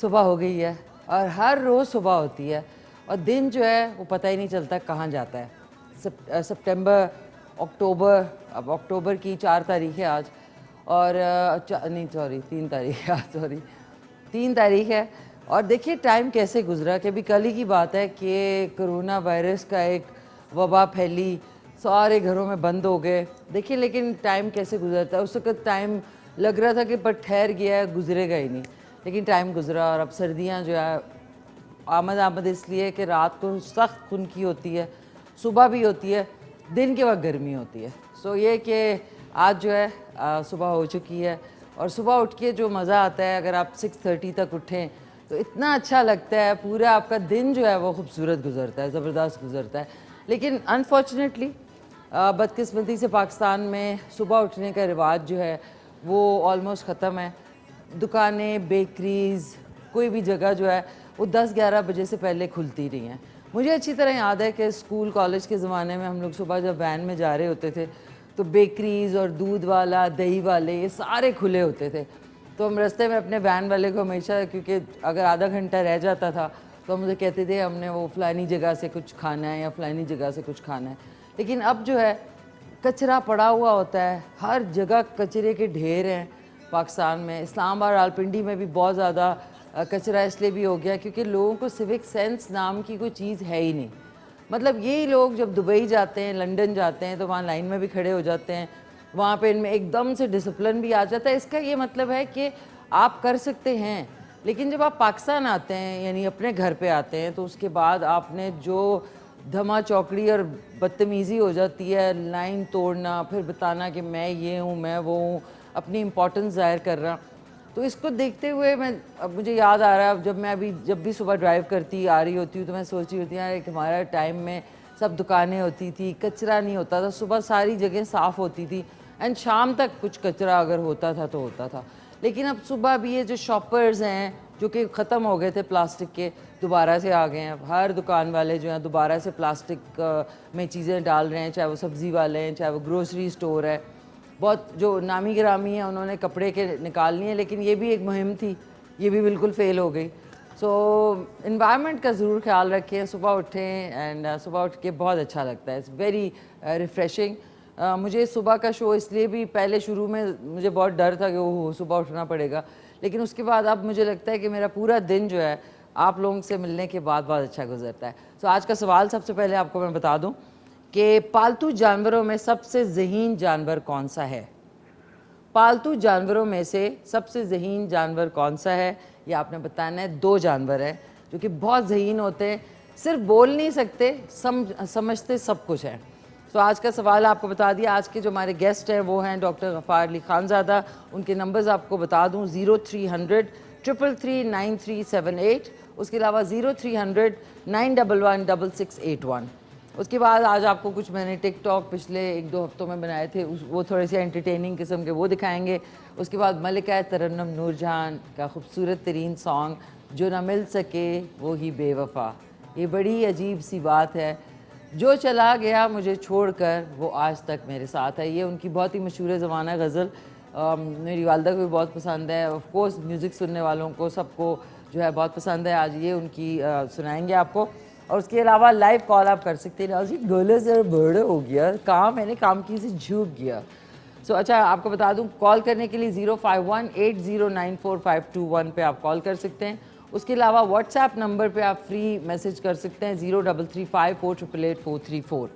सुबह हो गई है और हर रोज़ सुबह होती है और दिन जो है वो पता ही नहीं चलता कहाँ जाता है। सितंबर, अक्टूबर, अब अक्टूबर की 4 तारीख है आज और नहीं सॉरी 3 तारीख है आज, सॉरी 3 तारीख है। और देखिए टाइम कैसे गुजरा कि अभी कल ही की बात है कि कोरोना वायरस का एक वबा फैली, सारे घरों में बंद हो गए। देखिए लेकिन टाइम कैसे गुजरता है, उस वक्त टाइम लग रहा था कि पर ठहर गया है, गुजरेगा ही नहीं, लेकिन टाइम गुजरा। और अब सर्दियाँ जो है आमद इसलिए कि रात को सख्त खुनकी होती है, सुबह भी होती है, दिन के वक्त गर्मी होती है। सो ये कि आज जो है सुबह हो चुकी है और सुबह उठ के जो मज़ा आता है, अगर आप 6:30 तक उठें तो इतना अच्छा लगता है, पूरा आपका दिन जो है वो खूबसूरत गुजरता है, ज़बरदस्त गुजरता है। लेकिन अनफॉर्चुनेटली बदकिस्मती से पाकिस्तान में सुबह उठने का रिवाज जो है वो ऑलमोस्ट ख़त्म है। दुकानें, बेकरीज़, कोई भी जगह जो है वो 10-11 बजे से पहले खुलती नहीं है। मुझे अच्छी तरह याद है कि स्कूल कॉलेज के ज़माने में हम लोग सुबह जब वैन में जा रहे होते थे तो बेकरीज़ और दूध वाला, दही वाले, ये सारे खुले होते थे। तो हम रास्ते में अपने वैन वाले को हमेशा, क्योंकि अगर आधा घंटा रह जाता था तो हम मुझे कहते थे हमने वो फ़लानी जगह से कुछ खाना है या फ़लानी जगह से कुछ खाना है। लेकिन अब जो है कचरा पड़ा हुआ होता है, हर जगह कचरे के ढेर हैं पाकिस्तान में। इस्लामाबाद, रावलपिंडी में भी बहुत ज़्यादा कचरा इसलिए भी हो गया क्योंकि लोगों को सिविक सेंस नाम की कोई चीज़ है ही नहीं। मतलब यही लोग जब दुबई जाते हैं, लंदन जाते हैं तो वहाँ लाइन में भी खड़े हो जाते हैं, वहाँ पे इनमें एकदम से डिसिप्लिन भी आ जाता है। इसका ये मतलब है कि आप कर सकते हैं, लेकिन जब आप पाकिस्तान आते हैं यानी अपने घर पे आते हैं तो उसके बाद आपने जो धमा चौकड़ी और बदतमीज़ी हो जाती है, लाइन तोड़ना, फिर बताना कि मैं ये हूँ, मैं वो हूँ, अपनी इम्पोर्टेंस ज़ाहिर कर रहा। तो इसको देखते हुए मैं, अब मुझे याद आ रहा है, जब मैं अभी जब भी सुबह ड्राइव करती आ रही होती हूँ तो मैं सोच रही होती हूँ यार हमारा टाइम में सब दुकानें होती थी, कचरा नहीं होता था, सुबह सारी जगह साफ़ होती थी एंड शाम तक कुछ कचरा अगर होता था तो होता था। लेकिन अब सुबह भी ये जो शॉपर्स हैं जो कि ख़त्म हो गए थे प्लास्टिक के, दोबारा से आ गए हैं। हर दुकान वाले जो हैं दोबारा से प्लास्टिक में चीज़ें डाल रहे हैं, चाहे वो सब्ज़ी वाले हैं, चाहे वो ग्रोसरी स्टोर है। बहुत जो नामी गिरामी है उन्होंने कपड़े के निकाल लिए, लेकिन ये भी एक मुहिम थी, ये भी बिल्कुल फ़ेल हो गई। सो इन्वायरमेंट का ज़रूर ख्याल रखें, सुबह उठें एंड सुबह उठ के बहुत अच्छा लगता है, इट्स वेरी रिफ़्रेशिंग। मुझे सुबह का शो इसलिए भी, पहले शुरू में मुझे बहुत डर था कि वो सुबह उठना पड़ेगा, लेकिन उसके बाद अब मुझे लगता है कि मेरा पूरा दिन जो है आप लोगों से मिलने के बाद बहुत अच्छा गुजरता है। सो आज का सवाल सबसे पहले आपको मैं बता दूं कि पालतू जानवरों में सबसे ज़हीन जानवर कौन सा है? पालतू जानवरों में से सबसे ज़हीन जानवर कौन सा है, ये आपने बताना है। 2 जानवर हैं जो कि बहुत ज़हीन होते हैं, सिर्फ बोल नहीं सकते, समझते सब कुछ है। तो आज का सवाल आपको बता दिया। आज के जो हमारे गेस्ट हैं वो हैं डॉक्टर गफ़ार अली खानज़ादा। उनके नंबर्स आपको बता दूं, 0300 333 9378, उसके अलावा 0300 911 6681। उसके बाद आज आपको कुछ मैंने टिकटॉक पिछले 1-2 हफ्तों में बनाए थे, वो थोड़े से एंटरटेनिंग किस्म के वो दिखाएंगे। उसके बाद मलिका तरन्नुम नूरजहान का खूबसूरत तरीन सॉन्ग जो ना मिल सके वो ही बेवफा। ये बड़ी अजीब सी बात है, जो चला गया मुझे छोड़कर वो आज तक मेरे साथ है। ये उनकी बहुत ही मशहूर ज़माना गज़ल, मेरी वालदा को भी बहुत पसंद है, ऑफ कोर्स म्यूज़िक सुनने वालों को सबको जो है बहुत पसंद है। आज ये उनकी सुनाएंगे आपको। और उसके अलावा लाइव कॉल आप कर सकते हैं। नाज़ी गले से बड़े हो गया काम, मैंने काम की से झुक गया। सो अच्छा आपको बता दूं, कॉल करने के लिए 051-8094-521 पे आप कॉल कर सकते हैं। उसके अलावा व्हाट्सएप नंबर पे आप फ्री मैसेज कर सकते हैं 033548884434।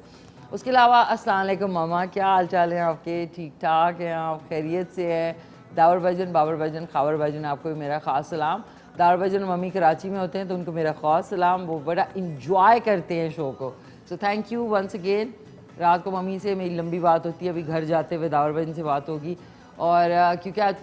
उसके अलावा अस्सलाम वालेकुम मामा, क्या हाल चाल है आपके? ठीक ठाक हैं आप? खैरियत से हैं? दावर भाईजान, बाबर भाईजान, खावर भाईजान, आपको भी मेरा ख़ास सलाम। दावर भाईजान मम्मी कराची में होते हैं तो उनको मेरा ख़ास सलाम, वो बड़ा इंजॉय करते हैं शो को। So thank you once again. रात को मम्मी से मेरी लंबी बात होती है, अभी घर जाते हुए दावर भाईजान से बात होगी। और क्योंकि आज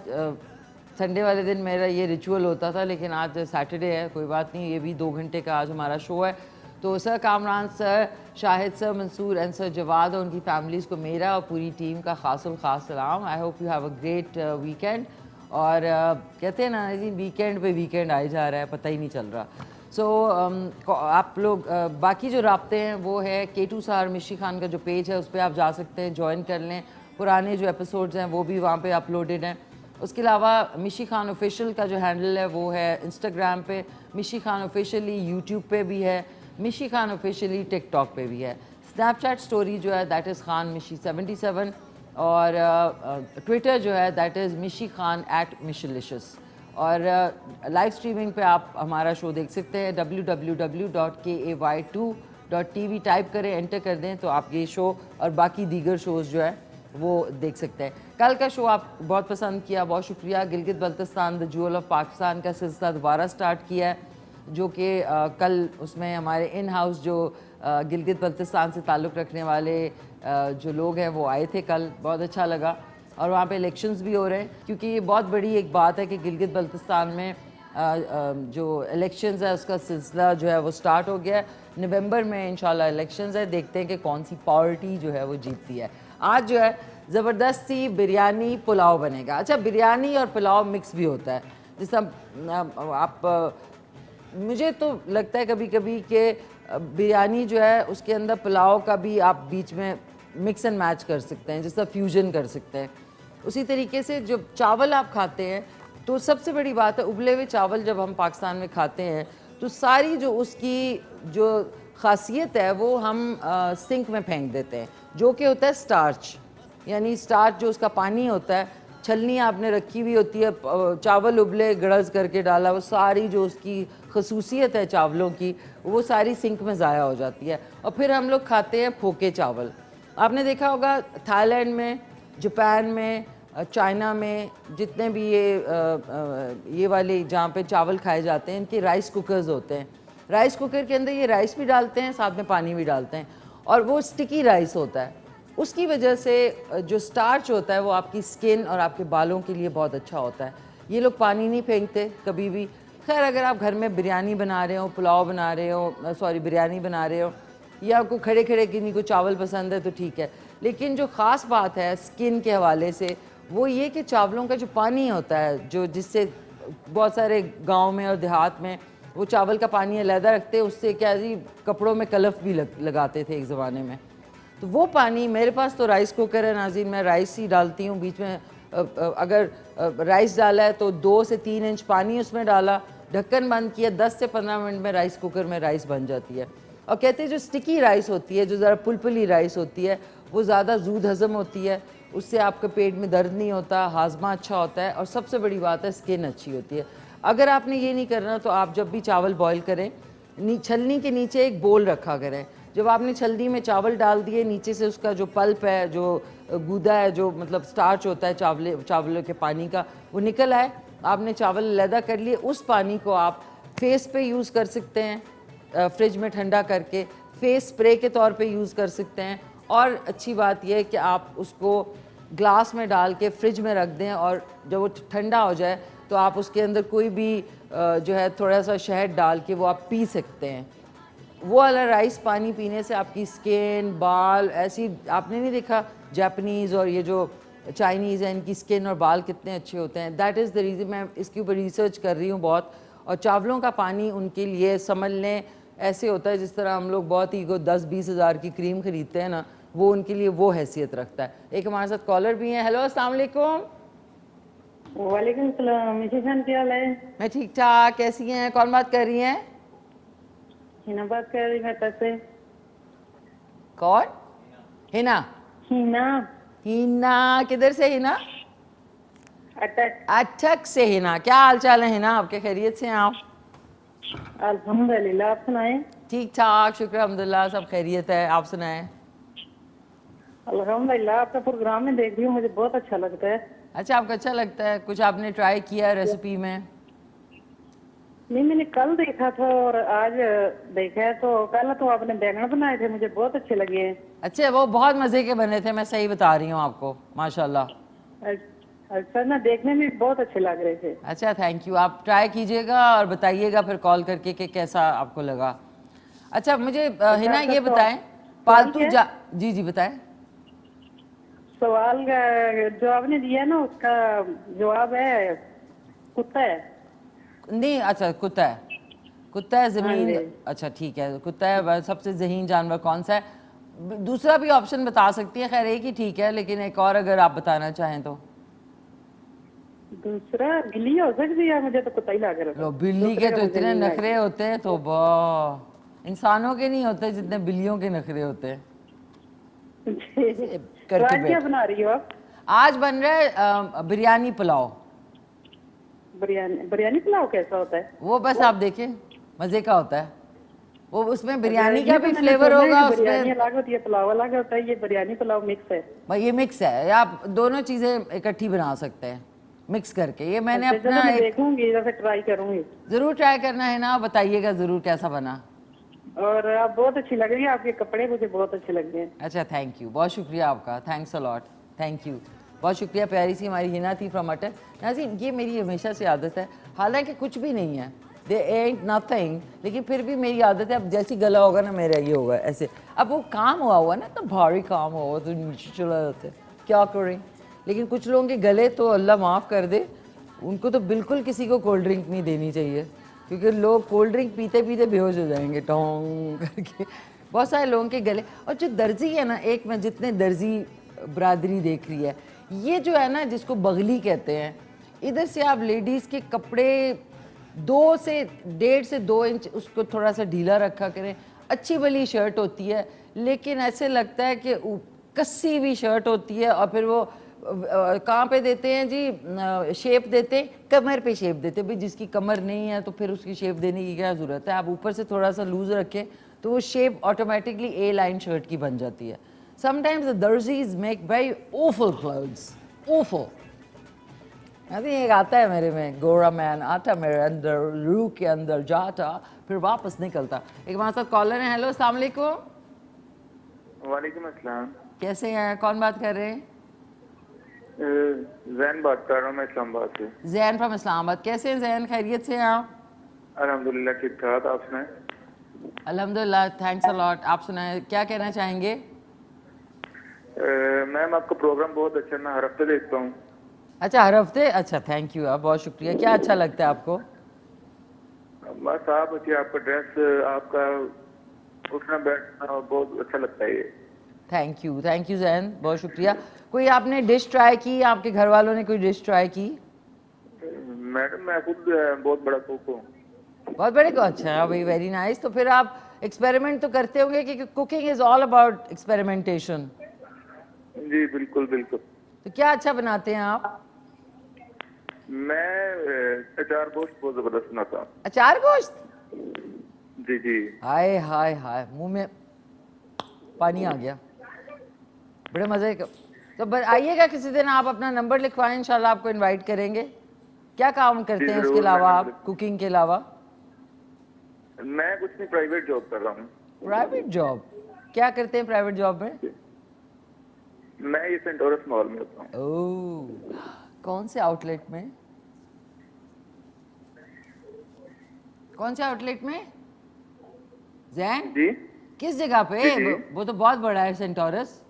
संडे वाले दिन मेरा ये रिचुअल होता था, लेकिन आज सैटरडे है, कोई बात नहीं, ये भी 2 घंटे का आज हमारा शो है। तो sir Kamran sir, Shahid sir, Mansoor and sir Jawad और उनकी फैमिलीज़ को मेरा और पूरी टीम का ख़ास सलाम। I hope you have a great weekend. और कहते हैं ना जी, वीकेंड पे वीकेंड आ ही जा रहा है, पता ही नहीं चल रहा। सो आप लोग बाकी जो राब्ते हैं वो है K2 सार मिशी खान का जो पेज है उस पर आप जा सकते हैं, ज्वाइन कर लें। पुराने जो एपिसोड्स हैं वो भी वहाँ पे अपलोडेड हैं। उसके अलावा मिशी खान ऑफिशियल का जो हैंडल है वो है इंस्टाग्राम पे, मिशी खान ऑफिशियली यूट्यूब पे भी है, मिशी खान ऑफिशियली टिकटॉक पे भी है। स्नैपचैट स्टोरी जो है दैट इज़ खान मिशी 77 और ट्विटर जो है दैट इज़ मिशी खान @मिशलिशियस। और लाइव स्ट्रीमिंग पे आप हमारा शो देख सकते हैं www.kay2.tv टाइप करें, एंटर कर दें तो आप ये शो और बाकी दीगर शोज़ जो है वो देख सकते हैं। कल का शो आप बहुत पसंद किया, बहुत शुक्रिया। Gilgit Baltistan the jewel of Pakistan का सिलसिला दोबारा स्टार्ट किया है, जो कि कल उसमें हमारे इन हाउस जो गिलगित बल्तिस्तान से ताल्लुक़ रखने वाले जो लोग हैं वो आए थे कल, बहुत अच्छा लगा। और वहाँ पे इलेक्शंस भी हो रहे हैं, क्योंकि ये बहुत बड़ी एक बात है कि गिलगित बल्तिस्तान में जो इलेक्शंस है उसका सिलसिला जो है वो स्टार्ट हो गया है। नवंबर में इंशाल्लाह इलेक्शंस है, देखते हैं कि कौन सी पार्टी जो है वो जीतती है। आज जो है ज़बरदस्ती बिरयानी पुलाव बनेगा। अच्छा, बिरयानी और पुलाव मिक्स भी होता है, जैसा आप मुझे तो लगता है कभी कभी कि बिरयानी जो है उसके अंदर पुलाव का भी आप बीच में मिक्स एंड मैच कर सकते हैं, जैसा फ्यूजन कर सकते हैं। उसी तरीके से जब चावल आप खाते हैं तो सबसे बड़ी बात है, उबले हुए चावल जब हम पाकिस्तान में खाते हैं तो सारी जो उसकी जो खासियत है वो हम सिंक में फेंक देते हैं, जो कि होता है स्टार्च। यानी स्टार्च जो उसका पानी होता है, छलनी आपने रखी हुई होती है, चावल उबले गड़ज करके डाला, वो सारी जो उसकी खसूसियत है चावलों की वो सारी सिंक में ज़ाया हो जाती है। और फिर हम लोग खाते हैं फोके चावल। आपने देखा होगा थाईलैंड में, जापान में, चाइना में, जितने भी ये वाले जहाँ पे चावल खाए जाते हैं, इनके राइस कुकर्स होते हैं। राइस कुकर के अंदर ये राइस भी डालते हैं, साथ में पानी भी डालते हैं, और वो स्टिकी राइस होता है। उसकी वजह से जो स्टार्च होता है वो आपकी स्किन और आपके बालों के लिए बहुत अच्छा होता है। ये लोग पानी नहीं फेंकते कभी भी। खैर, अगर आप घर में बिरयानी बना रहे हो, पुलाव बना रहे हो, बिरयानी बना रहे हो, या आपको खड़े खड़े किन्हीं को चावल पसंद है तो ठीक है। लेकिन जो ख़ास बात है स्किन के हवाले से वो ये कि चावलों का जो पानी होता है, जो जिससे बहुत सारे गांव में और देहात में वो चावल का पानी अलहदा रखते हैं, उससे क्या जी कपड़ों में कलफ भी लगाते थे एक ज़माने में। तो वो पानी, मेरे पास तो राइस कुकर है नाज़रीन, मैं राइस ही डालती हूँ बीच में। अगर राइस डाला है तो 2 से 3 इंच पानी उसमें डाला, ढक्कन बंद किया, 10 से 15 मिनट में राइस कुकर में राइस बन जाती है। और कहते हैं जो स्टिकी राइस होती है, जो ज़रा पुलपुली राइस होती है, वो ज़्यादा जूद हज़म होती है, उससे आपके पेट में दर्द नहीं होता, हाजमा अच्छा होता है, और सबसे बड़ी बात है स्किन अच्छी होती है। अगर आपने ये नहीं करना तो आप जब भी चावल बॉयल करें, छलनी के नीचे एक बोल रखा करें। जब आपने छलनी में चावल डाल दिए, नीचे से उसका जो पल्प है, जो गूदा है, जो मतलब स्टार्च होता है चावलों के पानी का, वो निकल आए, आपने चावल अलहदा कर लिए। उस पानी को आप फेस पे यूज़ कर सकते हैं, फ्रिज में ठंडा करके फेस स्प्रे के तौर पे यूज़ कर सकते हैं। और अच्छी बात यह है कि आप उसको ग्लास में डाल के फ्रिज में रख दें, और जब वो ठंडा हो जाए तो आप उसके अंदर कोई भी जो है थोड़ा सा शहद डाल के वो आप पी सकते हैं। वो वाला राइस पानी पीने से आपकी स्किन, बाल, ऐसी आपने नहीं देखा जापानीज़ और ये जो चाइनीज़ है, इनकी स्किन और बाल कितने अच्छे होते हैं। दैट इज़ द रीज़न मैं इसके ऊपर रिसर्च कर रही हूँ बहुत। और चावलों का पानी उनके लिए समझ लें ऐसे होता है जिस तरह हम लोग बहुत ही को 10-20 हज़ार की क्रीम ख़रीदते हैं ना, वो उनके लिए वो हैसियत रखता है। एक हमारे साथ कॉलर भी हैं। हेलो, अस्सलाम वालेकुम। वालेकुम सलाम। मिशी खान क्या हाल है? मैं ठीक ठाक, कैसी हैं? कौन बात कर रही हैं? हिना बात कर रही मैं से। कौन? हिना? हिना। हिना किधर से? हिना अटक। अटक से। हिना, क्या हाल चाल है हिना, आपके खैरियत से हैं आप? अल्हम्दुलिल्लाह, आप सुनाएं? ठीक ठाक, शुक्र अल्हम्दुलिल्लाह, सब खैरियत है। आप सुनाएं? अल्हम्दुलिल्लाह, आपका प्रोग्राम में देख रही हूँ, मुझे बहुत अच्छा लगता है। अच्छा, आपको अच्छा लगता है? कुछ आपने ट्राई किया रेसिपी में? नहीं, मैंने कल देखा था और आज देखा है। तो कल तो आपने बैंगन बनाए थे, मुझे बहुत अच्छे लगे। अच्छे, वो बहुत मज़े के बने थे, मैं सही बता रही हूँ आपको, माशाल्लाह। अच्छा ना, देखने में बहुत अच्छे लग रहे थे। अच्छा, थैंक यू। आप ट्राई कीजिएगा और बताइएगा फिर कॉल करके कि कैसा आपको लगा। अच्छा, मुझे हिना ये बताएं, पालतू जी जी बताएं। सवाल का जो आपने दिया ना उसका जवाब है कुत्ता है। नहीं, अच्छा कुत्ता है। कुत्ता है ज़मीन। अच्छा ठीक है, कुत्ता है। सबसे ज़हीन जानवर कौन सा है? दूसरा भी ऑप्शन बता सकती है, खैर एक ही ठीक है, लेकिन एक और अगर आप बताना चाहें तो। दूसरा गिल्ली हो सकती है, मुझे तो पता ही लग रहा लो बिल्ली के तो इतने नखरे होते हैं, तो इंसानों के नहीं होते जितने बिल्लियों के नखरे होते हैं। तो करके आज क्या बैठ। बना रही हो आप? आज बन रहा है बिरयानी पुलाव। बिरयानी? बिरयानी पुलाव कैसा होता है? वो बस आप देखें, मजे का होता है वो। उसमें बिरयानी ये का तो भी मैंने फ्लेवर सुना है होगा कि बिरयानी उसमें। अलग होती है, पुलाव अलग होता है, ये बिरयानी पुलाव मिक्स है। भाई ये मिक्स है, आप दोनों चीजें इकट्ठी बना सकते हैं मिक्स करके। ये मैंने अच्छा, चलो अपना मैं एक, देखूंगी, जैसे ट्राई करूंगी। जरूर ट्राई करना है ना, बताइएगा जरूर कैसा बना। और आप बहुत अच्छी लग रही है, आपके कपड़े मुझे बहुत अच्छे लग रहे हैं। अच्छा थैंक यू, बहुत शुक्रिया आपका, thanks a lot, thank you, बहुत शुक्रिया। प्यारी सी हमारी हिना थी फ्रॉम अटल। नाज़रीन ये मेरी हमेशा से आदत है, हालांकि कुछ भी नहीं है, दे एंट नथिंग, लेकिन फिर भी मेरी आदत है। अब जैसी गला होगा ना मेरा ये होगा ऐसे। अब वो काम हुआ ना, तो भारी काम हुआ तो नीचे चला जाता है, क्या करें। लेकिन कुछ लोगों के गले तो अल्लाह माफ़ कर दे, उनको तो बिल्कुल किसी को कोल्ड ड्रिंक नहीं देनी चाहिए, क्योंकि लोग कोल्ड ड्रिंक पीते पीते बेहोश हो जाएंगे टोंग करके। बहुत सारे लोगों के गले। और जो दर्जी है ना, एक मैं जितने दर्जी बरादरी देख रही है, ये जो है ना जिसको बगली कहते हैं, इधर से आप लेडीज़ के कपड़े 1.5 से 2 इंच उसको थोड़ा सा ढीला रखा करें। अच्छी भली शर्ट होती है, लेकिन ऐसे लगता है कि कस्सी हुई शर्ट होती है। और फिर वो कहाँ पे देते हैं जी, शेप देते हैं कमर पे, शेप देते हैं। भाई जिसकी कमर नहीं है तो फिर उसकी शेप देने की क्या ज़रूरत है। आप ऊपर से थोड़ा सा लूज रखें तो वो shape automatically A line shirt की बन जाती है। समटाइम्स द दर्जीज make very awful clothes, awful. अभी एक आता है मेरे में, गोरा मैन आता मेरे अंदर, रूह के अंदर जाता फिर वापस निकलता। एक हमारे साथ कॉलर है। हेलो, अस्सलाम वालेकुम। वालेकुम अस्सलाम। कैसे हैं, कौन बात कर रहे हैं? जैन बात कर रहा हूँ मैं इस्लामाबाद से। जैन फ्रॉम इस्लामाबाद। कैसे हैं जैन, खैरियत से हैं आप? अल्हम्दुलिल्लाह ठीक ठाक, आप सुनाएं? अल्हम्दुलिल्लाह, थैंक्स अ लॉट। आप सुनाए, क्या कहना चाहेंगे? मैम आपका प्रोग्राम बहुत अच्छा, मैं हर हफ्ते देखता हूँ। अच्छा, हर हफ्ते? अच्छा थैंक यू, आप बहुत शुक्रिया। क्या अच्छा लगता है आपको? बस आप कि आपका ड्रेस, आपका उठना बैठना बहुत अच्छा लगता है ये। थैंक यू जैन, बहुत शुक्रिया। कोई आपने डिश ट्राई की, आपके घर वालों ने कोई डिश ट्राई की? मैडम मैं खुद बहुत बड़ा कुक हूँ। बहुत बड़े को? अच्छा भाई, वेरी नाइस। तो फिर आप एक्सपेरिमेंट तो करते होंगे, क्योंकि cooking is all about experimentation. जी बिल्कुल बिल्कुल। तो क्या अच्छा बनाते हैं आप? मैं अचार गोश्त बहुत जबरदस्त बनाता हूँ। अचार गोश्त? जी जी। हाय हाय हाय, मुंह में पानी आ गया, बड़े मजे का। तो आइएगा किसी दिन, आप अपना नंबर लिखवाएं, इंशाल्लाह आपको इनवाइट करेंगे। क्या काम करते हैं उसके अलावा आप, कुकिंग के अलावा? मैं कुछ नहीं, प्राइवेट जॉब कर रहा हूँ। Private job? क्या करते हैं प्राइवेट जॉब में? मैं ये सेंटोरस मॉल में होता हूँ। ओह, कौन से आउटलेट में? कौन से आउटलेट में जैन? जी किस जगह पे? जी। वो तो बहुत बड़ा है सेंटोरस।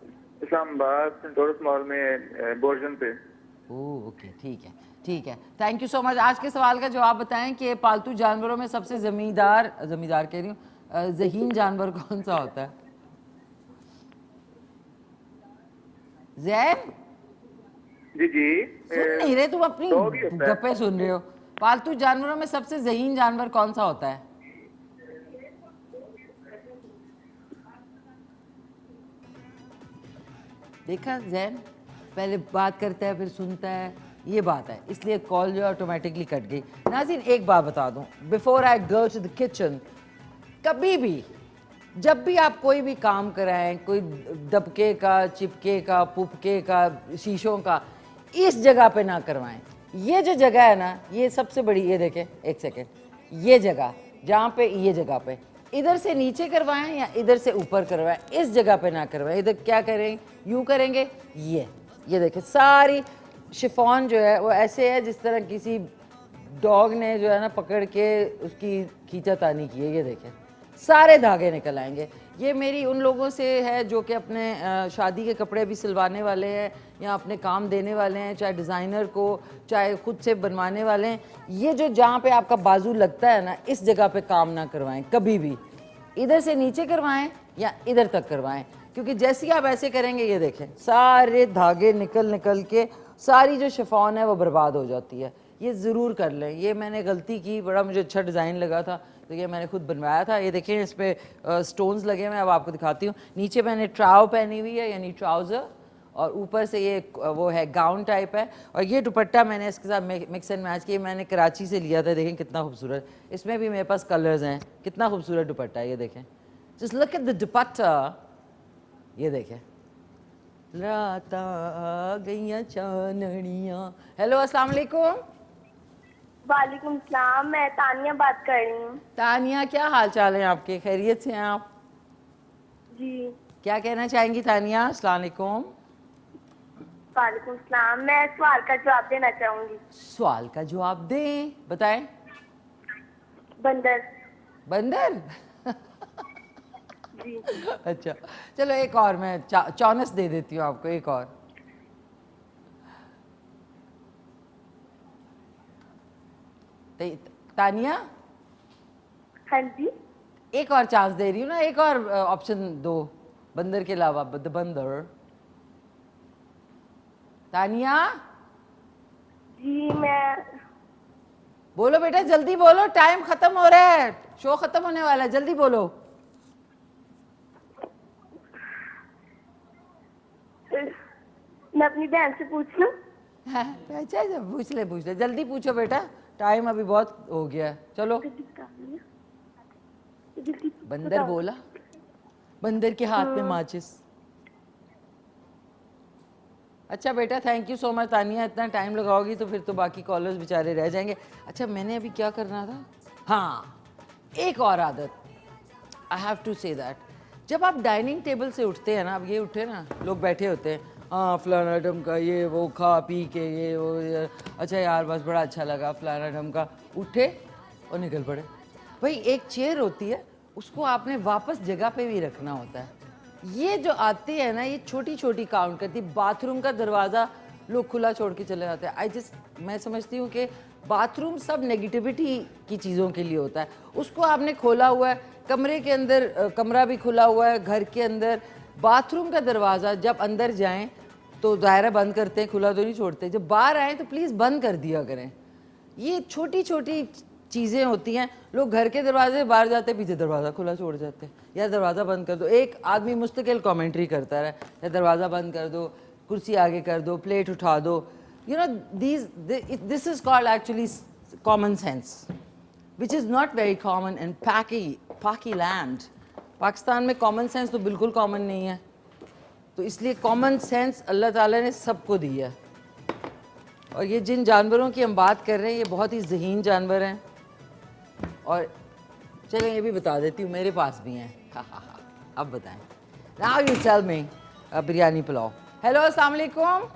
इस्लामाबाद सेंटोरस मॉल में बोर्जन पे। ओह ओके, ठीक है ठीक है, थैंक यू सो मच। आज के सवाल का जवाब बताएं कि पालतू जानवरों में सबसे जमींदार कह रही हूँ, ज़हीन जानवर कौन सा होता है? जैन जी जी। सुन नहीं रहे तुम, अपनी डॉग ही होता है। गप्पे सुन रहे हो। पालतू जानवरों में सबसे ज़हीन जानवर कौन सा होता है? देखा जैन, पहले बात करता है फिर सुनता है, ये बात है, इसलिए कॉल जो ऑटोमेटिकली कट गई। नाज़रीन एक बात बता दूं, before I go to the kitchen, कभी भी जब भी आप कोई भी काम कराएं, कोई दबके का, चिपके का, पुपके का, शीशों का, इस जगह पे ना करवाएं। ये जो जगह है ना, ये सबसे बड़ी, ये देखें एक सेकेंड, ये जगह जहाँ पे, ये जगह पे इधर से नीचे करवाएं या इधर से ऊपर करवाएं, इस जगह पे ना करवाएं। इधर क्या करें, यूं करेंगे, ये देखें सारी शिफॉन जो है वो ऐसे है जिस तरह किसी डॉग ने जो है ना पकड़ के उसकी खींचातानी की है। ये देखें सारे धागे निकल आएंगे। ये मेरी उन लोगों से है जो कि अपने शादी के कपड़े भी सिलवाने वाले हैं या अपने काम देने वाले हैं, चाहे डिज़ाइनर को चाहे खुद से बनवाने वाले हैं। ये जो जहाँ पे आपका बाजू लगता है ना, इस जगह पे काम ना करवाएं कभी भी। इधर से नीचे करवाएं या इधर तक करवाएं, क्योंकि जैसे ही आप ऐसे करेंगे, ये देखें सारे धागे निकल के सारी जो शिफॉन है वो बर्बाद हो जाती है। ये ज़रूर कर लें, ये मैंने गलती की, बड़ा मुझे अच्छा डिज़ाइन लगा था तो ये मैंने खुद बनवाया था। ये देखें इस पर स्टोन्स लगे हुए हैं, अब आपको दिखाती हूँ। नीचे मैंने ट्राउ पहनी हुई है यानी ट्राउज़र, और ऊपर से ये वो है गाउन टाइप है। और ये दुपट्टा मैंने इसके साथ मिक्स एंड मैच किया, मैंने कराची से लिया था। देखें कितना खूबसूरत, इसमें भी मेरे पास कलर्स हैं। कितना खूबसूरत दुपट्टा है ये देखें, जस्ट लुक एट द दुपट्टा। ये देखें, रात आ गईयां चाननियां। हेलो अस्सलाम वालेकुम। वालेकुम सलाम, मैं तानिया बात कर रही हूँ। तानिया, क्या हाल चाल है आपके? खैरियत से हैं आप? जी क्या कहना चाहेंगी तानिया? अस्सलाम वालेकुम। वालेकुम सलाम, मैं सवाल का जवाब देना चाहूंगी। सवाल का जवाब दें, बताएं। बंदर। बंदर? जी अच्छा चलो एक और मैं चौनस दे देती हूँ आपको, एक और। तानिया, हाँ जी, एक और चांस दे रही हूँ ना, एक और ऑप्शन दो बंदर के अलावा। बंदर। तानिया जी मैं बोलो बेटा, जल्दी बोलो, टाइम खत्म हो रहा है, शो खत्म होने वाला है, जल्दी बोलो। मैं अपनी बहन से पूछ लूँ? अच्छा पूछ ले, जल्दी पूछो बेटा, टाइम अभी बहुत हो गया है। चलो। बंदर बोला, बंदर के हाथ में माचिस। अच्छा बेटा, thank you so much Tania, इतना टाइम लगाओगी तो फिर तो बाकी कॉलर्स बेचारे रह जाएंगे। अच्छा मैंने अभी क्या करना था, हाँ एक और आदत, I have to say that, जब आप डाइनिंग टेबल से उठते हैं ना, अब ये उठे ना, लोग बैठे होते हैं, हाँ फलाना ढमका ये वो खा पी के ये वो ये, अच्छा यार बस बड़ा अच्छा लगा फलाना ढमका, उठे और निकल पड़े। भाई एक चेयर होती है, उसको आपने वापस जगह पे भी रखना होता है। ये जो आते हैं ना, ये छोटी छोटी काउंट करती। बाथरूम का दरवाज़ा लोग खुला छोड़ के चले जाते हैं। मैं समझती हूँ कि बाथरूम सब नेगेटिविटी की चीज़ों के लिए होता है। उसको आपने खोला हुआ है, कमरे के अंदर कमरा भी खुला हुआ है, घर के अंदर बाथरूम का दरवाज़ा जब अंदर जाएं तो दायरा बंद करते हैं, खुला तो नहीं छोड़ते। जब बाहर आएँ तो प्लीज़ बंद कर दिया करें। ये छोटी छोटी चीज़ें होती हैं। लोग घर के दरवाजे बाहर जाते हैं, पीछे दरवाज़ा खुला छोड़ जाते हैं, या दरवाज़ा बंद कर दो। एक आदमी मुस्तकिल कमेंट्री करता रहे, या दरवाज़ा बंद कर दो, कुर्सी आगे कर दो, प्लेट उठा दो। You know this is called actually common sense, which is not very common in पाकी लैंड। पाकिस्तान में कॉमन सेंस तो बिल्कुल कॉमन नहीं है, तो इसलिए कॉमन सेंस अल्लाह ताला ने सबको दी है। और ये जिन जानवरों की हम बात कर रहे हैं, ये बहुत ही ज़हीन जानवर हैं। और चलें ये भी बता देती हूँ, मेरे पास भी हैं। अब बताएं। Now you tell me, biryani pulao. Hello अस्सलाम वालेकुम।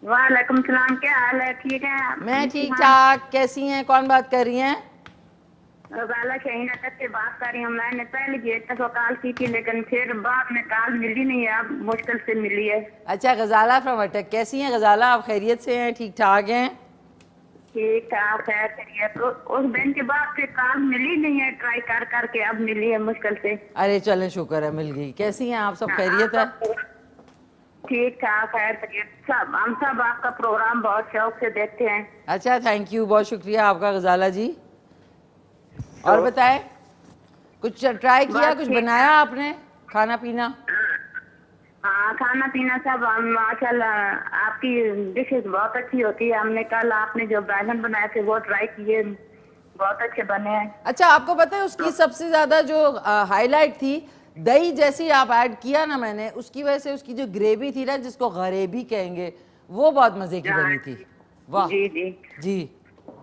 वालेकुम सलाम, क्या हाल है? ठीक है? मैं ठीक ठाक, कैसी हैं? कौन बात कर रही हैं? गजाला शहीना तक से बात कर रही हूँ। मैंने पहले भी एक दफा कॉल की थी, लेकिन फिर बाद में कॉल मिली नहीं है, अब मुश्किल से मिली है। अच्छा गजाला फ्रॉम अटक, कैसी हैं गजाला? आप खैरियत से हैं? ठीक ठाक हैं? ठीक ठाक है, करिए। तो उस दिन के बाद फिर कॉल मिली नहीं है, ट्राई कर करके अब मिली है मुश्किल से। अरे चलें, शुक्र है मिल गई। कैसी हैं आप? सब खैरियत है? ठीक ठाक है, सब हम सब आपका प्रोग्राम बहुत शौक से देखते हैं। अच्छा थैंक यू, बहुत शुक्रिया आपका गजाला जी। और बताएं, कुछ ट्राई किया, कुछ बनाया आपने, खाना पीना? हाँ खाना पीना सब माशाल्लाह आपकी डिशेस बहुत अच्छी होती है। हमने कल आपने जो बैगन बनाए थे वो ट्राई किए, बहुत अच्छे बने हैं। अच्छा आपको पता है उसकी सबसे ज्यादा जो हाईलाइट थी, दही जैसी आप ऐड किया ना मैंने, उसकी वजह से उसकी जो ग्रेवी थी ना, जिसको गरेबी कहेंगे, वो बहुत मजे की बनी थी। वाह जी जी जी।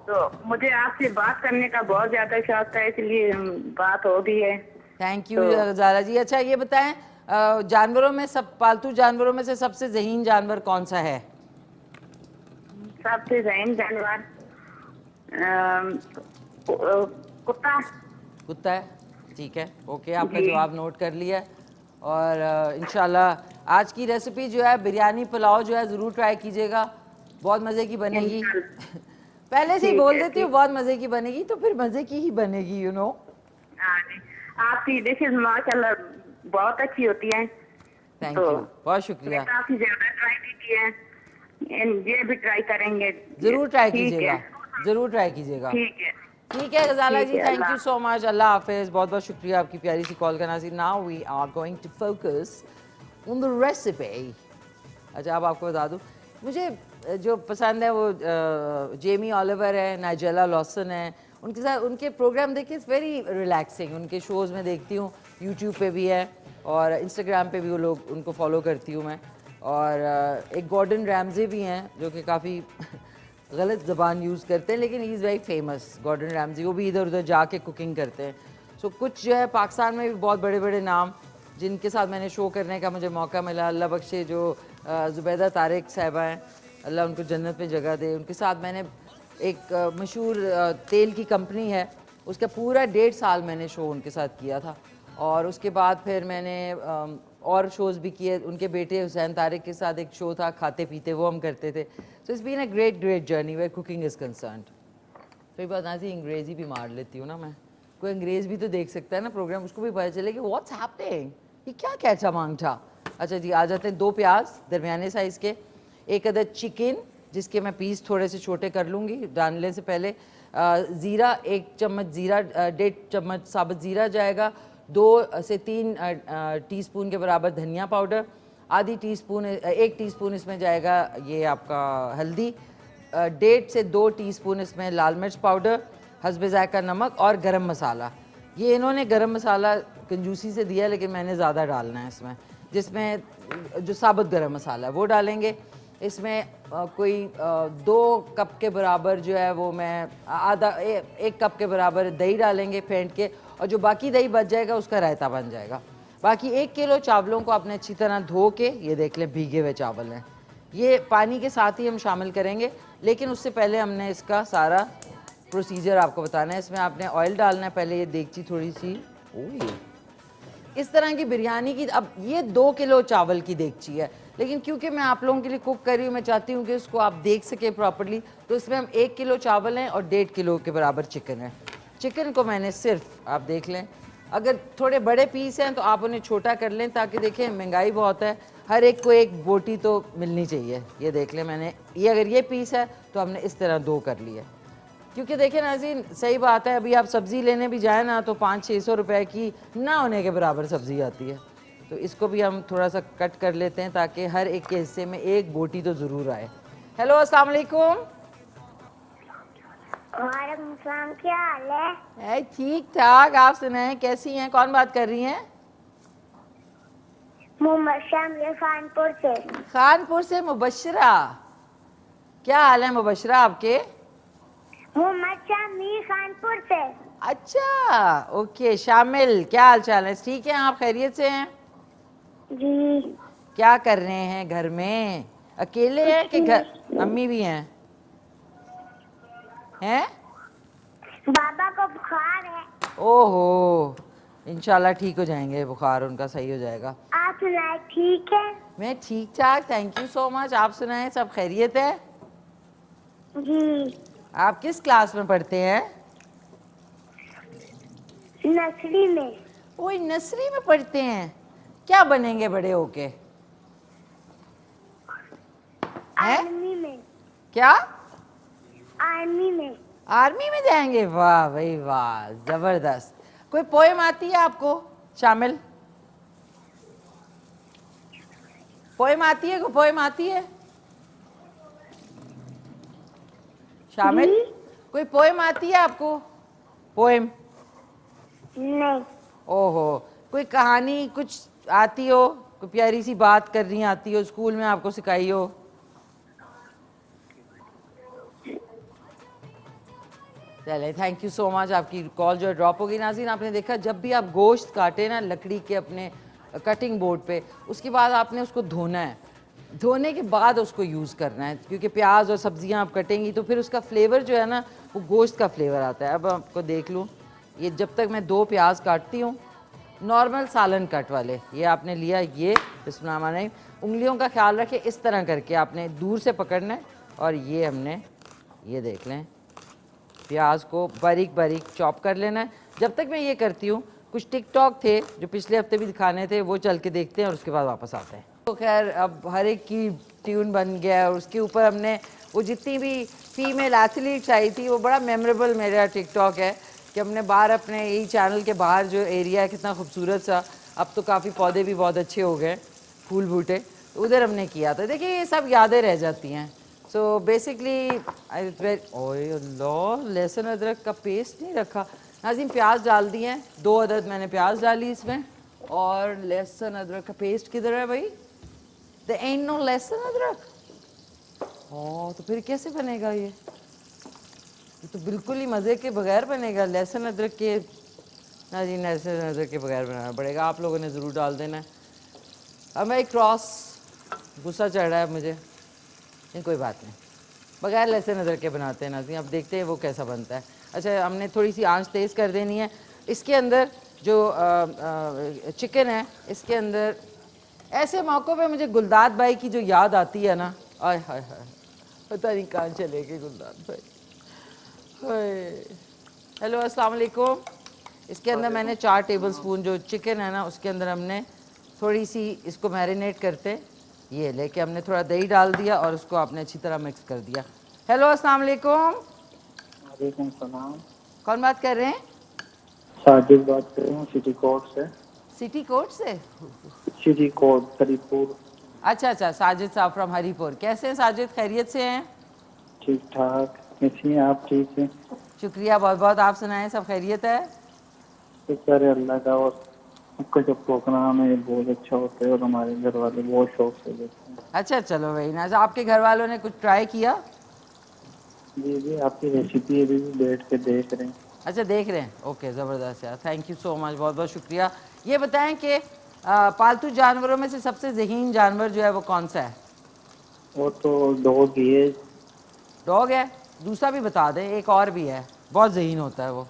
तो मुझे आपसे बात करने का बहुत ज्यादा शौक था, इसलिए बात हो गई है। थैंक यू ज़ारा जी। अच्छा ये बताएं, जानवरों में सब, पालतू जानवरों में से सबसे ज़हीन जानवर कौन सा है? सबसे ज़हीन जानवर कुत्ता। कुत्ता है, ठीक है, ओके, आपका जवाब नोट कर लिया। और इंशाल्लाह आज की रेसिपी जो है बिरयानी पुलाव जो है ज़रूर ट्राई कीजिएगा, बहुत मज़े की बनेगी। पहले से ही बोल देती हूँ बहुत मज़े की बनेगी, तो फिर मज़े की ही बनेगी, यू नो। आपकी डिशेस माशाल्लाह बहुत अच्छी होती हैं। थैंक यू, बहुत शुक्रिया। काफी ज्यादा ट्राई भी किए हैं, ये भी ट्राई करेंगे। जरूर ट्राई ठीक कीजिएगा, है, जरूर ट्राई कीजिएगा। ठीक है। ठीक है गजाला ठीक जी, है, थैंक अल्लाह यू सो मच, अल्लाह हाफिज। बहुत बहुत शुक्रिया आपकी प्यारी सी कॉल का। नाज़रीन, now we are going to focus on the recipe. अच्छा, अब आपको बता दूं, मुझे जो पसंद है वो जेमी ऑलिवर है, नाइजेला लॉसन है, उनके साथ उनके प्रोग्राम देखिए, इट्स वेरी रिलैक्सिंग। उनके शोज़ में देखती हूँ, यूट्यूब पे भी है और इंस्टाग्राम पे भी वो लोग, उनको फॉलो करती हूँ मैं। और एक गॉर्डन रैमजे भी हैं जो कि काफ़ी गलत ज़बान यूज़ करते हैं, लेकिन he is very famous, Gordon Ramsay. वो भी इधर उधर जाके कुकिंग करते हैं। सो कुछ जो है पाकिस्तान में भी बहुत बड़े बड़े नाम जिनके साथ मैंने शो करने का मुझे मौका मिला, अल्लाह बख्शे जो ज़ुबैदा तारिक साहिबा हैं, अल्लाह उनको जन्नत में जगह दे। उनके साथ मैंने एक मशहूर तेल की कंपनी है, उसका पूरा 1.5 साल मैंने शो उनके साथ किया था। और उसके बाद फिर मैंने और शोज़ भी किए। उनके बेटे हुसैन तारिक के साथ एक शो था, खाते पीते, वो हम करते थे। So it's been a great journey where cooking is concerned. तो बात ना सी अंग्रेज़ी भी मार लेती हूँ ना मैं, कोई अंग्रेज़ भी तो देख सकता है ना प्रोग्राम, उसको भी पता चले कि व्हाट्स हैपनिंग, ये क्या कैचा मांगटा। अच्छा जी, आ जाते हैं 2 प्याज दरमियाने साइज़ के, 1 अदद चिकन जिसके मैं पीस थोड़े से छोटे कर लूँगी डालने से पहले, ज़ीरा 1 चम्मच ज़ीरा, 1.5 चम्मच साबुत ज़ीरा जाएगा, 2 से 3 टीस्पून के बराबर धनिया पाउडर, आधी टीस्पून 1 टीस्पून इसमें जाएगा ये आपका हल्दी, 1.5 से 2 टीस्पून इसमें लाल मिर्च पाउडर, हस्बे ज़ायका नमक और गरम मसाला। ये इन्होंने गरम मसाला कंजूसी से दिया, लेकिन मैंने ज़्यादा डालना है इसमें, जिसमें जो साबुत गरम मसाला है वो डालेंगे। इसमें कोई 2 कप के बराबर जो है वो मैं आधा 1 कप के बराबर दही डालेंगे फेंट के, और जो बाकी दही बच जाएगा उसका रायता बन जाएगा। बाकी 1 किलो चावलों को आपने अच्छी तरह धो के, ये देख लें भीगे हुए चावल हैं, ये पानी के साथ ही हम शामिल करेंगे, लेकिन उससे पहले हमने इसका सारा प्रोसीजर आपको बताना है। इसमें आपने ऑयल डालना है पहले, ये देगची थोड़ी सी इस तरह की बिरयानी की। अब ये 2 किलो चावल की देगची है, लेकिन क्योंकि मैं आप लोगों के लिए कुक कर रही हूँ, मैं चाहती हूँ कि उसको आप देख सकें प्रॉपर्ली, तो इसमें हम 1 किलो चावल हैं और 1.5 किलो के बराबर चिकन है। चिकन को मैंने सिर्फ, आप देख लें, अगर थोड़े बड़े पीस हैं तो आप उन्हें छोटा कर लें, ताकि देखें महंगाई बहुत है, हर एक को एक बोटी तो मिलनी चाहिए। ये देख लें, मैंने ये अगर ये पीस है तो हमने इस तरह 2 कर लिए, क्योंकि देखें नाज़रीन, सही बात है, अभी आप सब्ज़ी लेने भी जाए ना तो 500-600 रुपए की ना होने के बराबर सब्ज़ी आती है। तो इसको भी हम थोड़ा सा कट कर लेते हैं ताकि हर एक के हिस्से में एक बोटी तो ज़रूर आए। हेलो, अस्सलाम वालेकुम। वालेकुम सलाम, क्या हाल है? ठीक ठाक, आप सुनाएं, कैसी हैं? कौन बात कर रही हैं? मोहम्मद शामिल खानपुर से। खानपुर से मुबशरा, क्या हाल है मुबशरा आपके? मोहम्मद शामिल खानपुर से। अच्छा, ओके शामिल, क्या हाल चाल है? ठीक है, आप खैरियत से हैं? जी। क्या कर रहे हैं घर में? अकेले हैं कि घर अम्मी भी हैं? हैं? बाबा को बुखार है। ओहो, इंशाल्लाह ठीक हो जाएंगे, बुखार उनका सही हो जाएगा। आप सुनाए, ठीक है? मैं ठीक ठाक, थैंक यू सो मच। आप सुनाएं, सब खैरियत है? जी। आप किस क्लास में पढ़ते हैं? नर्सरी में। वो नर्सरी में पढ़ते हैं, क्या बनेंगे बड़े होके? हैं? आर्मी में। क्या? आर्मी में। आर्मी में जाएंगे? वाह भाई वाह, जबरदस्त। कोई पोएम आती है आपको शामिल? पोएम आती है? कोई पोएम आती है शामिल? कोई पोएम आती है आपको? पोएम? नहीं। ओहो, कोई कहानी कुछ आती हो, कोई प्यारी सी बात करनी आती हो, स्कूल में आपको सिखाई हो? चले, थैंक यू सो मच। आपकी कॉल जो ड्रॉप हो गई। नाज़रीन, आपने देखा, जब भी आप गोश्त काटे ना लकड़ी के अपने कटिंग बोर्ड पे, उसके बाद आपने उसको धोना है, धोने के बाद उसको यूज़ करना है, क्योंकि प्याज और सब्जियां आप कटेंगी तो फिर उसका फ्लेवर जो है ना, वो गोश्त का फ्लेवर आता है। अब आपको देख लूँ, ये जब तक मैं 2 प्याज काटती हूँ, नॉर्मल सालन कट वाले, ये आपने लिया, ये बिस्मिल्लाह, उंगलियों का ख्याल रखें, इस तरह करके आपने दूर से पकड़ना है, और ये हमने, ये देख लें, प्याज को बारीक बारीक चॉप कर लेना है। जब तक मैं ये करती हूँ, कुछ टिकटॉक थे जो पिछले हफ्ते भी दिखाने थे, वो चल के देखते हैं और उसके बाद वापस आते हैं। तो खैर, अब हर एक की ट्यून बन गया और उसके ऊपर हमने वो जितनी भी फीमेल एथलीट्स आई थी, वो बड़ा मेमोरेबल मेरा टिकटॉक है कि हमने बाहर अपने यही चैनल के बाहर जो एरिया है कितना खूबसूरत सा, अब तो काफ़ी पौधे भी बहुत अच्छे हो गए, फूल बूटे, तो उधर हमने किया था। देखिए ये सब यादें रह जाती हैं। सो बेसिकली ओए अल्लाह, लहसुन अदरक का पेस्ट नहीं रखा। नाज़रीन प्याज डाल दिए हैं, 2 अदद मैंने प्याज डाली इसमें, और लहसुन अदरक का पेस्ट किधर है भाई? द एंड नो लहसुन अदरक। ओह तो फिर कैसे बनेगा ये तो बिल्कुल ही मज़े के बगैर बनेगा लहसुन अदरक के। ना जी, लहसुन अदरक के बगैर बनाना पड़ेगा, आप लोगों ने ज़रूर डाल देना है। अब मैं एक क्रॉस, गुस्सा चढ़ रहा है मुझे, नहीं कोई बात नहीं, बगैर लहसुन अदरक के बनाते हैं नाज़रीन। अब देखते हैं वो कैसा बनता है। अच्छा, हमने थोड़ी सी आंच तेज़ कर देनी है। इसके अंदर जो चिकन है, इसके अंदर ऐसे मौक़ों पे मुझे गुलदाद भाई की जो याद आती है ना, आय हाय हाय, पता नहीं कहाँ चले गए गुलदाद भाई। हेलो अस्सलाम वालेकुम। इसके अंदर मैंने 4 टेबलस्पून जो चिकन है ना, उसके अंदर हमने थोड़ी सी इसको मैरिनेट करते, ये लेके हमने थोड़ा दही डाल दिया और उसको आपने अच्छी तरह मिक्स कर दिया। हेलो अस्सलाम वालेकुम। वालेकुम सलाम। कौन बात कर रहे हैं? साजिद बात कर रहा हूँ सिटी कोर्ट से। सिटी कोर्ट से? City court Haripur. अच्छा अच्छा, साजिद साहब फ्रॉम हरीपुर। कैसे हैं साजिद, खैरियत से हैं? ठीक ठाक, कैसी हैं आप? ठीक है, शुक्रिया बहुत बहुत। आप सुनाएं, सब खैरियत है? शुक्र है अल्लाह का। और आपका जो प्रोग्राम है बहुत अच्छा होता है और हमारे घर वाले बहुत शौक से देखते हैं। अच्छा चलो भाई ना, आपके घर वालों ने कुछ ट्राई किया? जी जी, आपकी रेसिपी अभी भी बैठ के देख रहे हैं। अच्छा देख रहे हैं, ओके ज़बरदस्त यार, थैंक यू सो मच, बहुत बहुत शुक्रिया। ये बताएं कि पालतू जानवरों में से सबसे ज़हीन जानवर जो है वो कौन सा है? वो तो डॉग ही है। डॉग है? दूसरा भी बता दें, एक और भी है, बहुत ज़हीन होता है वो,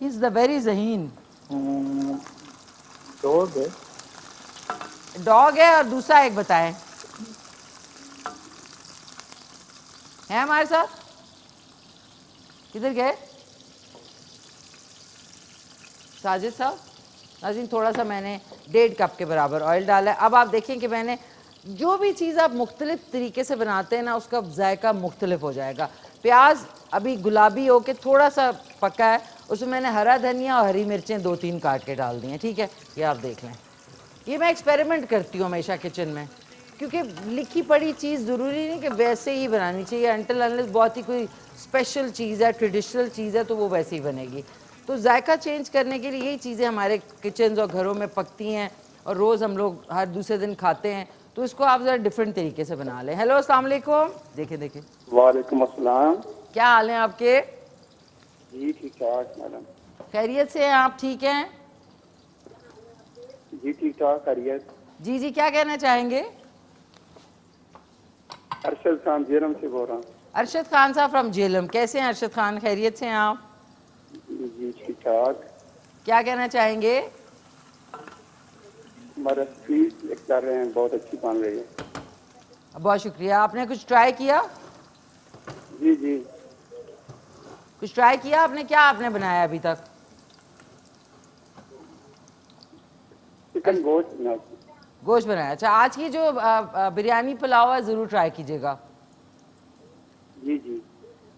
ही इज़ द वेरी ज़हीन। डॉग है। डॉग है, और दूसरा एक बताएं, है हमारे साथ? किधर गए साजिद साहब? नाज़रीन थोड़ा सा मैंने 1.5 कप के बराबर ऑयल डाला है। अब आप देखें कि मैंने जो भी चीज़ आप मुख्तलिफ तरीके से बनाते हैं ना, उसका जायका मुख्तलिफ हो जाएगा। प्याज अभी गुलाबी होके थोड़ा सा पका है, उसमें मैंने हरा धनिया और हरी मिर्चें 2-3 काट के डाल दी हैं, ठीक है, ये आप देख लें। ये मैं एक्सपेरिमेंट करती हूँ हमेशा किचन में, क्योंकि लिखी पढ़ी चीज़ ज़रूरी नहीं कि वैसे ही बनानी चाहिए। अनटिल अनलेस बहुत ही कोई स्पेशल चीज़ है, ट्रेडिशनल चीज़ है, तो वो वैसे ही बनेगी। तो जायका चेंज करने के लिए यही चीज़ें हमारे किचन और घरों में पकती हैं और रोज़ हम लोग हर दूसरे दिन खाते हैं, तो इसको आप ज़रा डिफरेंट तरीके से बना लें। हेलो अस्सलाम वालेकुम। देखिए देखिए, वालेकुम अस्सलाम। क्या हाल है आपके? जी ठीक ठाक मैडम। खैरियत से हैं आप? ठीक हैं जी ठीक ठाक खैरियत। जी जी, क्या कहना चाहेंगे? अरशद खान जेरम से बोल रहा हूँ। अरशद खान साहब फ्रॉम जेलम। कैसे हैं अरशद खान, खैरियत से हैं आप? जी ठीक ठाक। क्या कहना चाहेंगे? हमारा स्वीट कर रहे हैं, बहुत अच्छी बन रही है। बहुत शुक्रिया। आपने कुछ ट्राई किया? जी जी, कुछ ट्राई किया आपने? क्या आपने बनाया अभी तक? चिकन गोश्त बना। गोश्त बनाया। अच्छा, आज की जो बिरयानी पुलाव है ज़रूर ट्राई कीजिएगा। जी जी,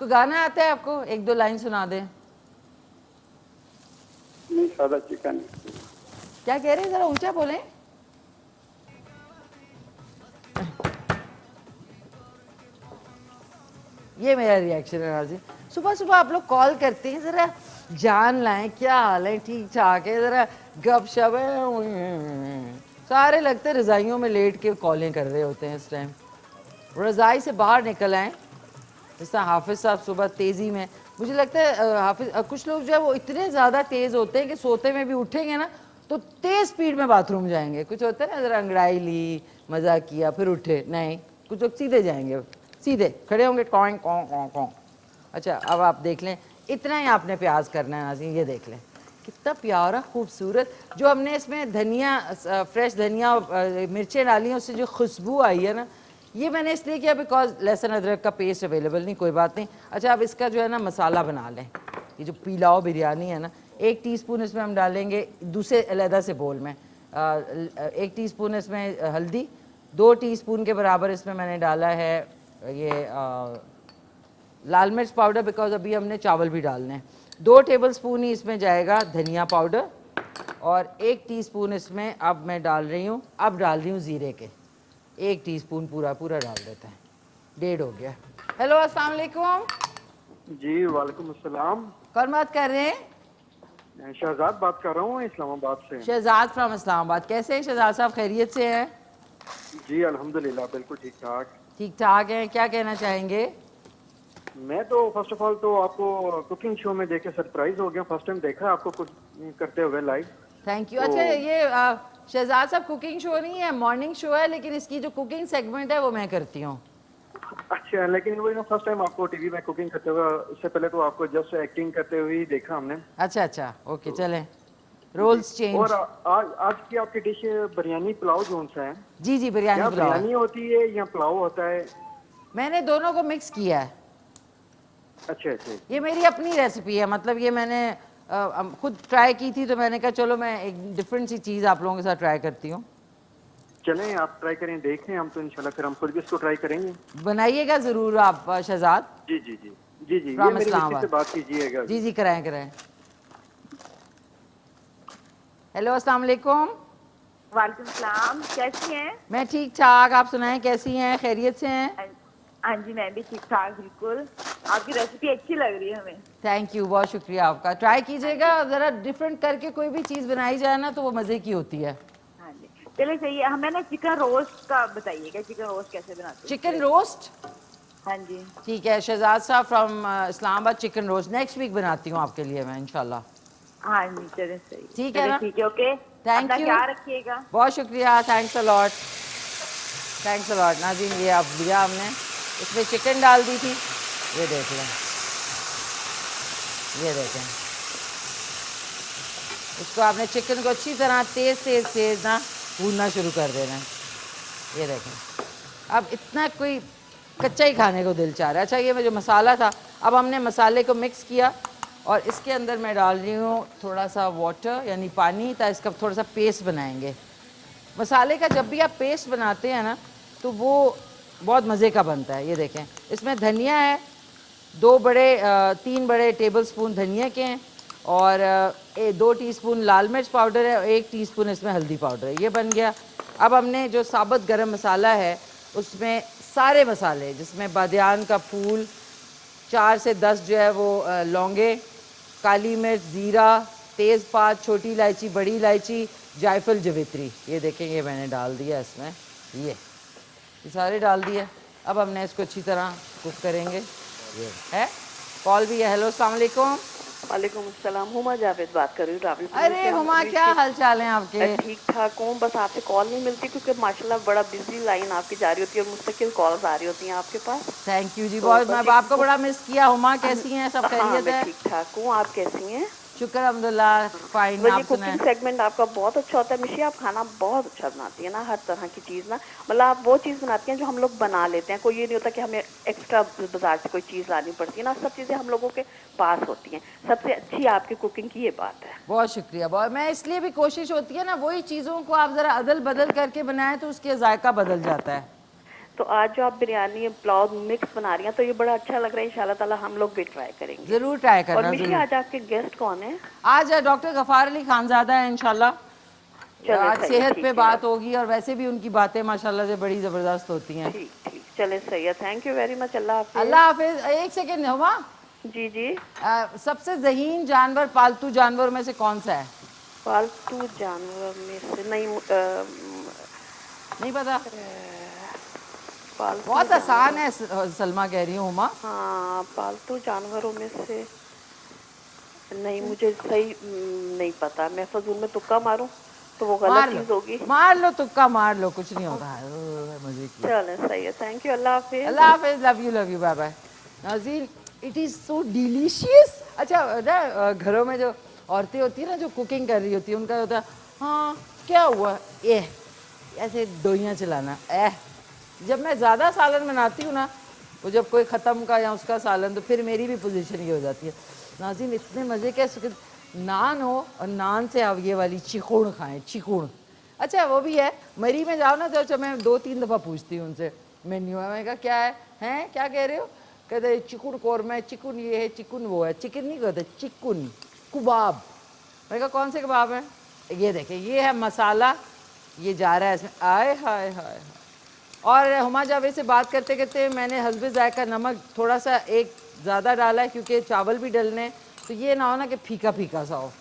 कोई गाना आता है आपको? 1-2 लाइन सुना दें। नहीं सादा चिकन। क्या कह रहे हैं, ज़रा ऊंचा बोलें। ये मेरा रिएक्शन है नाज़रीन। सुबह सुबह आप लोग कॉल करते हैं, ज़रा जान लाएं क्या हाल है, ठीक ठाक है, ज़रा गपशप है। सारे लगते रज़ाइयों में लेट के कॉलें कर रहे होते हैं इस टाइम। रज़ाई से बाहर निकल आएँ। जिस तरह हाफिज़ साहब सुबह तेज़ी में, मुझे लगता है हाफिज़, कुछ लोग जो है वो इतने ज़्यादा तेज़ होते हैं कि सोते में भी उठेंगे ना तो तेज़ स्पीड में बाथरूम जाएंगे। कुछ होता है ना, ज़रा अंगड़ाई ली, मज़ा किया, फिर उठे, नहीं, कुछ लोग सीधे जाएंगे, सीधे खड़े होंगे, कौन कौन कौन कौन। अच्छा, अब आप देख लें, इतना ही आपने प्याज करना है नाज़रीन। ये देख लें कितना प्यारा खूबसूरत, जो हमने इसमें धनिया, फ्रेश धनिया, मिर्चें डाली हैं, उससे जो खुशबू आई है ना, ये मैंने इसलिए किया बिकॉज लहसुन अदरक का पेस्ट अवेलेबल नहीं, कोई बात नहीं। अच्छा, अब इसका जो है ना मसाला बना लें। ये जो पुलाव बिरयानी है ना, 1 टीस्पून इसमें हम डालेंगे, दूसरे अलहदा से बोल में 1 टीस्पून इसमें हल्दी, 2 टीस्पून के बराबर इसमें मैंने डाला है ये लाल मिर्च पाउडर, बिकॉज अभी हमने चावल भी डालने हैं। 2 टेबलस्पून ही इसमें जाएगा धनिया पाउडर, और 1 टीस्पून इसमें अब मैं डाल रही हूँ, अब डाल रही हूँ ज़ीरे के 1 टीस्पून पूरा पूरा डाल देते हैं। 1.5 हो गया। हेलो, अस्सलाम वालेकुम। जी वालेकुम अस्सलाम। कौन बात कर रहे हैं? मैं शहजाद बात कर रहा हूँ इस्लामाबाद से। शहजाद फ्रॉम इस्लामाबाद। कैसे हैं शहजाद साहब, खैरियत से हैं? जी अल्हम्दुलिल्लाह बिल्कुल ठीक ठाक। ठीक ठाक हैं। क्या कहना चाहेंगे? मैं तो फर्स्ट ऑफ ऑल तो आपको कुकिंग शो में देख के सरप्राइज हो गया। फर्स्ट टाइम देखा आपको कुछ करते हुए लाइव। Thank you. अच्छा, ये शहजाद साहब कुकिंग शो नहीं है, मॉर्निंग शो है, लेकिन इसकी जो कुकिंग सेगमेंट है वो मैं करती हूँ। अच्छा, लेकिन वही ना फर्स्ट टाइम आपको टीवी में कुकिंग करते हुए, इससे पहले तो आपको जस्ट एक्टिंग करते हुए ही देखा हमने। अच्छा अच्छा, ओके, चलें, रोल्स चेंज। और आज की आपकी डिश बिरयानी पुलाव जोन सा है। जी जी, बिरयानी क्या पुलाव बिरयानी होती है या पुलाव होता है? मैंने दोनों को मिक्स किया है। अच्छा अच्छा। ये मेरी अपनी रेसिपी है, मतलब ये मैंने खुद ट्राई की थी, तो मैंने कहा चलो मैं एक डिफरेंट सी चीज़ आप लोगों के साथ ट्राई करती हूँ। चलें आप ट्राई करें, देखें हम तो इंशाल्लाह फिर हम खुद भी इसको ट्राई करेंगे। बनाइएगा ज़रूर आप शहजाद। जी जी जी जी जी, ये फ्रॉम मेरी मिस्टर इस्लामाबाद से बात कीजिएगा। जी जी, कराएं कराएं। हेलो, अस्सलाम वालेकुम। वालेकुम सलाम, कैसी हैं? मैं ठीक ठाक, आप सुनाएं कैसी हैं, खैरियत से हैं? हाँ जी, मैं भी ठीक ठाक बिल्कुल। आपकी रेसिपी अच्छी लग रही है हमें। थैंक यू, बहुत शुक्रिया आपका। ट्राई कीजिएगा, ज़रा डिफरेंट करके कोई भी चीज़ बनाई जाए ना तो वो मज़े की होती है। हाँ जी, चलिए सही है। हमें ना चिकन रोस्ट का बताइएगा, चिकन रोस्ट कैसे बनाते हैं? Chicken roast? हाँ जी ठीक है, शहजाद साहब from Islamabad, chicken roast next week बनाती हूँ आपके लिए मैं इंशाल्लाह। हाँ जी, चलिए सही। ठीक है ना? ठीक है, ओके। थैंक यू, ख्याल रखिएगा। बहुत शुक्रिया, thanks a lot, thanks a lot. नाज़रीन, ये अब दिया हमने, इसमें चिकन डाल दी थी, ये देख लें, ये देखें, इसको आपने चिकन को अच्छी तरह तेज़ तेज़ तेज़ ना भूनना शुरू कर देना है। ये देखें, अब इतना कोई कच्चा ही खाने को दिल चाह रहा है। अच्छा, ये जो मसाला था, अब हमने मसाले को मिक्स किया और इसके अंदर मैं डाल रही हूँ थोड़ा सा वाटर, यानी पानी, ताकि इसका थोड़ा सा पेस्ट बनाएंगे। मसाले का जब भी आप पेस्ट बनाते हैं ना तो वो बहुत मज़े का बनता है। ये देखें, इसमें धनिया है, 3 बड़े टेबल स्पून धनिया के हैं, और 2 टीस्पून लाल मिर्च पाउडर है, और 1 टीस्पून इसमें हल्दी पाउडर है। ये बन गया। अब हमने जो साबुत गरम मसाला है उसमें सारे मसाले, जिसमें बादियान का फूल, 4 से 10 जो है वो लौंगे, काली मिर्च, ज़ीरा, तेज़पात, छोटी इलायची, बड़ी इलायची, जायफल, जवित्री, ये देखें, ये मैंने डाल दिया इसमें, ये सारे डाल दिए। अब हमने इसको अच्छी तरह कुक करेंगे। ये है, कॉल भी है। हेलो, अस्सलाम वालेकुम। वालेकुम अस्सलाम, हुमा जावेद बात कर रही हूँ रावल। अरे हुमा, क्या हाल चाल है आपके? ठीक ठाक हूँ, बस आपसे कॉल नहीं मिलती क्योंकि माशाल्लाह बड़ा बिजी लाइन आपकी जा रही होती है और मुस्तकिल कॉल्स आ रही होती हैं आपके पास। थैंक यू जी, बहुत। मैं आपको बड़ा मिस किया। हुमा कैसी हैं, सब खैरियत है? ठीक ठाक हूँ, आप कैसी हैं? शुक्र अल्हम्दुलिल्लाह, फाइन। ये आप कुकिंग सुनाएं? सेगमेंट आपका बहुत अच्छा होता है मिशी, आप खाना बहुत अच्छा बनाती है ना, हर तरह की चीज़ ना, मतलब आप वो चीज़ बनाती हैं जो हम लोग बना लेते हैं। कोई ये नहीं होता कि हमें एक्स्ट्रा बाजार से कोई चीज़ लानी पड़ती है ना, सब चीज़ें हम लोगों के पास होती हैं। सबसे अच्छी आपकी कुकिंग की ये बात है। बहुत शुक्रिया, बहुत। मैं इसलिए भी कोशिश होती है ना, वही चीज़ों को आप ज़रा अदल बदल करके बनाएं तो उसके जायका बदल जाता है। तो आज जो आप बिरयानी पुलाव मिक्स बना रही हैं तो ये बड़ा अच्छा लग रहा है। इंशाल्लाह ताला हम लोग भी ट्राई करेंगे। ज़रूर ट्राई करना। और मिशी, आज आपके गेस्ट कौन है? आज डॉक्टर गफ़ार अली खानज़ादा है इंशाल्लाह। आज सेहत पे बात होगी, और वैसे भी उनकी बातें माशाल्लाह से बड़ी ज़बरदस्त होती हैं। ठीक ठीक, चले सही है, थैंक यू वेरी मच। अल्लाह हाफिज़। अल्लाह हाफिज़। एक सेकेंड हुआ, जी जी। सबसे ज़हीन जानवर पालतू जानवर में से कौन सा है? पालतू जानवर में से नहीं पता? पालतू बहुत आसान है, सलमा कह रही हूँ हुमा। हाँ, पालतू जानवरों में से नहीं, मुझे सही नहीं पता। मैं फजूल में तुक्का मारूं तो वो गलत चीज होगी। मार लो तुक्का, मार लो, कुछ नहीं होता है, मजे की। चले सही है, थैंक यू, अल्लाह हाफिज़। अल्लाह हाफिज़, लव यू, बाय बाय। नाज़रीन, इट इज़ सो डिलीशियस। अच्छा ना, घरों में जो औरतें होती है ना, जो कुकिंग कर रही होती है, उनका होता है, हाँ क्या हुआ, ऐसे दोइयाँ चलाना। जब मैं ज़्यादा सालन बनाती हूँ ना, वो जब कोई ख़त्म का या उसका सालन, तो फिर मेरी भी पोजीशन ये हो जाती है। नाज़रीन, इतने मज़े के नान हो, और नान से आप ये वाली चिकूण खाएं, चिकूण, अच्छा वो भी है, मरी में जाओ ना तो अच्छा मैं 2-3 दफ़ा पूछती हूँ उनसे मेन्यू है, मैंने कहा क्या है, हैं क्या कह रहे हो, कहते चिकन कौरमा है, चिकन ये है, चिकन वो है, चिकन नहीं कहते चिकन कबाब। मैंने कहा कौन से कबाब हैं, ये देखें ये है मसाला, ये जा रहा है इसमें, आए हाय हाय। और हुमा जावेद से बात करते करते मैंने हस्बे जायका नमक थोड़ा सा एक ज़्यादा डाला है क्योंकि चावल भी डलने, तो ये ना हो ना कि फीका फीका सा हो,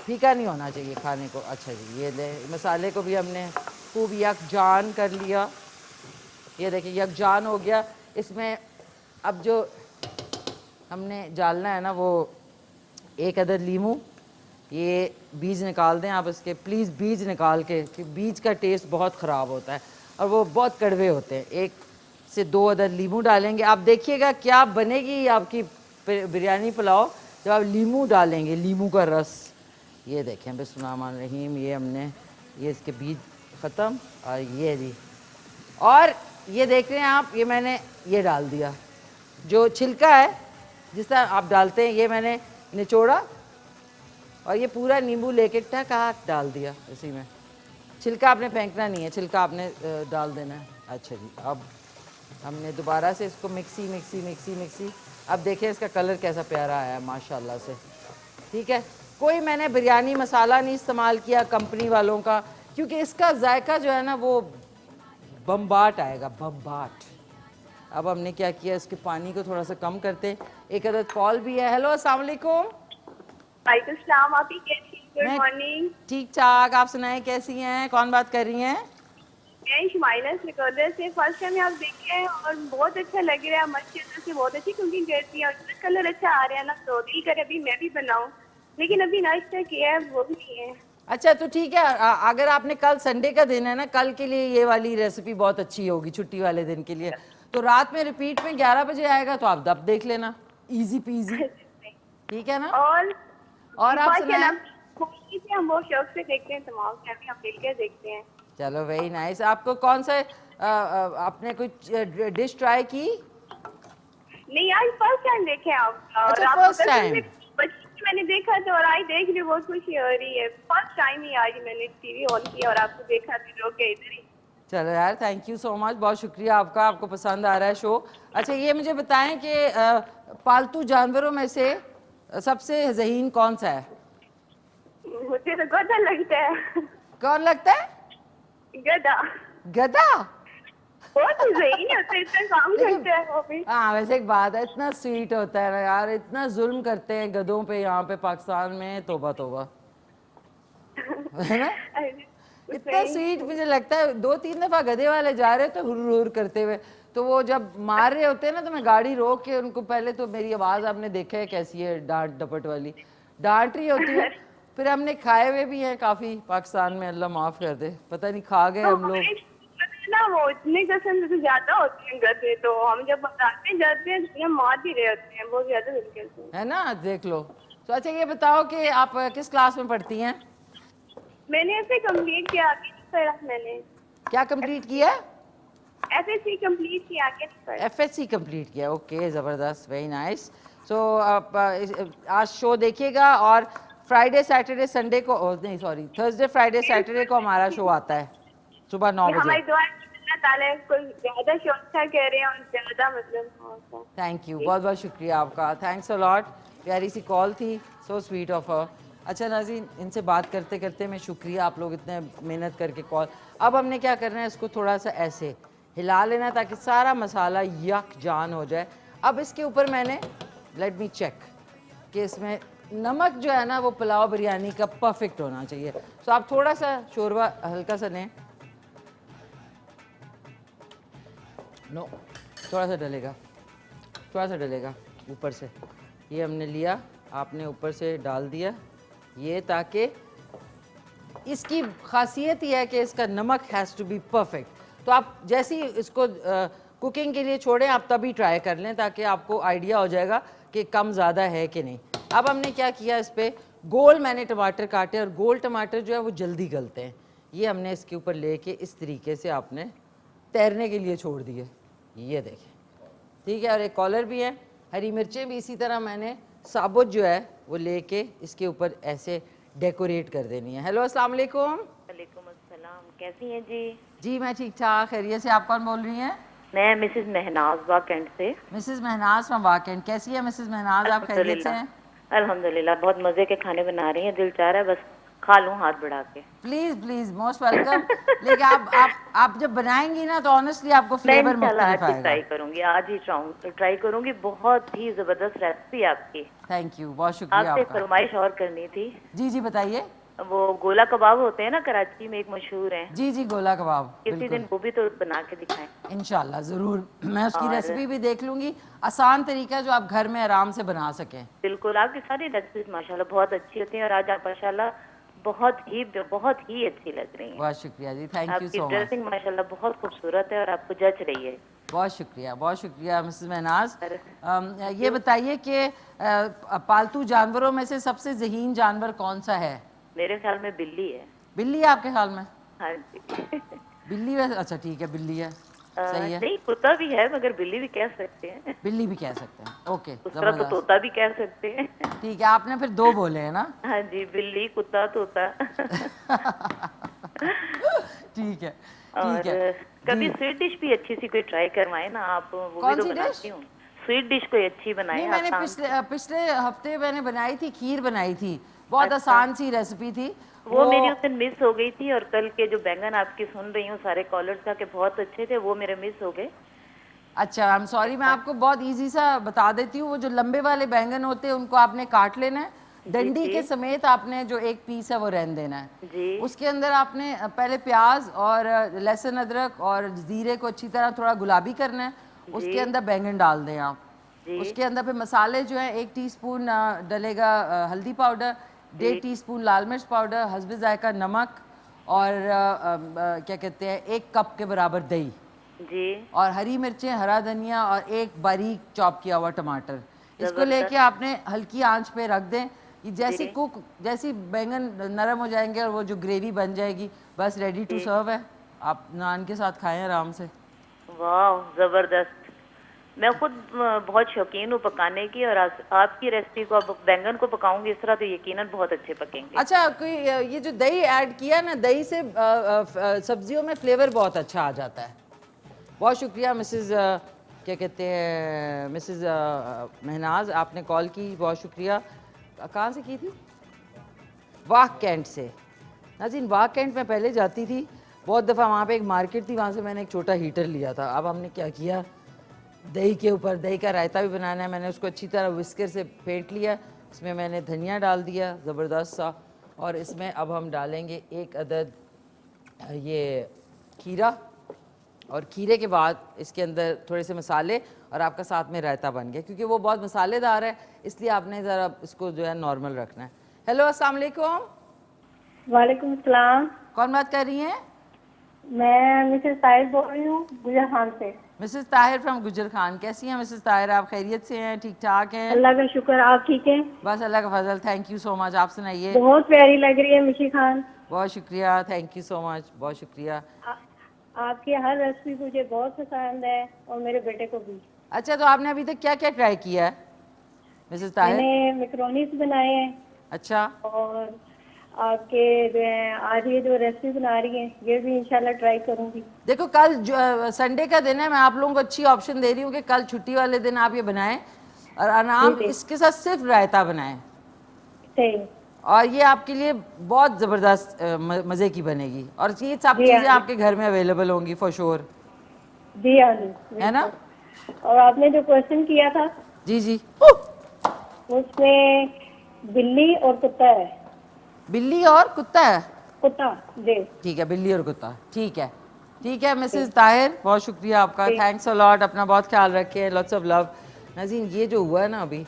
फीका नहीं होना चाहिए खाने को। अच्छा जी ये ले मसाले को भी हमने खूब यकजान कर लिया, ये देखिए यकजान हो गया। इसमें अब जो हमने डालना है ना वो 1 अदद लीमू, ये बीज निकाल दें आप इसके प्लीज़, बीज निकाल के, कि बीज का टेस्ट बहुत ख़राब होता है और वो बहुत कड़वे होते हैं। 1 से 2 अदद लीमू डालेंगे। आप देखिएगा क्या बनेगी आपकी बिरयानी पुलाव जब आप लीमू डालेंगे, लीमू का रस। ये देखें बिस्मिल्लाहिर्रहमानिर्रहीम, ये हमने ये इसके बीज ख़त्म, और ये जी, और ये देख रहे हैं आप, ये मैंने ये डाल दिया जो छिलका है जिस तरह आप डालते हैं, ये मैंने निचोड़ा और ये पूरा नींबू लेके टका डाल दिया इसी में। छिलका आपने फेंकना नहीं है, छिलका आपने डाल देना है। अच्छा जी अब हमने दोबारा से इसको मिक्सी मिक्सी मिक्सी मिक्सी, अब देखें इसका कलर कैसा प्यारा आया है माशाल्लाह से। ठीक है, कोई मैंने बिरयानी मसाला नहीं इस्तेमाल किया कंपनी वालों का, क्योंकि इसका जायका जो है ना वो बम्बाट आएगा, बम्बाट। अब हमने क्या किया, इसके पानी को थोड़ा सा कम करते। 1 अदद कॉल भी है। हेलो अस्सलाम वालेकुम। वालेकुम सलाम, आप ही कैसी? गुड मैं मॉर्निंग। ठीक ठाक, आप सुनाएं कैसी हैं, कौन बात कर रही हैं? मैं शुमाइला रिकॉर्डर से फर्स्ट टाइम आप देखे हैं और बहुत अच्छा लग रहा है, माशाल्लाह से बहुत अच्छी कुकिंग करती है और कलर अच्छा आ रहा है ना, तो दिल करे अभी मैं भी बनाऊं, लेकिन अभी नाश्ता किया है वो भी नहीं है। अच्छा तो ठीक है, अगर आपने कल संडे का दिन है ना, कल के लिए ये वाली रेसिपी बहुत अच्छी होगी, छुट्टी वाले दिन के लिए। तो रात में रिपीट में 11 बजे आएगा, तो आप दब देख लेना, इजी पीजी। ठीक है ना? और आप सुनाएं? हम बहुत शौक से देखते हैं, तमाम फैमिली हम मिलकर देखते हैं। चलो वेरी नाइस। आपको कौन सा आपने कुछ डिश ट्राई की? नहीं आज फर्स्ट टाइम देखे आप। अच्छा फर्स्ट टाइम। मैंने देखा तो और आई देख रही, बहुत खुशी हो रही है। फर्स्ट टाइम ही आज मैंने टीवी ऑन किया और आपको देखा, फिर रोक गए इधर ही। चलो यार थैंक यू सो मच, बहुत शुक्रिया आपका, आपको पसंद आ रहा है शो। अच्छा ये मुझे बताएं कि पालतू जानवरों में से सबसे ज़हीन कौन सा है? मुझे तो गधा लगता है। कौन लगता है? गधा। गधा? बहुत ज़हीन होता है, इतना काम करता है वो भी। हाँ वैसे एक बात है, इतना स्वीट होता है ना यार, इतना जुल्म करते हैं गधों पे यहाँ पे पाकिस्तान में, तोबा तोबा, है ना? इतना स्वीट मुझे लगता है। 2-3 दफा गधे वाले जा रहे थे हुर हुर करते हुए, तो वो जब मार रहे होते हैं ना, तो मैं गाड़ी रोक के उनको, पहले तो मेरी आवाज़ आपने देखा है कैसी है, डांट डपट वाली, डांट रही होती है। फिर हमने खाए हुए भी हैं काफ़ी पाकिस्तान में, अल्लाह माफ़ कर दे, पता नहीं खा गए हम लोग ना, वो इतने कसम से ज्यादा होते हैं गधे, तो हम जब बताते जाते हैं तो मार भी रहे होते हैं, बहुत ज्यादा करते हैं, है ना, देख लो। तो अच्छा ये बताओ कि आप किस क्लास में पढ़ती हैं? मैंने ऐसे कंप्लीट किया, आगे नहीं पढ़ा। मैंने क्या कंप्लीट किया? FSC कंप्लीट किया, आगे नहीं पढ़ा। FSC कंप्लीट किया, ओके ज़बरदस्त, वेरी नाइस। सो आप आज शो देखिएगा, और फ्राइडे सैटरडे संडे को, नहीं सॉरी थर्सडे फ्राइडे सैटरडे को हमारा शो आता है सुबह 9 बजे। हमारी दुआ अल्लाह ताला को ज्यादा शौक कह रहे हैं और ज्यादा मतलब। थैंक यू, बहुत बहुत शुक्रिया आपका, थैंक्स अ लॉट। प्यारी सी कॉल थी, सो स्वीट ऑफ हर। अच्छा नाज़रीन, इनसे बात करते करते मैं, शुक्रिया आप लोग इतने मेहनत करके कॉल। अब हमने क्या करना है, इसको थोड़ा सा ऐसे हिला लेना ताकि सारा मसाला यकजान हो जाए। अब इसके ऊपर मैंने, लेट मी चेक कि इसमें नमक जो है ना वो पुलाव बिरयानी का परफेक्ट होना चाहिए। तो आप थोड़ा सा शोरबा हल्का सा लें, नो थोड़ा सा डलेगा, थोड़ा सा डलेगा ऊपर से, ये हमने लिया, आपने ऊपर से डाल दिया ये, ताकि इसकी खासियत यह है कि इसका नमक हैज़ टू बी परफेक्ट। तो आप जैसे ही इसको कुकिंग के लिए छोड़ें, आप तभी ट्राई कर लें ताकि आपको आइडिया हो जाएगा कि कम ज़्यादा है कि नहीं। अब हमने क्या किया, इस पर गोल मैंने टमाटर काटे, और गोल टमाटर जो है वो जल्दी गलते हैं, ये हमने इसके ऊपर लेके इस तरीके से आपने तैरने के लिए छोड़ दिए, ये देखें, ठीक है। और एक कॉलर भी है, हरी मिर्चें भी इसी तरह मैंने साबुत जो है वो लेके इसके ऊपर ऐसे डेकोरेट कर देनी है। हेलो अस्सलाम वालेकुम। वालेकुम अस्सलाम। सलाम, कैसी हैं जी? जी मैं ठीक ठाक, खैरियत से। आप कौन बोल रही हैं? मैं मिसेस महनाज वाकंड से। मिसेस महनाज फ्रॉम वाकंड। कैसी है मिसेस महनाज, आप खैरियत से हैं? अल्हम्दुलिल्लाह, बहुत मजे के खाने बना रही हैं, दिल चाह रहा है बस खा लूं हाथ बढ़ा के। Please please, most welcome. लेकिन आप जब बनाएंगी ना तो ऑनेस्टली आपको मैं फ्लेवर इंशाल्लाह मुख्तलिफ आज ही आएगा। ट्राई करूंगी, आज ही ट्राई करूंगी। बहुत ही जबरदस्त रेसिपी आपकी। थैंक यू, बहुत शुक्रिया आपसे आपका। फरमाइश और करनी थी। जी जी बताइए। वो गोला कबाब होते हैं ना, कराची में एक मशहूर है। जी जी गोला कबाब, किसी दिन वो भी तो बना के दिखाएं। इंशाल्लाह ज़रूर। मैं उसकी और- रेसिपी भी देख लूंगी, आसान तरीका जो आप घर में आराम से बना सकें। बिल्कुल, आपकी सारी रेसिपीज माशाल्लाह बहुत अच्छी होती हैं और आज आप माशाल्लाह बहुत ही अच्छी लग रही हैं। बहुत शुक्रिया जी, थैंक यू आपकी सो मच। ड्रेसिंग माशाल्लाह बहुत खूबसूरत है और आपको जच रही है। बहुत शुक्रिया मिसेस महनाज। ये बताइए कि पालतू जानवरों में से सबसे ज़हीन जानवर कौन सा है? मेरे ख्याल में बिल्ली है। बिल्ली है आपके ख्याल में? हाँ जी। बिल्ली वैसे अच्छा ठीक है, बिल्ली है, सही है। नहीं, कुत्ता भी है मगर बिल्ली भी कह सकते हैं। बिल्ली भी कह सकते हैं, ओके उस तरह तो जबरदस्त। तोता भी कह सकते हैं। ठीक है, आपने फिर दो बोले हैं ना? हाँ जी, बिल्ली, कुत्ता, तोता। ठीक है और ठीक है। कभी जी। स्वीट डिश भी अच्छी सी कोई ट्राई करवाए ना आप, वो भी कौन तो सी बनाती डिश? हूँ। स्वीट डिश कोई अच्छी बनाए नहीं, मैंने आसान। पिछले हफ्ते मैंने बनाई थी, खीर बनाई थी, बहुत अच्छा। आसान सी रेसिपी थी वो मेरी उस दिन मिस हो गई थी और कल के जो बैंगन आपकी सुन रही हूँ सारे कॉलर्स का के बहुत अच्छे थे, वो मेरे मिस हो गए। अच्छा, आई एम सॉरी। मैं आपको बहुत इजी सा बता देती हूँ। वो जो लंबे वाले बैंगन होते हैं उनको आपने काट लेना है, डंडी जी। के समेत आपने जो एक पीस है वो रहने देना है। जी। उसके अंदर आपने पहले प्याज और लहसुन अदरक और जीरे को अच्छी तरह थोड़ा गुलाबी करना है। उसके अंदर बैंगन डाल दें आप। उसके अंदर फिर मसाले जो है 1 टीस्पून डलेगा हल्दी पाउडर, 1.5 टीस्पून लाल मिर्च पाउडर, हस्बे जायका नमक और क्या कहते हैं 1 कप के बराबर दही जी। और हरी मिर्चें, हरा धनिया और 1 बारीक चॉप किया हुआ टमाटर। इसको लेके आपने हल्की आंच पे रख दें। ये जैसी बैंगन नरम हो जाएंगे और वो जो ग्रेवी बन जाएगी, बस रेडी टू सर्व है। आप नान के साथ खाएं आराम से। वाह, जबरदस्त। मैं खुद बहुत शौकीन हूँ पकाने की और आपकी रेसिपी को, अब बैंगन को पकाऊंगी इस तरह तो यकीनन बहुत अच्छे पकेंगे। अच्छा, कोई ये जो दही ऐड किया ना, दही से सब्जियों में फ्लेवर बहुत अच्छा आ जाता है। बहुत शुक्रिया मिसेस क्या कहते हैं मिसेस महनाज, आपने कॉल की, बहुत शुक्रिया। कहाँ से की थी? वाह कैंट से। नाज़रीन, वाह कैंट में पहले जाती थी बहुत दफ़ा, वहाँ पे एक मार्केट थी, वहाँ से मैंने एक छोटा हीटर लिया था। अब हमने क्या किया, दही के ऊपर दही का रायता भी बनाना है, मैंने उसको अच्छी तरह विस्कर से फेंट लिया। इसमें मैंने धनिया डाल दिया ज़बरदस्त सा, और इसमें अब हम डालेंगे 1 अदद ये खीरा, और खीरे के बाद इसके अंदर थोड़े से मसाले और आपका साथ में रायता बन गया। क्योंकि वो बहुत मसालेदार है इसलिए आपने ज़रा इसको जो है नॉर्मल रखना है। हेलो, अस्सलाम वालेकुम। वालेकुम सलाम। कौन बात कर रही हैं? मैं मिसेस ताहिर बोल रही हूँ गुजर खान से। मिसेस ताहिर फ्रॉम गुजर खान। कैसी हैं मिसेस ताहिर, आप खैरियत से हैं, ठीक ठाक हैं? अल्लाह का शुक्र, आप ठीक हैं? बस अल्लाह का फजल, थैंक यू सो मच। आप सुनाइए। बहुत प्यारी लग रही है मिशी खान। बहुत शुक्रिया, थैंक यू सो मच, बहुत शुक्रिया। आपकी हर रेसिपी मुझे बहुत पसंद है और मेरे बेटे को भी। अच्छा, तो आपने अभी तक क्या क्या ट्राई किया है मिसेस ताहिर? मैंने मैक्रोनीस बनाए हैं। अच्छा। और आपके जो है आज ये जो रेसिपी बना रही हैं ये भी इंशाल्लाह ट्राई करूंगी। देखो, कल संडे का दिन है, मैं आप लोगों को अच्छी ऑप्शन दे रही हूँ कि कल छुट्टी वाले दिन आप ये बनाएं और अनाम इसके साथ सिर्फ रायता बनाएं। सही। और ये आपके लिए बहुत ज़बरदस्त मज़े की बनेगी, और ये सब चीज़ें आपके घर में अवेलेबल होंगी फॉर श्योर। जी हाँ जी, है ना? और आपने जो क्वेश्चन किया था जी जी, उसमें बिल्ली और कुत्ता है। बिल्ली और कुत्ता है? कुत्ता जी। ठीक है, बिल्ली और कुत्ता, ठीक है। ठीक है मिसेस ताहिर, बहुत शुक्रिया आपका, थैंक्स अ लॉट। अपना बहुत ख्याल रखें, लॉट्स ऑफ लव। नाज़रीन, ये जो हुआ है ना अभी,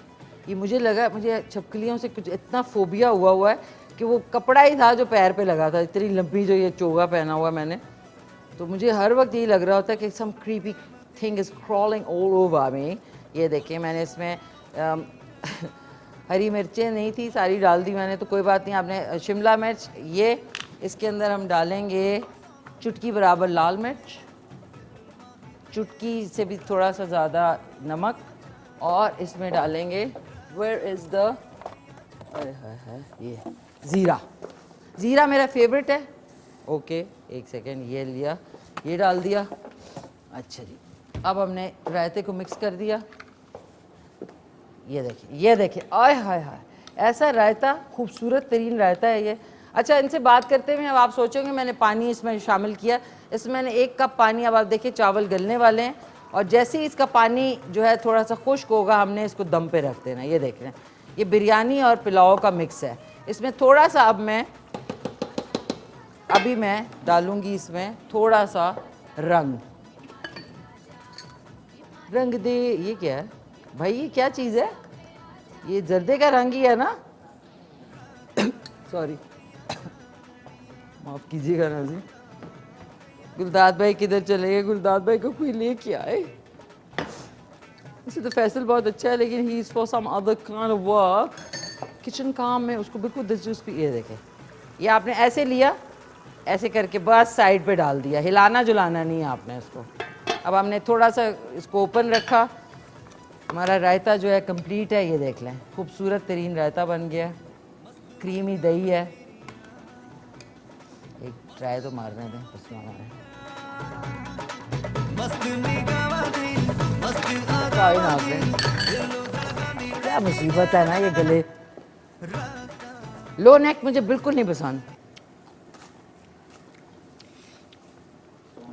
ये मुझे लगा, मुझे छिपकलियों से कुछ इतना फोबिया हुआ है कि वो कपड़ा ही था जो पैर पे लगा था, इतनी लंबी जो ये चोगा पहना हुआ मैंने, तो मुझे हर वक्त यही लग रहा होता है कि some creepy thing is crawling all over me. ये देखिए, मैंने इसमें हरी मिर्चें नहीं थी, सारी डाल दी मैंने, तो कोई बात नहीं। आपने शिमला मिर्च, ये इसके अंदर हम डालेंगे चुटकी बराबर लाल मिर्च, चुटकी से भी थोड़ा सा ज़्यादा नमक, और इसमें डालेंगे वेयर इज़ द ये ज़ीरा। ज़ीरा मेरा फेवरेट है ओके, एक सेकेंड, ये लिया, ये डाल दिया। अच्छा जी, अब हमने रायते को मिक्स कर दिया। ये देखिए, ये देखिए, आय हाय हाय, ऐसा रायता, खूबसूरत तरीन रायता है ये। अच्छा, इनसे बात करते हुए अब आप सोचोगे मैंने पानी इसमें शामिल किया। इसमें मैंने 1 कप पानी, अब आप देखिए चावल गलने वाले हैं और जैसे ही इसका पानी जो है थोड़ा सा खुश्क होगा, हमने इसको दम पे रख देना। ये देख रहे हैं, ये बिरयानी और पुलाव का मिक्स है। इसमें थोड़ा सा अभी मैं डालूंगी इसमें थोड़ा सा रंग दे। ये क्या है भाई, ये क्या चीज़ है? ये जर्दे का रंग ही है ना? सॉरी, माफ कीजिएगा नाज़रीन। गुलदाद भाई किधर चले गए? गुलदाद भाई को कोई लेके आए। वैसे तो फैसल बहुत अच्छा है, लेकिन he is for some other kind of work. Kitchen काम में उसको बिल्कुल दिलचस्पी। ये देखें, ये आपने ऐसे लिया, ऐसे करके बस साइड पे डाल दिया, हिलाना जुलाना नहीं है आपने इसको। अब हमने थोड़ा सा इसको ओपन रखा, हमारा रायता जो है कंप्लीट है। ये देख लें, खूबसूरत तरीन रायता बन गया, क्रीमी दही है। एक ट्राई तो मारने दें, पसीना मारें। क्या मुसीबत है ना ये गले। लो नेक मुझे बिल्कुल नहीं पसंद।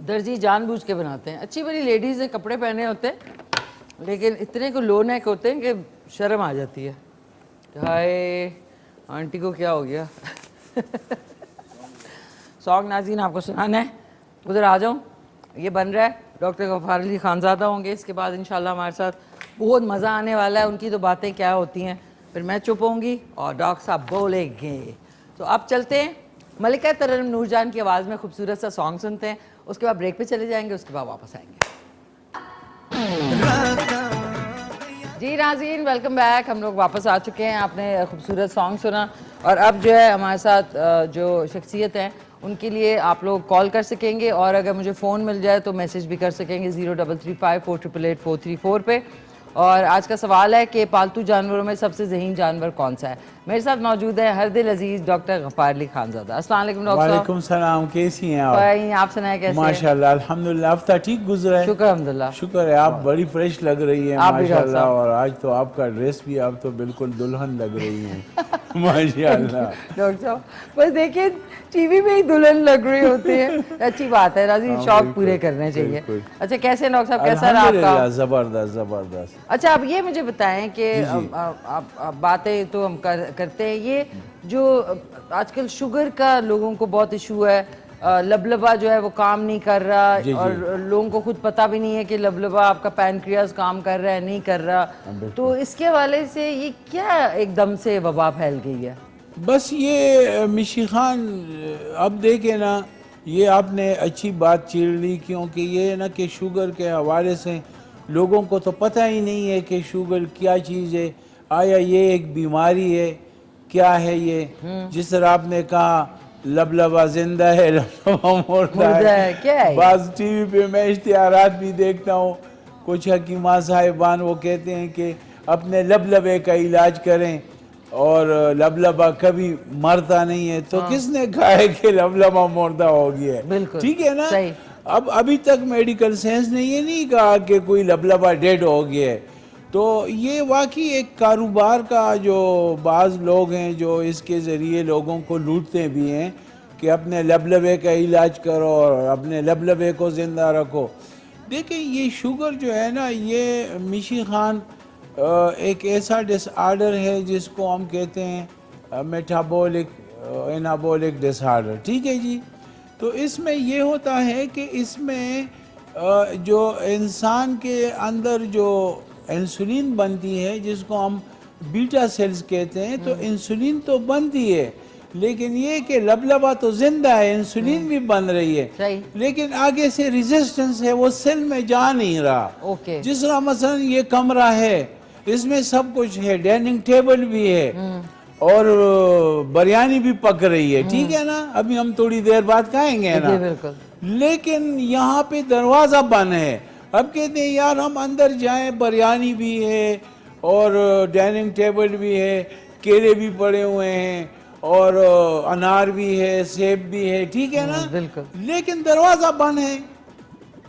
दर्जी जानबूझ के बनाते हैं। अच्छी बड़ी लेडीज़ ने कपड़े पहने होते हैं, लेकिन इतने को लो नेक होते हैं कि शर्म आ जाती है। हाय आंटी को क्या हो गया। सॉन्ग नाज़रीन आपको सुनाना है, उधर आ जाऊँ। ये बन रहा है, डॉक्टर गफ्फार अली खानज़ादा होंगे इसके बाद इंशाल्लाह हमारे साथ। बहुत मज़ा आने वाला है, उनकी तो बातें क्या होती हैं। फिर मैं चुप होंगी और डॉक्टर साहब बोलेंगे। तो अब चलते हैं, मलिका तरन्नुम नूरजान की आवाज़ में खूबसूरत सा सॉन्ग सुनते हैं, उसके बाद ब्रेक पे चले जाएंगे, उसके बाद वापस आएंगे। जी नाज़रीन, वेलकम बैक। हम लोग वापस आ चुके हैं। आपने खूबसूरत सॉन्ग सुना और अब जो है हमारे साथ जो शख्सियत हैं उनके लिए आप लोग कॉल कर सकेंगे और अगर मुझे फ़ोन मिल जाए तो मैसेज भी कर सकेंगे 0335488884 पे। और आज का सवाल है कि पालतू जानवरों में सबसे ज़हीन जानवर कौन सा है। मेरे साथ मौजूद है हर दिल अजीज़ डॉक्टर गफ्फार अली खानज़ादा। अस्सलाम वालेकुम डॉक्टर साहब। वालेकुम सलाम, कैसी हैं आप? आप सुनाएं कैसे? माशाल्लाह अल्हम्दुलिल्लाह, हफ्ता ठीक गुजरा है? शुक्र अल्हम्दुलिल्लाह। शुक्र है, आप बड़ी फ्रेश लग रही है माशाल्लाह। और आज तो आपका ड्रेस भी, आप तो बिल्कुल दुल्हन लग रही हैं। माशाल्लाह डॉक्टर साहब, बस देखिए टीवी में ही दुल्हन लग रही होती है। अच्छी बात है राजी, शौक पूरे करने चाहिए। अच्छा कैसे डॉक्टर साहब, कैसा रहा आपका? जबरदस्त जबरदस्त। अच्छा अब ये मुझे बताएं कि आप बातें तो हम करते हैं, ये जो आजकल शुगर का लोगों को बहुत इशू है, लबलबा जो है वो काम नहीं कर रहा और लोगों को खुद पता भी नहीं है कि लबलबा आपका पैनक्रियाज काम कर रहा है नहीं कर रहा, तो इसके हवाले से ये क्या एकदम से वबा फैल गई है? बस ये मिशी खान, अब देखे ना, ये आपने अच्छी बात छीड़ ली, क्योंकि ये ना कि शुगर के हवाले से लोगों को तो पता ही नहीं है कि शुगर क्या चीज़ है, आया ये एक बीमारी है, क्या है ये। जिस तरह आपने कहा लबलबा जिंदा है, लबलबा मुर्दा है, क्या है? बाज़ टीवी पे मैं इश्तिहारात भी देखता हूँ, कुछ हकीमा साहिबान वो कहते हैं कि अपने लबलबे का इलाज करें और लबलबा कभी मरता नहीं है। तो किसने कहा है कि लबलबा मुर्दा हो गया है? ठीक है ना। अब अभी तक मेडिकल साइंस ने ये नहीं कहा कि कोई लबलबा डेड हो गया है। तो ये वाकई एक कारोबार का, जो बाज़ लोग हैं जो इसके ज़रिए लोगों को लूटते भी हैं कि अपने लबलबे का इलाज करो और अपने लबलबे को ज़िंदा रखो। देखिए ये शुगर जो है ना, ये मिशी खान एक ऐसा डिसऑर्डर है जिसको हम कहते हैं मेटाबॉलिक एनाबॉलिक डिसऑर्डर। ठीक है जी। तो इसमें ये होता है कि इसमें जो इंसान के अंदर जो इंसुलिन बनती है, जिसको हम बीटा सेल्स कहते हैं, तो इंसुलिन तो बनती है, लेकिन ये कि लबलबा तो जिंदा है, इंसुलिन भी बन रही है, लेकिन आगे से रेजिस्टेंस है, वो सेल में जा नहीं रहा। जिस तरह मसलन ये कमरा है, इसमें सब कुछ है, डाइनिंग टेबल भी है और बिरयानी भी पक रही है, ठीक है ना, अभी हम थोड़ी देर बाद खाएंगे ना, लेकिन यहाँ पे दरवाजा बंद है। अब कहते हैं यार हम अंदर जाएं, बिरयानी भी है और डाइनिंग टेबल भी है, केले भी पड़े हुए हैं और अनार भी है, सेब भी है, ठीक है ना, बिल्कुल। लेकिन दरवाजा बंद है,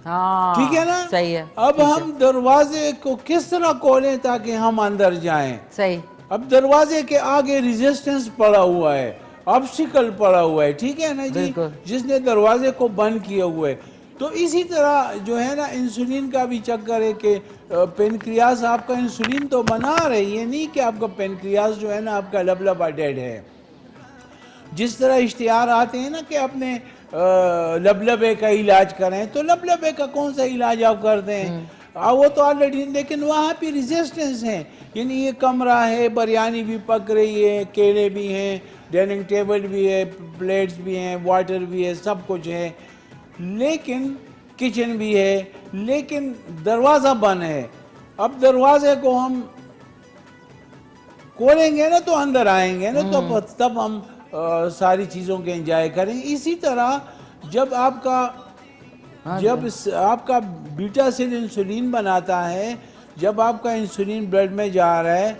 हाँ ठीक है ना, सही है। अब हम दरवाजे को किस तरह खोलें ताकि हम अंदर जाएं? सही। अब दरवाजे के आगे रेजिस्टेंस पड़ा हुआ है, ऑब्स्टिकल पड़ा हुआ है, ठीक है ना जी, जिसने दरवाजे को बंद किया हुआ है। तो इसी तरह जो है ना इंसुलिन का भी चक्कर है कि पेनक्रियास आपका इंसुलिन तो बना रहे, ये नहीं कि आपका पेनक्रियास जो है ना आपका लबलबा डेड है। जिस तरह इश्तिहार आते हैं ना कि अपने लबलबे का इलाज करें, तो लबलबे का कौन सा इलाज आप करते हैं? वो तो ऑलरेडी, लेकिन वहाँ पे रेजिस्टेंस है, यानी ये कमरा है, बिरयानी भी पक रही है, केले भी हैं, डाइनिंग टेबल भी है, प्लेट्स भी हैं, वाटर भी है, सब कुछ है, लेकिन किचन भी है, लेकिन दरवाज़ा बंद है। अब दरवाजे को हम खोलेंगे ना तो अंदर आएंगे ना, तो तब हम सारी चीज़ों के एंजॉय करें। इसी तरह जब आपका बीटा सेल इंसुलिन बनाता है, जब आपका इंसुलिन ब्लड में जा रहा है,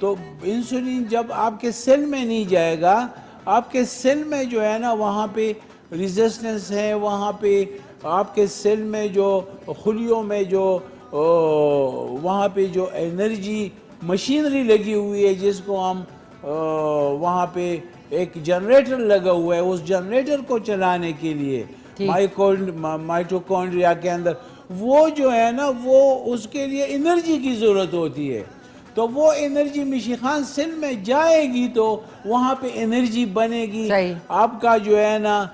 तो इंसुलिन जब आपके सेल में नहीं जाएगा, आपके सेल में जो है ना वहाँ पे रेजिस्टेंस है, वहाँ पे आपके सेल में जो खुलियों में जो वहाँ पे जो एनर्जी मशीनरी लगी हुई है, जिसको हम वहाँ पे एक जनरेटर लगा हुआ है, उस जनरेटर को चलाने के लिए माइटोकॉन्ड्रिया के अंदर वो जो है ना वो उसके लिए एनर्जी की ज़रूरत होती है। तो वो एनर्जी मिशिखान सेल में जाएगी तो वहाँ पे एनर्जी बनेगी, आपका जो है ना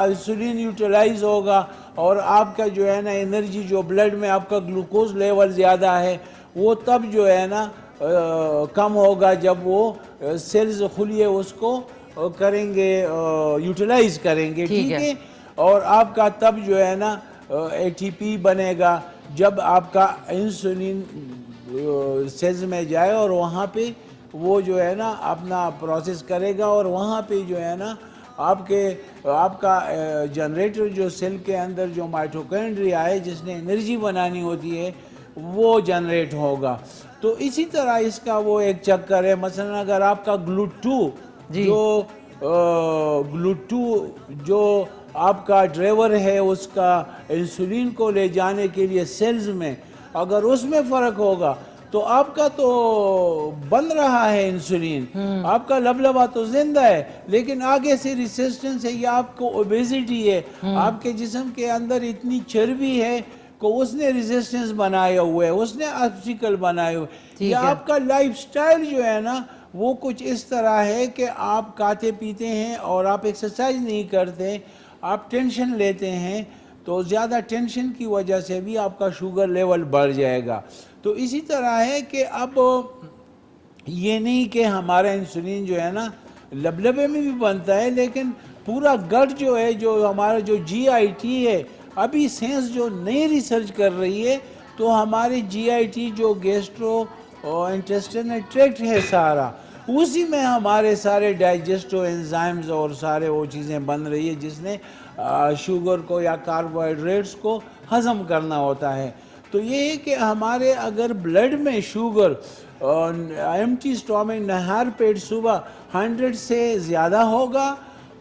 इंसुलिन यूटिलाइज होगा और आपका जो है ना एनर्जी जो ब्लड में आपका ग्लूकोज लेवल ज़्यादा है वो तब जो है ना कम होगा जब वो सेल्स खुलिए उसको करेंगे, यूटिलाइज करेंगे, ठीक है। और आपका तब जो है ना एटीपी बनेगा जब आपका इंसुलिन सेल्स में जाए और वहाँ पे वो जो है ना अपना प्रोसेस करेगा और वहाँ पे जो है ना आपका जनरेटर जो सेल के अंदर जो माइटोकॉन्ड्रिया है जिसने एनर्जी बनानी होती है वो जनरेट होगा। तो इसी तरह इसका वो एक चक्कर है। मसलन अगर आपका ग्लूटू जो आपका ड्राइवर है उसका इंसुलिन को ले जाने के लिए सेल्स में, अगर उसमें फ़र्क होगा तो आपका तो बन रहा है इंसुलिन, आपका लबलबा तो जिंदा है लेकिन आगे से रेजिस्टेंस है, या आपको ओबेसिटी है, आपके जिस्म के अंदर इतनी चर्बी है को उसने रेजिस्टेंस बनाया हुआ है, उसने ऑब्स्टिकल बनाए हुए, या आपका लाइफस्टाइल जो है ना वो कुछ इस तरह है कि आप खाते पीते हैं और आप एक्सरसाइज नहीं करते, आप टेंशन लेते हैं, तो ज़्यादा टेंशन की वजह से भी आपका शुगर लेवल बढ़ जाएगा। तो इसी तरह है कि अब ये नहीं कि हमारा इंसुलिन जो है ना लबलबे में भी बनता है, लेकिन पूरा गट जो है, जो हमारा जो GIT है, अभी साइंस जो नई रिसर्च कर रही है तो हमारे GIT जो गैस्ट्रो इंटेस्टाइनल ट्रैक्ट है सारा, उसी में हमारे सारे डाइजेस्टिव एंजाइम्स और सारे वो चीज़ें बन रही है जिसने शुगर को या कार्बोहाइड्रेट्स को हज़म करना होता है। तो ये है कि हमारे अगर ब्लड में शुगर एम्प्टी स्टोमक नहार पेट सुबह 100 से ज़्यादा होगा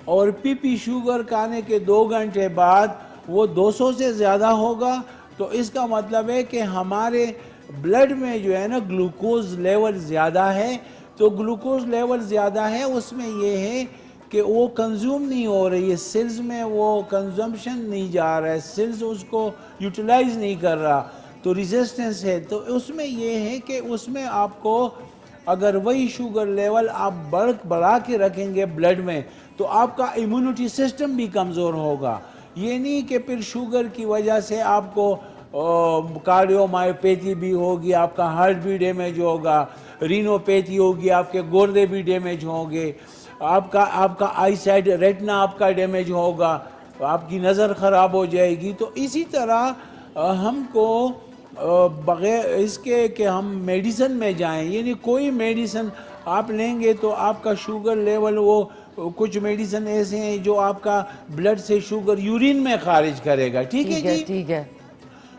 और PP शुगर खाने के 2 घंटे बाद वो 200 से ज़्यादा होगा, तो इसका मतलब है कि हमारे ब्लड में जो है ना ग्लूकोज लेवल ज़्यादा है। तो ग्लूकोज लेवल ज़्यादा है उसमें ये है कि वो कंज्यूम नहीं हो रही है, सेल्स में वो कंजम्पशन नहीं जा रहा है, सेल्स उसको यूटिलाइज नहीं कर रहा, तो रेजिस्टेंस है। तो उसमें ये है कि उसमें आपको अगर वही शुगर लेवल आप बढ़ा के रखेंगे ब्लड में तो आपका इम्यूनिटी सिस्टम भी कमज़ोर होगा। ये नहीं कि फिर शुगर की वजह से आपको कार्डियोमायोपैथी भी होगी, आपका हार्ट भी डैमेज होगा, रीनोपैथी होगी, आपके गुर्दे भी डैमेज होंगे, आपका आई साइड रेटिना आपका डैमेज होगा, आपकी नज़र ख़राब हो जाएगी। तो इसी तरह हमको बग़ैर इसके कि हम मेडिसिन में जाएं, यानी कोई मेडिसिन आप लेंगे तो आपका शुगर लेवल वो कुछ मेडिसिन ऐसे हैं जो आपका ब्लड से शुगर यूरिन में खारिज करेगा, ठीक है जी, ठीक है।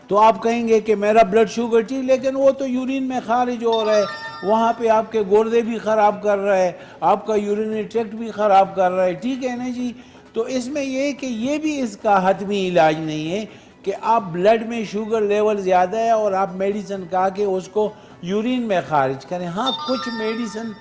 तो आप कहेंगे कि मेरा ब्लड शुगर ठीक, लेकिन वो तो यूरिन में खारिज हो रहा है, वहाँ पे आपके गुर्दे भी ख़राब कर रहा है, आपका यूरिनरी ट्रैक्ट भी ख़राब कर रहा है, ठीक है ना जी। तो इसमें ये कि ये भी इसका हतमी इलाज नहीं है कि आप ब्लड में शुगर लेवल ज़्यादा है और आप मेडिसिन खा के उसको यूरिन में खारिज करें। हाँ, कुछ मेडिसिन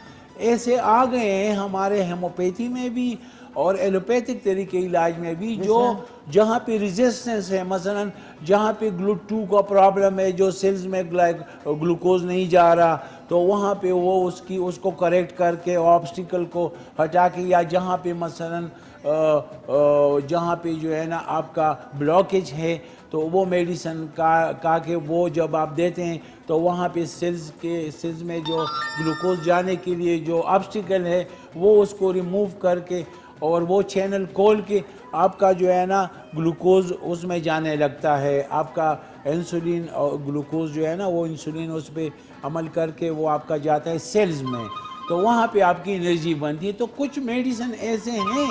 ऐसे आ गए हैं हमारे हेमोपैथी में भी और एलोपैथिक तरीके इलाज में भी, जो जहाँ पे रेजिस्टेंस है, मसलन जहाँ पे GLUT2 का प्रॉब्लम है, जो सेल्स में ग्लूकोज नहीं जा रहा, तो वहाँ पे वो उसको करेक्ट करके ऑब्स्टिकल को हटा के, या जहाँ पे मसलन जहाँ पे जो है ना आपका ब्लॉकेज है, तो वो मेडिसिन का के वो जब आप देते हैं तो वहाँ पे सेल्स में जो ग्लूकोज जाने के लिए जो ऑब्स्टिकल है वो उसको रिमूव करके और वो चैनल खोल के आपका जो है ना ग्लूकोज उसमें जाने लगता है। आपका इंसुलिन और ग्लूकोज जो है ना वो इंसुलिन उस पर अमल करके वो आपका जाता है सेल्स में, तो वहाँ पे आपकी एनर्जी बनती है। तो कुछ मेडिसिन ऐसे हैं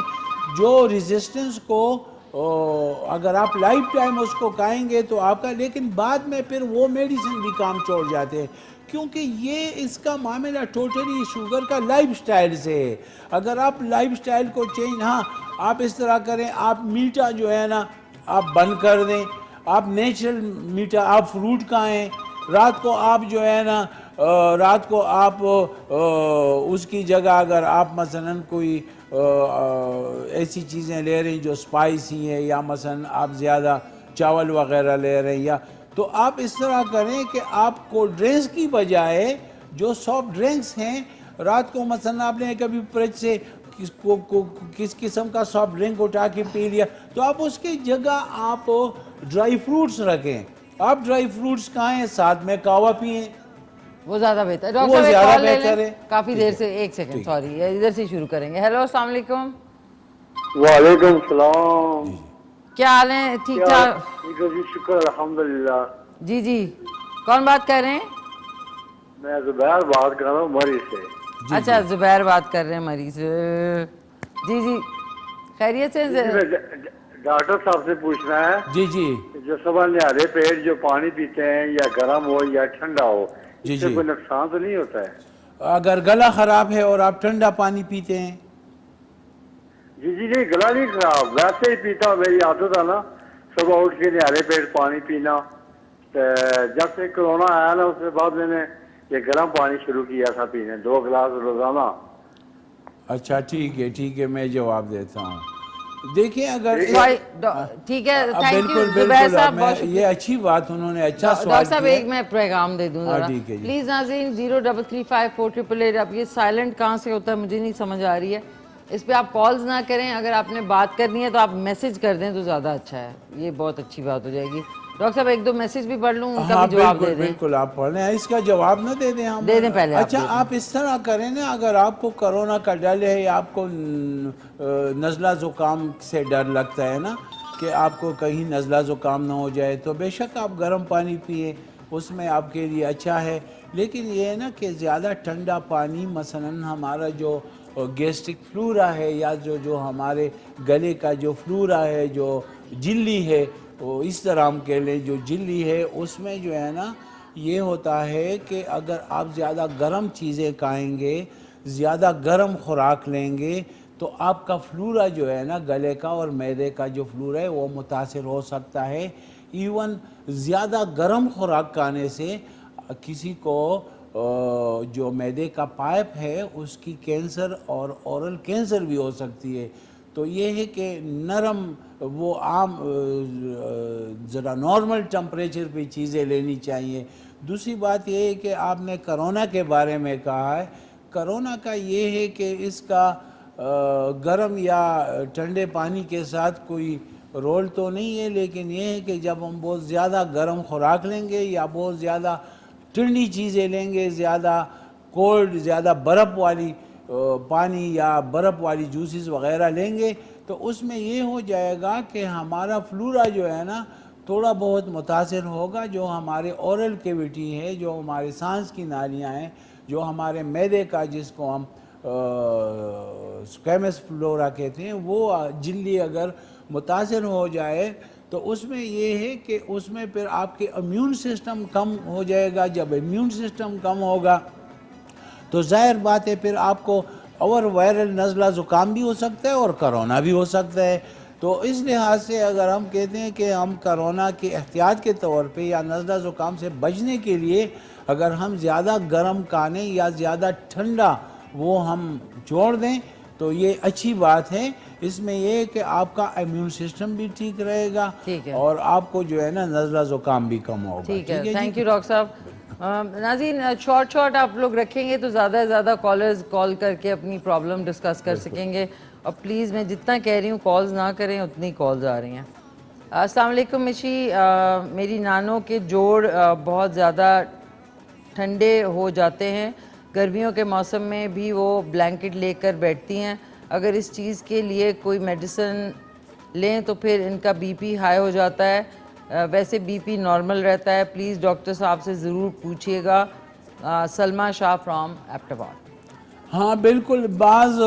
जो रेजिस्टेंस को अगर आप लाइफ टाइम उसको खाएंगे तो आपका, लेकिन बाद में फिर वो मेडिसिन भी काम छोड़ जाते हैं, क्योंकि ये इसका मामला टोटली शुगर का लाइफस्टाइल से है। अगर आप लाइफस्टाइल को चेंज, हाँ आप इस तरह करें, आप मीठा जो है ना आप बंद कर दें, आप नेचुरल मीठा, आप फ्रूट खाएं, रात को आप जो है ना रात को आप उसकी जगह अगर आप मसलन कोई ऐसी चीज़ें ले रहे हैं जो स्पाइसी है, या मसलन आप ज़्यादा चावल वगैरह ले रहे हैं, या तो आप इस तरह करें कि आप कोल्ड ड्रिंक्स की बजाय जो सॉफ्ट ड्रिंक्स हैं, रात को मसलन आपने कभी फ्रिज से किस किस्म का सॉफ्ट ड्रिंक उठा के पी लिया, तो आप उसकी जगह आप ड्राई फ्रूट्स रखें, आप ड्राई फ्रूट्स खाएं, साथ में कावा पिएं, वो ज्यादा बेहतर है। डॉक्टर साहब कॉल ले लें, काफी देर से, एक सेकंड सॉरी, इधर से शुरू करेंगे। हेलो, अस्सलाम वालेकुम। वालेकुम सलाम, क्या हाल है? ठीक ठाक? ठीक है जी, शुक्र अल्हम्दुलिल्लाह। जी जी, कौन बात कर रहे हैं? मैं जुबैर बात कर रहा हूँ मरी से। अच्छा, जुबैर बात कर रहे हैं मरी से। जी जी, खैरियत से? डॉक्टर साहब से पूछना है जी जी, जो सुबह निहारे पेट जो पानी पीते हैं, या गर्म हो या ठंडा हो, जी इससे जी, कोई नुकसान तो नहीं होता है? अगर गला खराब है और आप ठंडा पानी पीते हैं? जी जी नहीं, गला नहीं खराब, वैसे ही पीता हूँ, मेरी आदत है ना सुबह उठ के निहारे पेट पानी पीना। जब से कोरोना आया ना उसके बाद मैंने ये गर्म पानी शुरू किया था पीने, 2 गिलास रोजाना। अच्छा ठीक है, मैं जवाब देता हूँ। देखिए अगर ठीक है, थैंक यू बिल्कुल जुबैर साहब, ये अच्छी बात उन्होंने अच्छा सवाल डॉक्टर साहब एक मैं पैगाम दे दूं जरा ठीक है जी। प्लीज नाज़रीन 03354888। अब ये साइलेंट कहाँ से होता है मुझे नहीं समझ आ रही है, इस पे आप कॉल्स ना करें, अगर आपने बात करनी है तो आप मैसेज कर दें तो ज़्यादा अच्छा है, ये बहुत अच्छी बात हो जाएगी। डॉक्टर साहब एक 2 मैसेज भी पढ़ लूँ, उनका भी जवाब दे दें। बिल्कुल आप पढ़ लें, इसका जवाब ना दे दें हम, दे दें पहले। अच्छा आप इस तरह करें ना, अगर आपको कोरोना का डर है या आपको नज़ला ज़ुकाम से डर लगता है ना कि आपको कहीं नज़ला ज़ुकाम ना हो जाए, तो बेशक आप गर्म पानी पिए, उसमें आपके लिए अच्छा है। लेकिन ये है ना कि ज़्यादा ठंडा पानी, मसलन हमारा जो गैस्ट्रिक फ्लूरा है, या जो हमारे गले का जो फ्लूरा है, जो झिल्ली है, वो इस तरह हम कह लें जो झिल्ली है, उसमें जो है ना ये होता है कि अगर आप ज़्यादा गर्म चीज़ें खाएंगे, ज़्यादा गर्म खुराक लेंगे, तो आपका फ्लूरा जो है ना गले का और मैदे का जो फ्लूरा है वो मुतासिर हो सकता है। इवन ज़्यादा गर्म खुराक खाने से किसी को जो मैदे का पाइप है उसकी कैंसर और ओरल कैंसर भी हो सकती है। तो ये है कि नरम वो आम ज़रा नॉर्मल टेम्परेचर पे चीज़ें लेनी चाहिए। दूसरी बात ये है कि आपने कोरोना के बारे में कहा है, कोरोना का ये है कि इसका गर्म या ठंडे पानी के साथ कोई रोल तो नहीं है, लेकिन ये है कि जब हम बहुत ज़्यादा गर्म खुराक लेंगे या बहुत ज़्यादा ठंडी चीज़ें लेंगे, ज़्यादा कोल्ड, ज़्यादा बर्फ़ वाली पानी या बर्फ़ वाली जूसेस वग़ैरह लेंगे, तो उसमें ये हो जाएगा कि हमारा फ्लूरा जो है ना थोड़ा बहुत मुतासिर होगा। जो हमारे ओरल कैविटी है, जो हमारे सांस की नालियाँ हैं, जो हमारे मैदे का जिसको हम स्क्वैमस फ्लोरा कहते हैं, वो झिल्ली अगर मुतासिर हो जाए तो उसमें ये है कि उसमें फिर आपके इम्यून सिस्टम कम हो जाएगा। जब इम्यून सिस्टम कम होगा तो जाहिर बात है फिर आपको और वायरल नज़ला ज़ुकाम भी हो सकता है और कोरोना भी हो सकता है। तो इस लिहाज से अगर हम कहते हैं कि हम कोरोना के एहतियात के तौर पे या नज़ला ज़ुकाम से बचने के लिए अगर हम ज़्यादा गर्म खाने या ज़्यादा ठंडा वो हम छोड़ दें तो ये अच्छी बात है। इसमें ये है कि आपका इम्यून सिस्टम भी ठीक रहेगा और आपको जो है ना नज़ला ज़ुकाम भी कम होगा। ठीक है, थैंक यू डॉक्टर साहब। नाज़रीन, शॉर्ट आप लोग रखेंगे तो ज़्यादा से ज़्यादा कॉलर्स कॉल करके अपनी प्रॉब्लम डिस्कस कर सकेंगे। और प्लीज़ मैं जितना कह रही हूँ कॉल्स ना करें, उतनी कॉल्स आ रही हैं। अस्सलाम वालेकुम मिशी, मेरी नानों के जोड़ बहुत ज़्यादा ठंडे हो जाते हैं, गर्मियों के मौसम में भी वो ब्लैंकेट लेकर बैठती हैं। अगर इस चीज़ के लिए कोई मेडिसिन लें तो फिर इनका बीपी हाई हो जाता है, वैसे बीपी नॉर्मल रहता है। प्लीज़ डॉक्टर साहब से ज़रूर पूछिएगा। सलमा शाह फ्रॉम एबटाबाद। हाँ बिल्कुल, बाज़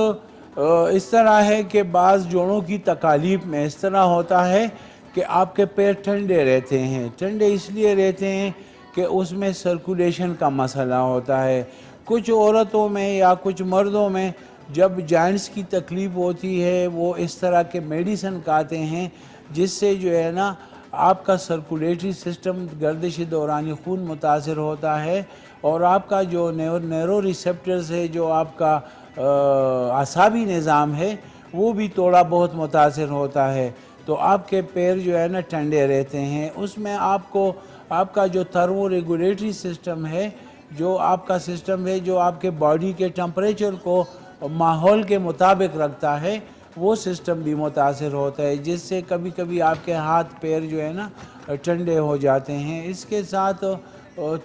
इस तरह है कि बाज़ जोड़ों की तकालीफ में इस तरह होता है कि आपके पैर ठंडे रहते हैं। ठंडे इसलिए रहते हैं कि उसमें सर्कुलेशन का मसला होता है। कुछ औरतों में या कुछ मर्दों में जब जॉइंट्स की तकलीफ़ होती है वो इस तरह के मेडिसिन खाते हैं जिससे जो है ना आपका सर्कुलेटरी सिस्टम गर्दिश दौरानी खून मुतासर होता है और आपका जो नैरो रिसेप्टर्स है, जो आपका आसाबी निज़ाम है, वो भी थोड़ा बहुत मुतासर होता है। तो आपके पैर जो है ना ठंडे रहते हैं। उसमें आपको आपका जो थर्मो रेगुलेटरी सिस्टम है, जो आपका सिस्टम है जो आपके बॉडी के टेम्परेचर को माहौल के मुताबिक रखता है, वो सिस्टम भी मुतासर होता है जिससे कभी कभी आपके हाथ पैर जो है ना ठंडे हो जाते हैं। इसके साथ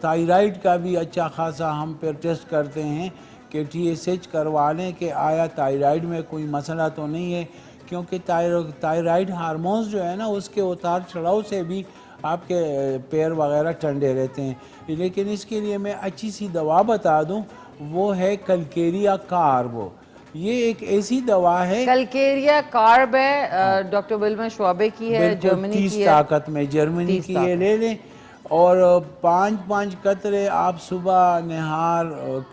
थायराइड का भी अच्छा खासा हम फिर टेस्ट करते हैं कि TSH करवा लें कि आया थायराइड में कोई मसला तो नहीं है, क्योंकि थायराइड हार्मोन्स जो है ना उसके उतार चढ़ाव से भी आपके पैर वगैरह ठंडे रहते हैं। लेकिन इसके लिए मैं अच्छी सी दवा बता दूं, वो है कलकेरिया कार्ब। ये एक ऐसी दवा है, कलकेरिया कार्ब है, डॉक्टर विल्मा श्वाबे की है, जर्मनी की है, 30 ताकत में जर्मनी की है। ले लें और 5-5 कतरे आप सुबह नहार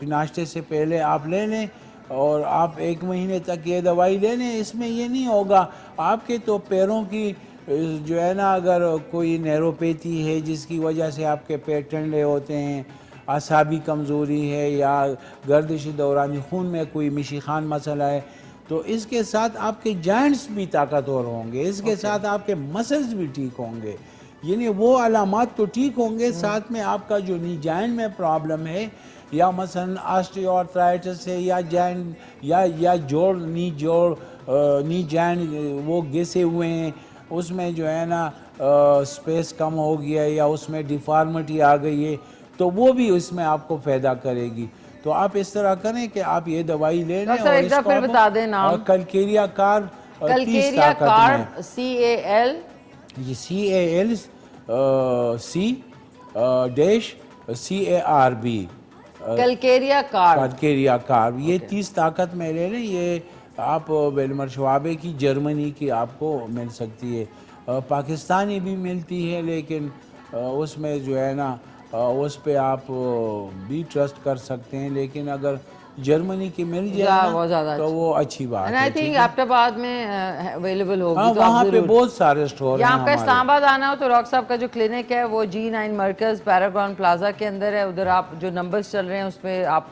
नाश्ते से पहले आप ले लें और आप 1 महीने तक ये दवाई ले लें। इसमें ये नहीं होगा आपके तो पैरों की जो है ना, अगर कोई नैरोपैथी है जिसकी वजह से आपके पैर ठंडे होते हैं, आसाबी कमज़ोरी है या गर्दिश दौरानी खून में कोई मिशिखान मसला है, तो इसके साथ आपके जॉइंट्स भी ताकतवर होंगे, इसके साथ आपके मसल्स भी ठीक होंगे। यानी वो अलामात तो ठीक होंगे, साथ में आपका जो नी जॉइंट में प्रॉब्लम है या मसलन ऑस्टियोआर्थराइटिस है या जॉइंट या जोड़ नी जॉइंट वो घिसे हुए हैं, उसमें जो है ना स्पेस कम हो गया या उसमें डिफॉर्मिटी आ गई है, तो वो भी इसमें आपको फ़ायदा करेगी। तो आप इस तरह करें कि आप ये दवाई ले लें और इसको फिर बता दें नाम। Calcarea carb, Calcarea carb CAL CALC-CARB Calcarea carb. ये 30 ताकत में ले लें। ये आप विल्मर श्वाबे की जर्मनी की आपको मिल सकती है, पाकिस्तानी भी मिलती है, लेकिन उसमें जो है ना उस पे आप भी ट्रस्ट कर सकते हैं। लेकिन अगर जर्मनी की मिल जाए ना तो वो अच्छी बात है। आई थिंक एबटाबाद में अवेलेबल होगी। हाँ, वहाँ पे बहुत सारे स्टोर हैं। आपका इस्लामाबाद आना हो तो डॉक्टर साहब का जो क्लिनिक है वो G9 मरकज़ पैरागॉन प्लाजा के अंदर है। उधर आप जो नंबर्स चल रहे हैं उस पर आप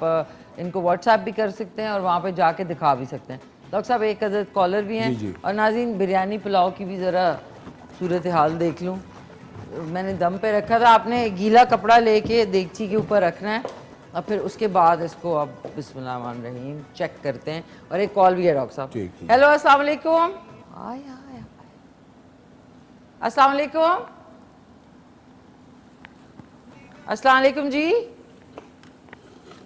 इनको व्हाट्सएप भी कर सकते हैं और वहाँ पे जाके दिखा भी सकते हैं। डॉक्टर साहब एक अदद कॉलर भी हैं और नाज़रीन बिरयानी पुलाव की भी ज़रा सूरत हाल देख लूँ। मैंने दम पे रखा था, आपने गीला कपड़ा लेके देगची के ऊपर रखना है और फिर उसके बाद इसको अब बिस्मिल्लाहिर्रहमानिर्रहीम चेक करते हैं। और एक कॉल भी है डॉक्टर साहब। हेलो, अस्सलाम वालेकुम। अस्सलाम वालेकुम। अस्सलाम वालेकुम जी।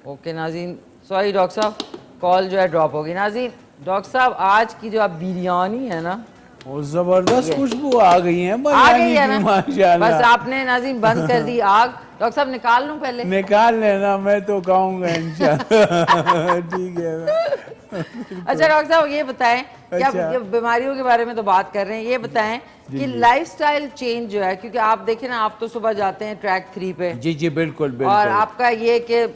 ओके नाज़रीन, सॉरी डॉक्टर साहब, कॉल जो है ड्रॉप होगी। नाज़रीन, डॉक्टर साहब आज की जो आप बिरयानी है ना, और जबरदस्त खुशबू आ गई है, आ गई है ना, माशाल्लाह। बस आपने नाज़रीन बंद कर दी आग। डॉक्टर साहब निकाल लूं पहले? निकाल लेना, मैं तो कहूँगा इंशाल्लाह। ठीक है। अच्छा डॉक्टर साहब ये बताएं कि आप ये बीमारियों के बारे में तो बात कर रहे हैं, ये बताएं कि लाइफस्टाइल चेंज जो है, क्योंकि आप देखें ना, आप तो सुबह जाते हैं ट्रैक 3 पे। जी बिल्कुल। और आपका ये कि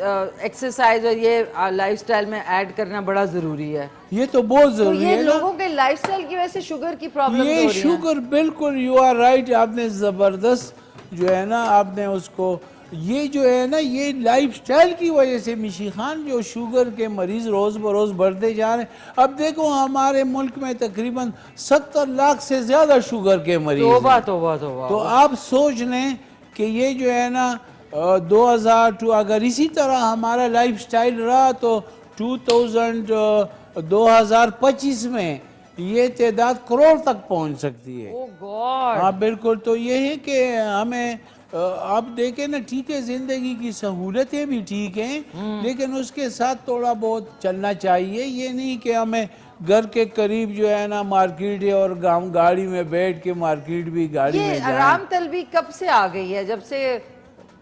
एक्सरसाइज और ये लाइफस्टाइल में ऐड करना बड़ा ज़रूरी है। ये तो बहुत तो जरूरी ये है ना। लोगों के लाइफस्टाइल की वजह से शुगर की प्रॉब्लम हो ये रही है। शुगर बिल्कुल, यू आर राइट, आपने जबरदस्त जो है ना, आपने उसको, ये जो है ना, ये लाइफस्टाइल की वजह से मिशी खान जो शुगर के मरीज रोज बरोज बढ़ते जा रहे हैं। अब देखो हमारे मुल्क में तकरीबन 70 लाख से ज्यादा शुगर के मरीज तौबा हैं। तौबा तौबा। तो आप सोच लें कि ये जो है ना 2002, अगर इसी तरह हमारा लाइफस्टाइल रहा तो 2025 में ये तादाद करोड़ तक पहुंच सकती है। ओह गॉड। हाँ बिल्कुल। तो ये है कि हमें अब देखें ना, ठीक है ज़िंदगी की सहूलतें भी ठीक हैं, लेकिन उसके साथ थोड़ा बहुत चलना चाहिए। ये नहीं कि हमें घर के करीब जो है ना मार्केट है और गांव गाड़ी में बैठ के मार्केट भी गाड़ी ये में जाएं। आराम तलबी कब से आ गई है? जब से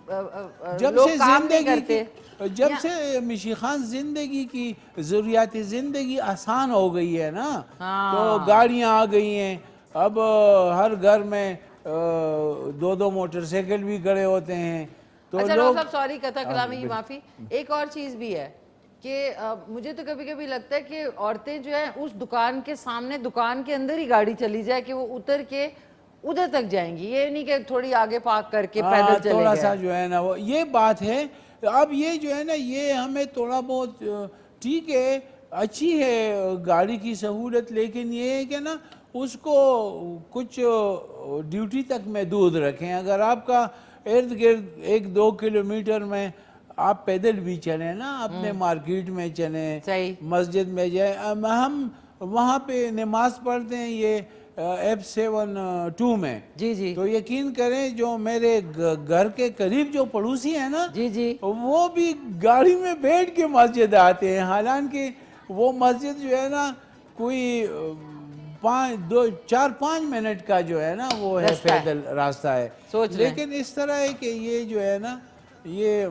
जब लोग से काम नहीं जिंदगी करते। की, जब से मिशी खान जिंदगी की ज़रूरियात ज़िंदगी आसान हो गई है ना, तो गाड़ियाँ आ गई हैं। अब हर घर में 2-2 मोटरसाइकिल भी खड़े होते हैं। तो अच्छा लोग, साहब, सॉरी कथा कलामी की माफ़ी, एक और चीज़ भी है कि मुझे तो कभी कभी लगता है कि औरतें जो है उस दुकान के सामने, दुकान के अंदर ही गाड़ी चली जाए कि वो उतर के उधर तक जाएंगी, ये नहीं कि थोड़ी आगे पार्क करके पैदल चले थोड़ा गए। सा जो है ना वो ये बात है। अब ये जो है ना, ये हमें थोड़ा बहुत ठीक है, अच्छी है गाड़ी की सहूलत, लेकिन ये है कि ना उसको कुछ ड्यूटी तक महदूद रखें। अगर आपका इर्द गिर्द 1-2 किलोमीटर में आप पैदल भी चलें ना, अपने मार्केट में चलें, मस्जिद में जाए। हम वहाँ पे नमाज पढ़ते हैं ये F72 में। जी जी। तो यकीन करें जो मेरे घर के करीब जो पड़ोसी है ना, जी जी, वो भी गाड़ी में बैठ के मस्जिद आते हैं। हालांकि वो मस्जिद जो है ना कोई 4-5 मिनट का जो है ना वो है पैदल रास्ता है। लेकिन इस तरह है कि ये जो है ना, ये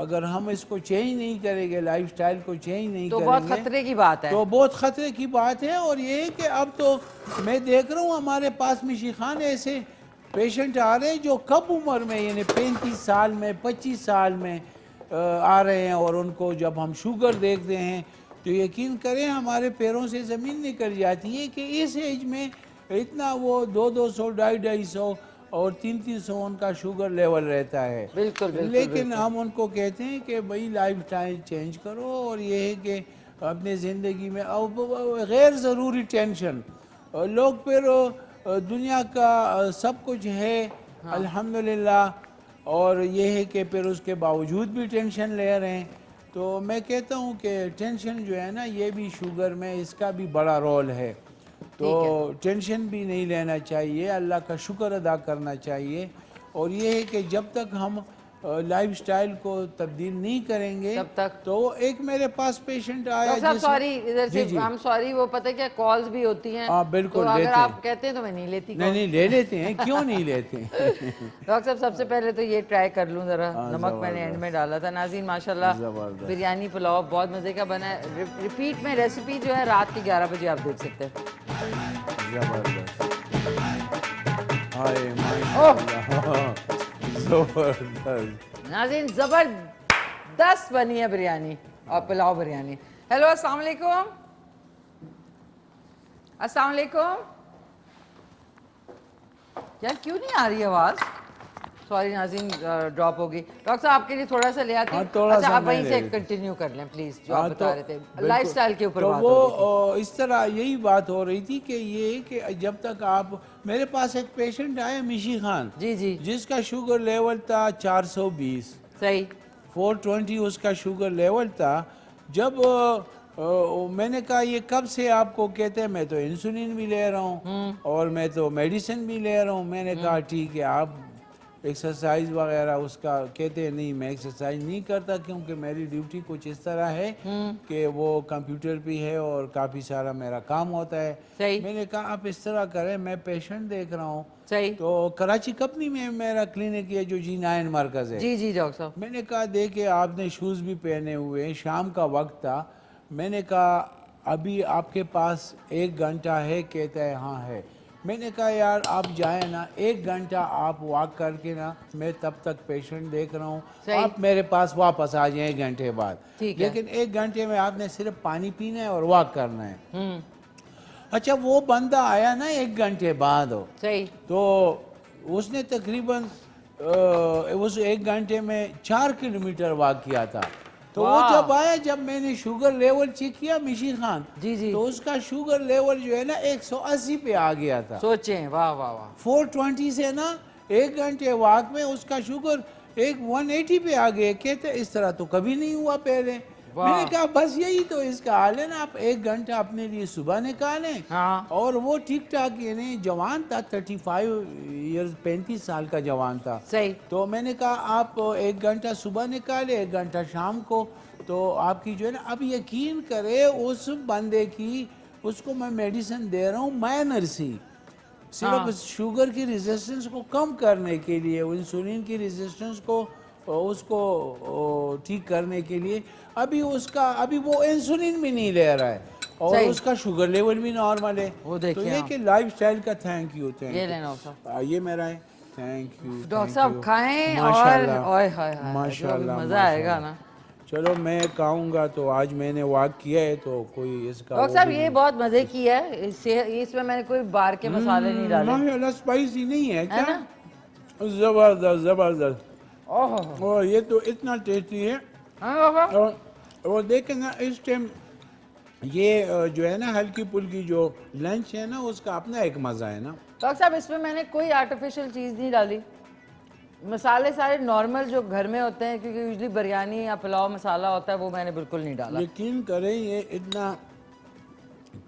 अगर हम इसको चेंज नहीं करेंगे, लाइफस्टाइल को चेंज नहीं तो करेंगे, बहुत खतरे की बात है। तो बहुत खतरे की बात है। और ये है कि अब तो मैं देख रहा हूँ हमारे पास मिशी खान ऐसे पेशेंट आ रहे हैं जो कब उम्र में, यानी 35 साल में, 25 साल में आ रहे हैं। और उनको जब हम शुगर देखते हैं तो यकीन करें हमारे पैरों से ज़मीन निकल जाती है कि इस एज में इतना वो 200-200, 250-250 और 300-300 उनका शुगर लेवल रहता है। बिल्कुल, बिल्कुल, लेकिन बिल्कुल। हम उनको कहते हैं कि भाई लाइफ स्टाइल चेंज करो। और ये है कि अपने ज़िंदगी में गैर ज़रूरी टेंशन, लोग फिर दुनिया का सब कुछ है अल्हम्दुलिल्लाह, और ये है कि फिर उसके बावजूद भी टेंशन ले रहे हैं। तो मैं कहता हूँ कि टेंशन जो है ना, ये भी शुगर में इसका भी बड़ा रोल है। तो टेंशन भी नहीं लेना चाहिए, अल्लाह का शुक्र अदा करना चाहिए। और ये है कि जब तक हम लाइफस्टाइल को तब्दील नहीं करेंगे तब तक। तो एक मेरे पास पेशेंट आया, डॉक्टर साहब सॉरी, इधर से हम सॉरी, वो पता है क्या कॉल्स भी होती हैं। हाँ बिल्कुल, तो अगर लेते आप हैं। कहते हैं तो मैं नहीं लेती। नहीं ले लेते हैं, क्यों नहीं लेते हैं। डॉक्टर साहब सबसे पहले तो ये ट्राई कर लूँ ज़रा, नमक मैंने एंड में डाला था। नाज़रीन माशाल्लाह बिरयानी पुलाव बहुत मज़े का बना है। रिपीट में रेसिपी जो है रात के 11 बजे आप देख सकते हैं। नाज़रीन ज़बरदस्त बनी है बिरयानी और पुलाव बिरयानी। हेलो अस्सलाम वालेकुम, अस्सलाम वालेकुम। यार क्यों नहीं आ रही आवाज़? सॉरी नाज़रीन, ड्रॉप हो गई। डॉक्टर साहब आपके लिए थोड़ा सा ले आती हूँ। अच्छा आप वहीं से कंटिन्यू कर लें प्लीज़, जो आप बता रहे थे लाइफस्टाइल के ऊपर बात हो रही थी। वो इस तरह यही बात हो रही थी कि ये कि जब तक आप, मेरे पास एक पेशेंट आया मिशी खान, जी जी, जिसका शुगर लेवल था 420, सही 420 उसका शुगर लेवल था। जब मैंने कहा ये कब से आपको कहते हैं, मैं तो इंसुलिन भी ले रहा हूँ और मैं तो मेडिसिन भी ले रहा हूँ। मैंने कहा ठीक है, आप एक्सरसाइज वगैरह, उसका कहते हैं नहीं मैं एक्सरसाइज नहीं करता क्योंकि मेरी ड्यूटी कुछ इस तरह है कि वो कंप्यूटर पे है और काफ़ी सारा मेरा काम होता है। सही। मैंने कहा आप इस तरह करें, मैं पेशेंट देख रहा हूँ। सही। तो कराची कंपनी में मेरा क्लिनिक है जो G9 मरकज़ है। जी जी डॉक्टर साहब। मैंने कहा देखे आपने शूज़ भी पहने हुए हैं, शाम का वक्त था। मैंने कहा अभी आपके पास 1 घंटा है? कहता है हाँ है। मैंने कहा यार आप जाए ना, 1 घंटा आप वॉक करके ना, मैं तब तक पेशेंट देख रहा हूँ, आप मेरे पास वापस आ जाए 1 घंटे बाद। लेकिन 1 घंटे में आपने सिर्फ पानी पीना है और वॉक करना है। अच्छा, वो बंदा आया ना 1 घंटे बाद, सही, तो उसने तकरीबन उस 1 घंटे में 4 किलोमीटर वॉक किया था। तो वो जब आया, जब मैंने शुगर लेवल चेक किया मिशी खान, जी, तो उसका शुगर लेवल जो है ना 180 पे आ गया था। सोचें, वाह वाह वाह, 420 से ना 1 घंटे वॉक में उसका शुगर 180 पे आ गया। कहते इस तरह तो कभी नहीं हुआ पहले। मैंने कहा बस यही तो इसका हाल है ना, आप 1 घंटा अपने लिए सुबह निकालें। और वो ठीक ठाक, यानी जवान था, 35 ईयर्स, 35 साल का जवान था। सही। तो मैंने कहा आप 1 घंटा सुबह निकाले, 1 घंटा शाम को, तो आपकी जो है ना, अब यकीन करे उस बंदे की, उसको मैं मेडिसिन दे रहा हूँ माइनरसी, सिर्फ शुगर की रेजिस्टेंस को कम करने के लिए, इंसुलिन की रेजिस्टेंस को उसको ठीक करने के लिए। अभी वो इंसुलिन भी नहीं ले रहा है और उसका शुगर लेवल भी नॉर्मल है। वो तो ये कि लाइफस्टाइल का थैंक यू। ये लेना साहब, ये मेरा है, थैंक यू डॉक्टर साहब। खाएं और माशाल्लाह, मजा आएगा ना। चलो मैं खाऊंगा, तो आज मैंने वॉक किया है तो कोई इसका। डॉक्टर साहब ये बहुत मजे की है, इसमें मैंने कोई बाहर के मसाले नहीं डाले। माशाल्लाह स्पाइसी नहीं है क्या? जबरदस्त जबरदस्त। ओह ये तो इतना टेस्टी है। और देखें ना इस टाइम ये जो है ना हल्की पुल्की जो लंच है ना, उसका अपना एक मजा है ना। डॉक्टर साहब इसमें मैंने कोई आर्टिफिशियल चीज नहीं डाली, मसाले सारे नॉर्मल जो घर में होते हैं, क्योंकि यूजली बिरयानी या पुलाव मसाला होता है, वो मैंने बिल्कुल नहीं डाला। यकीन करें ये इतना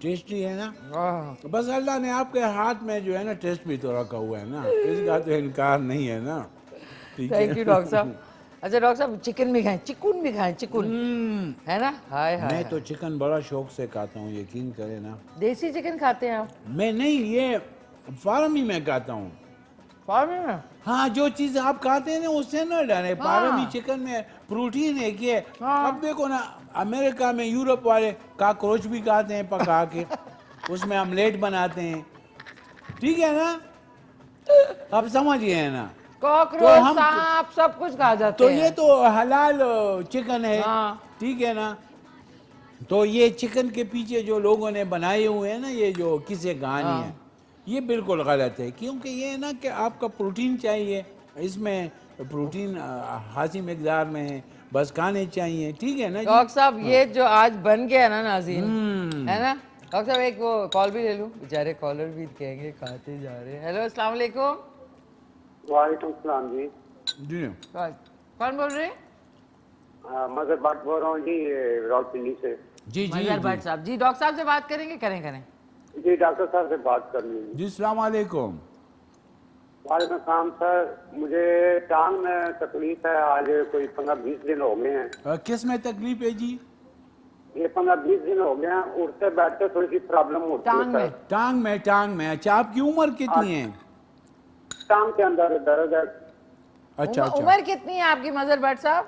टेस्टी है ना, बस अल्लाह ने आपके हाथ में जो है ना टेस्ट भी तो रखा हुआ है ना, इसका तो इनकार नहीं है ना। थैंक यू डॉक्टर साहब। अच्छा डॉक्टर साहब, चिकन भी खाएं, चिकन भी खाएं, चिकन है ना? हाय हाय, मैं तो चिकन बड़ा शौक से खाता हूँ, यकीन करें ना। देसी चिकन खाते हैं आप? मैं नहीं, ये फार्मी में खाता हूँ। फार्मी में? हाँ, जो चीज आप खाते हैं ना उससे ना डाले। फार्मी चिकन में प्रोटीन है कि अब देखो ना, अमेरिका में यूरोप वाले काकरोच भी खाते हैं पका के, उसमें ऑमलेट बनाते हैं, ठीक है ना? आप समझिए ना, कॉकरोच, सांप सब कुछ खा जाते तो हैं। ये तो हलाल चिकन है, ठीक है ना? तो ये चिकन के पीछे जो लोगों ने बनाए हुए हैं ना, ये जो किस्से कहानी है, ये बिल्कुल गलत है। क्योंकि ये है ना कि आपका प्रोटीन चाहिए, इसमें प्रोटीन खासी मिकदार में है, बस खाने चाहिए, ठीक है ना? डॉक्टर साहब ये जो आज बन गया ना नाज़रीन, है ना? डॉक्टर साहब एक वो कॉल भी ले लूं, बेचारे कॉलर भी कहेंगे खाते जा रहे हैं। हेलो अस्सलाम वालेकुम। वालेकुम सलाम जी। जी कौन बोल रहे हैं? मजहर भट्ट बोल रहा हूँ जी, रावलपिंडी से। जी मजहर भट्ट साहब जी, डॉक्टर साहब से बात करेंगे? करें जी, डॉक्टर साहब से बात करनी है जी। अस्सलाम वालेकुम। वालेकुम सलाम सर, मुझे टांग में तकलीफ है, आज कोई 15-20 दिन हो गए हैं। किस में तकलीफ है जी? ये 15-20 दिन हो गए हैं, उठते बैठते थोड़ी सी प्रॉब्लम होती है सर। टांग में। अच्छा, आपकी उम्र कितनी है? टांग के अंदर दर्द है। अच्छा उम्र कितनी है आपकी मजहर भट्ट साहब?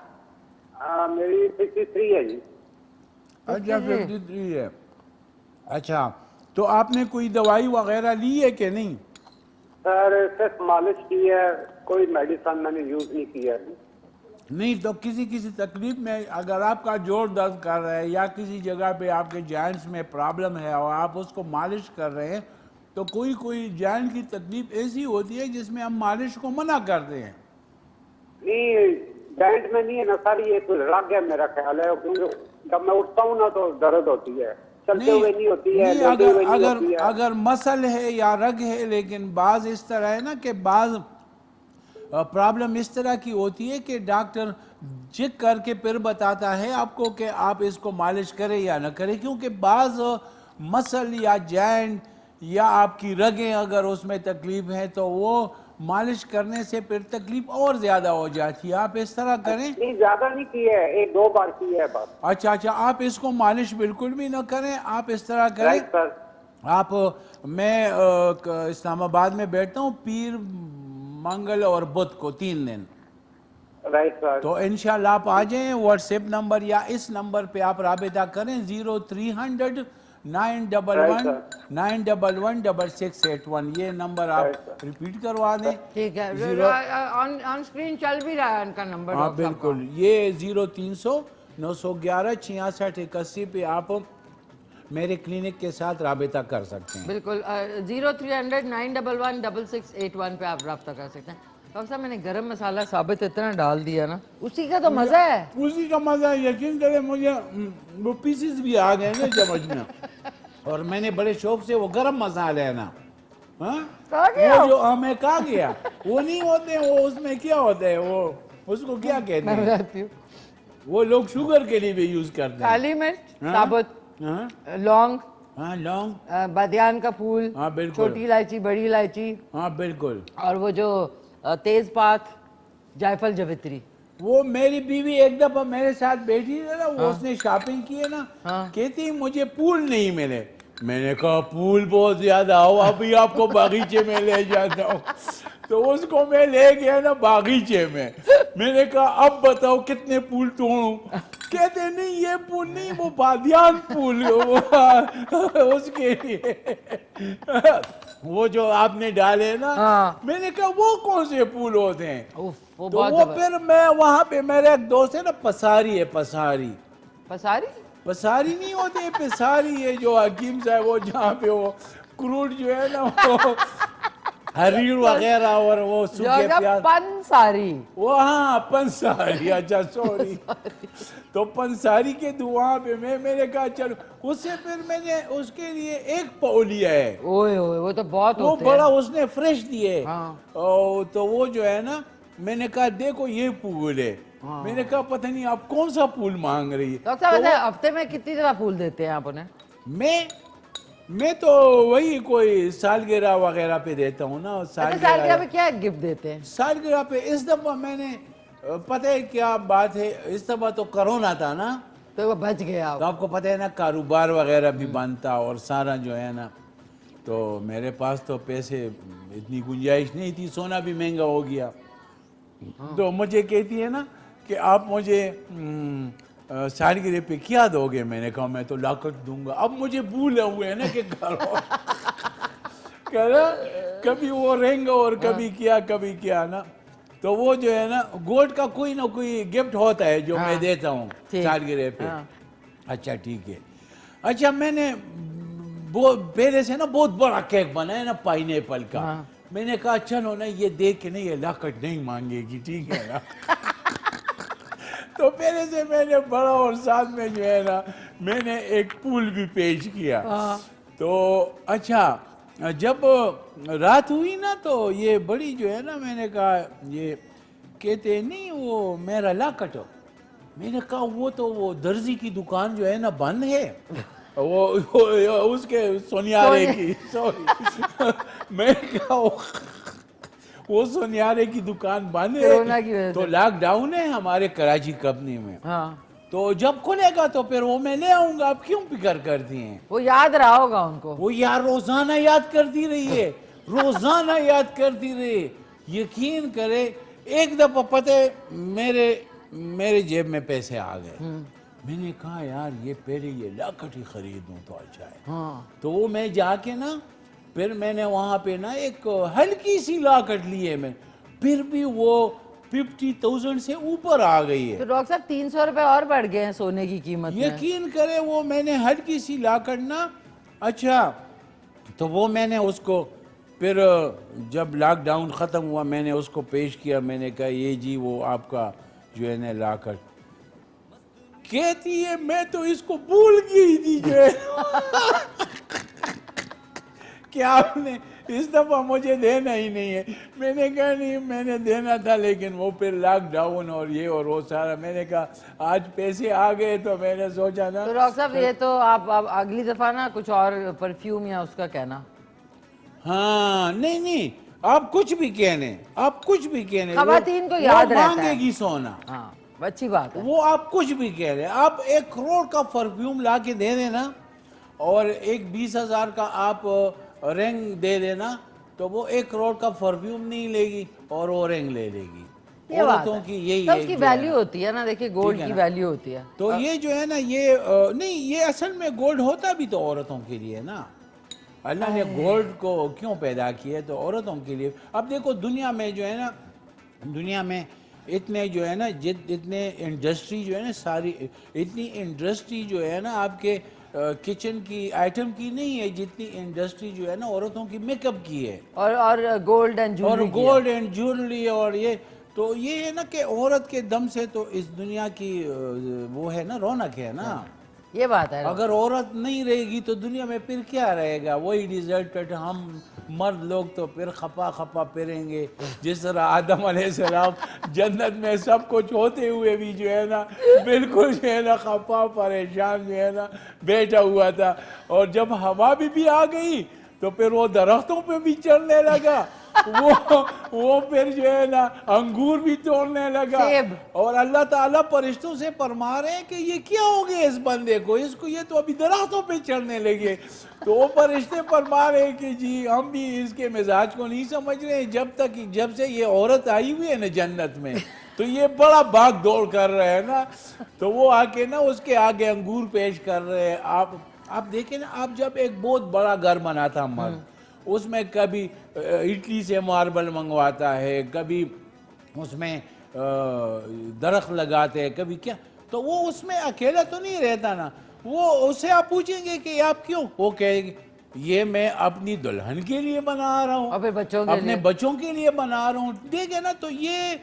मेरी 63 है जी। अच्छा 53 है। अच्छा, तो आपने कोई दवाई वगैरह ली है कि नहीं? सर सिर्फ मालिश की है, कोई मेडिसिन मैंने यूज नहीं किया। नहीं तो किसी तकलीफ में अगर आपका जोड़ दर्द कर रहा है या किसी जगह पे आपके जॉइंट्स में प्रॉब्लम है और आप उसको मालिश कर रहे हैं, तो कोई जॉइंट की तकलीफ ऐसी होती है जिसमें हम मालिश को मना करते हैं। नहीं, जॉइंट में नहीं है ना सर, ये कुछ रग है मेरा ख्याल है, जब मैं उठता हूँ ना तो दर्द होती है, चलते हुए नहीं होती है, लेटे हुए नहीं होती है। अगर मसल है या रग है, लेकिन बाज इस तरह है ना कि बाज प्रॉब्लम इस तरह की होती है कि डॉक्टर चेक करके फिर बताता है आपको कि आप इसको मालिश करें या ना करें, क्योंकि बाज मसल या जॉइंट या आपकी रगें अगर उसमें तकलीफ है तो वो मालिश करने से फिर तकलीफ और ज्यादा हो जाती है। आप इस तरह करें। नहीं, ज्यादा नहीं की है, 1-2 बार की है बस। अच्छा, आप इसको मालिश बिल्कुल भी ना करें, आप इस तरह करें। आप मैं इस्लामाबाद में बैठता हूँ पीर, मंगल और बुध को 3 दिन। Right sir. तो इंशाल्लाह आप आ जाएं। व्हाट्सएप नंबर या इस नंबर पे आप राबिता करें 0300 911681 ये नंबर आप रिपीट करवा दें। ठीक है, ऑन स्क्रीन चल भी रहा है इनका नंबर। हाँ बिल्कुल, ये 0300 911 66 81 पे आप मेरे क्लिनिक के साथ राबिता कर सकते हैं। बिल्कुल 0300 911 6681 पे आप रब्ता कर सकते हैं। डॉक्टर साहब मैंने गरम मसाला साबित इतना डाल दिया ना, उसी का तो मजा है। उसी का मजा है, यकीन करें मुझे वो पीसेस भी आ गए ना चम्मच में। और मैंने बड़े शौक से वो गरम मसाले है ना, हाँ वो जो हमें कहा गया वो नहीं होते, वो उसमें क्या होता है, वो उसको क्या कहते हैं, वो लोग शुगर के लिए भी यूज करते हैं। काली मिर्च साबुत, लौंग, हाँ लौंग, बादियान का फूल, हाँ बिल्कुल, छोटी इलायची, बड़ी इलायची, हाँ बिल्कुल, और वो जो तेजपात, जायफल, जवित्री। वो मेरी बीवी एक दफा मेरे साथ बैठी है ना, वो उसने शॉपिंग की है ना, कहती मुझे फूल नहीं मिले। मैंने कहा फूल बहुत ज्यादा हो, अभी आपको बागीचे में ले जाता हूँ। तो उसको मैं ले गया ना बागीचे में, मैंने कहा अब बताओ कितने फूल तोड़ूं। कहते नहीं ये फूल नहीं, वो बादियान फूल उसके लिए वो जो आपने डाले ना। मैंने कहा वो कौन से फूल होते हैं? तो वो फिर मैं वहां पे, मेरा एक दोस्त है ना पसारी है, पसारी पसारी नहीं होते, पसारी है जो हकीम साहब, वो जहाँ पे वो क्रूड जो है ना वो हरीर वगैरह और वो सूखे प्याज, पंसारी, वो हाँ पंसारी, अच्छा सॉरी। तो पंसारी के वहाँ पे मैंने कहा चलो, उससे फिर मैंने उसके लिए एक पाव लिया है। ओए ओए वो तो बहुत वो होते बड़ा हैं। उसने फ्रेश दिए। तो वो जो है ना, मैंने कहा देखो ये फूल है। मैंने कहा पता नहीं आप कौन सा फूल मांग रही है। डॉक्टर साहब हफ्ते में कितनी दफा फूल देते हैं आप उन्हें? मैं तो वही कोई सालगिरह वगैरह पे देता हूँ ना। सालगिरह पे क्या गिफ्ट देते हैं? सालगिरह पे इस दफा मैंने, पता है क्या बात है, इस दफा तो कोरोना था ना, तो वो बच गया। तो आपको पता है ना कारोबार वगैरह भी बंद था और सारा जो है ना, तो मेरे पास तो पैसे इतनी गुंजाइश नहीं थी, सोना भी महंगा हो गया। तो मुझे कहती है ना कि आप मुझे सालगिरह पे क्या दोगे? मैंने कहा मैं तो लाकट दूंगा। अब मुझे भूले हुए है ना कि कभी वो रिंग और कभी क्या ना। तो वो जो है ना गोल्ड का कोई ना कोई गिफ्ट होता है जो मैं देता हूँ सालगिरह पे। अच्छा ठीक है। अच्छा मैंने वो पहले से ना बहुत बड़ा केक बनाया ना पाइनएप्पल का। मैंने कहा चलो ना ये देख के नहीं, ये लाकट नहीं मांगेगी, ठीक है ना। तो पहले से मैंने बड़ा और साथ में जो है ना मैंने एक फूल भी पेश किया। तो अच्छा जब रात हुई ना तो ये बड़ी जो है ना, मैंने कहा ये कहते नहीं वो मेरा लाकट। मैंने कहा वो तो वो दर्जी की दुकान जो है ना बंद है, वो उसके सुनियारे की, सॉरी मैंने कहा वो सुनियारे की दुकान बंद है, तो लॉकडाउन है हमारे कराची कंपनी में। तो जब खुलेगा तो फिर वो मैं ले आऊंगा। आप क्यों फिक्र करती हैं? वो याद रहा होगा उनको। वो यार रोजाना याद करती रही है, रोजाना याद करती रही। यकीन करे एक दफा पता है मेरे जेब में पैसे आ गए। मैंने कहा यार ये पहले ये लाकट ही खरीदूं तो अच्छा है। तो वो मैं जाके ना फिर मैंने वहां पे ना एक हल्की सी लाकट ली है मैं, फिर भी वो 50,000 से ऊपर आ गई है। तो डॉक्टर साहब 300 रुपए और बढ़ गए हैं सोने की कीमत में। यकीन करे वो मैंने हल्की सी लाकट ना, अच्छा तो वो मैंने उसको फिर जब लॉकडाउन ख़त्म हुआ मैंने उसको पेश किया। मैंने कहा ये जी वो आपका जो है ना लाकट। कहती है मैं तो इसको भूल गई थी जो है कि आपने इस दफा मुझे देना ही नहीं है। मैंने कहा नहीं मैंने देना था, लेकिन वो फिर लॉकडाउन और ये और वो सारा। मैंने कहा आज पैसे आ गए तो मैंने सोचा ना। तो डॉक्टर साहब ये तो आप अगली दफा ना कुछ और परफ्यूम या उसका कहना। हाँ नहीं आप कुछ भी कहने, आप कुछ भी कहने, खवातीन को याद रहता है, मांगेगी सोना। हाँ अच्छी बात है। वो आप कुछ भी कह रहे हैं, आप 1 करोड़ का परफ्यूम ला के दे देना और एक 20,000 का आप रिंग दे देना, तो वो 1 करोड़ का परफ्यूम नहीं लेगी और वो रिंग ले लेगी। ये बात औरतों है। की यही तब एक उसकी जो है वैल्यू होती है ना, देखिए गोल्ड ठीक है की ना? वैल्यू होती है। तो ये जो है ना ये नहीं, ये असल में गोल्ड होता भी तो औरतों के लिए ना। अल्लाह ने गोल्ड को क्यों पैदा किया, तो औरतों के लिए। अब देखो दुनिया में जो है ना, दुनिया में इतने जो है ना इतने इंडस्ट्री जो है ना, सारी इतनी इंडस्ट्री जो है ना आपके किचन की आइटम की नहीं है जितनी इंडस्ट्री जो है ना औरतों की मेकअप की है, और गोल्ड एंड और ज्वेलरी गोल्ड एंड ज्वेलरी। और ये तो ये है ना कि औरत के दम से तो इस दुनिया की वो है ना, रौनक है ना। ये बात है। अगर औरत नहीं रहेगी तो दुनिया में फिर क्या रहेगा, वही डिजर्टेड हम मर्द लोग तो फिर खपा खपा फिरेंगे। जिस तरह आदम अलैहिस्सलाम जन्नत में सब कुछ होते हुए भी जो है ना बिल्कुल जो है ना खपा परेशान जो है ना बैठा हुआ था, और जब हवा भी आ गई तो फिर वो दरख्तों पे भी चढ़ने लगा, वो फिर जो है ना अंगूर भी तोड़ने लगा। और अल्लाह ताला फरिश्तों से फरमा रहे हैं कि ये क्या हो गया इस बंदे को, इसको ये तो अभी दरख्तों पे चढ़ने लगे। तो वो फरिश्ते फरमा रहे हैं कि जी हम भी इसके मिजाज को नहीं समझ रहे हैं, जब से ये औरत आई हुई है ना जन्नत में, तो ये बड़ा भाग दौड़ कर रहे हैं ना। तो वो आके ना उसके आगे अंगूर पेश कर रहे हैं। आप देखें ना, आप जब एक बहुत बड़ा घर बनाता मर्द, उसमें कभी इटली से मार्बल मंगवाता है, कभी उसमें दरख्त लगाते हैं, कभी क्या, तो वो उसमें अकेला तो नहीं रहता ना। वो उससे आप पूछेंगे कि आप क्यों, वो कहेगी ये मैं अपनी दुल्हन के लिए बना रहा हूँ, अपने बच्चों के लिए बना रहा हूँ। देखे ना, तो ये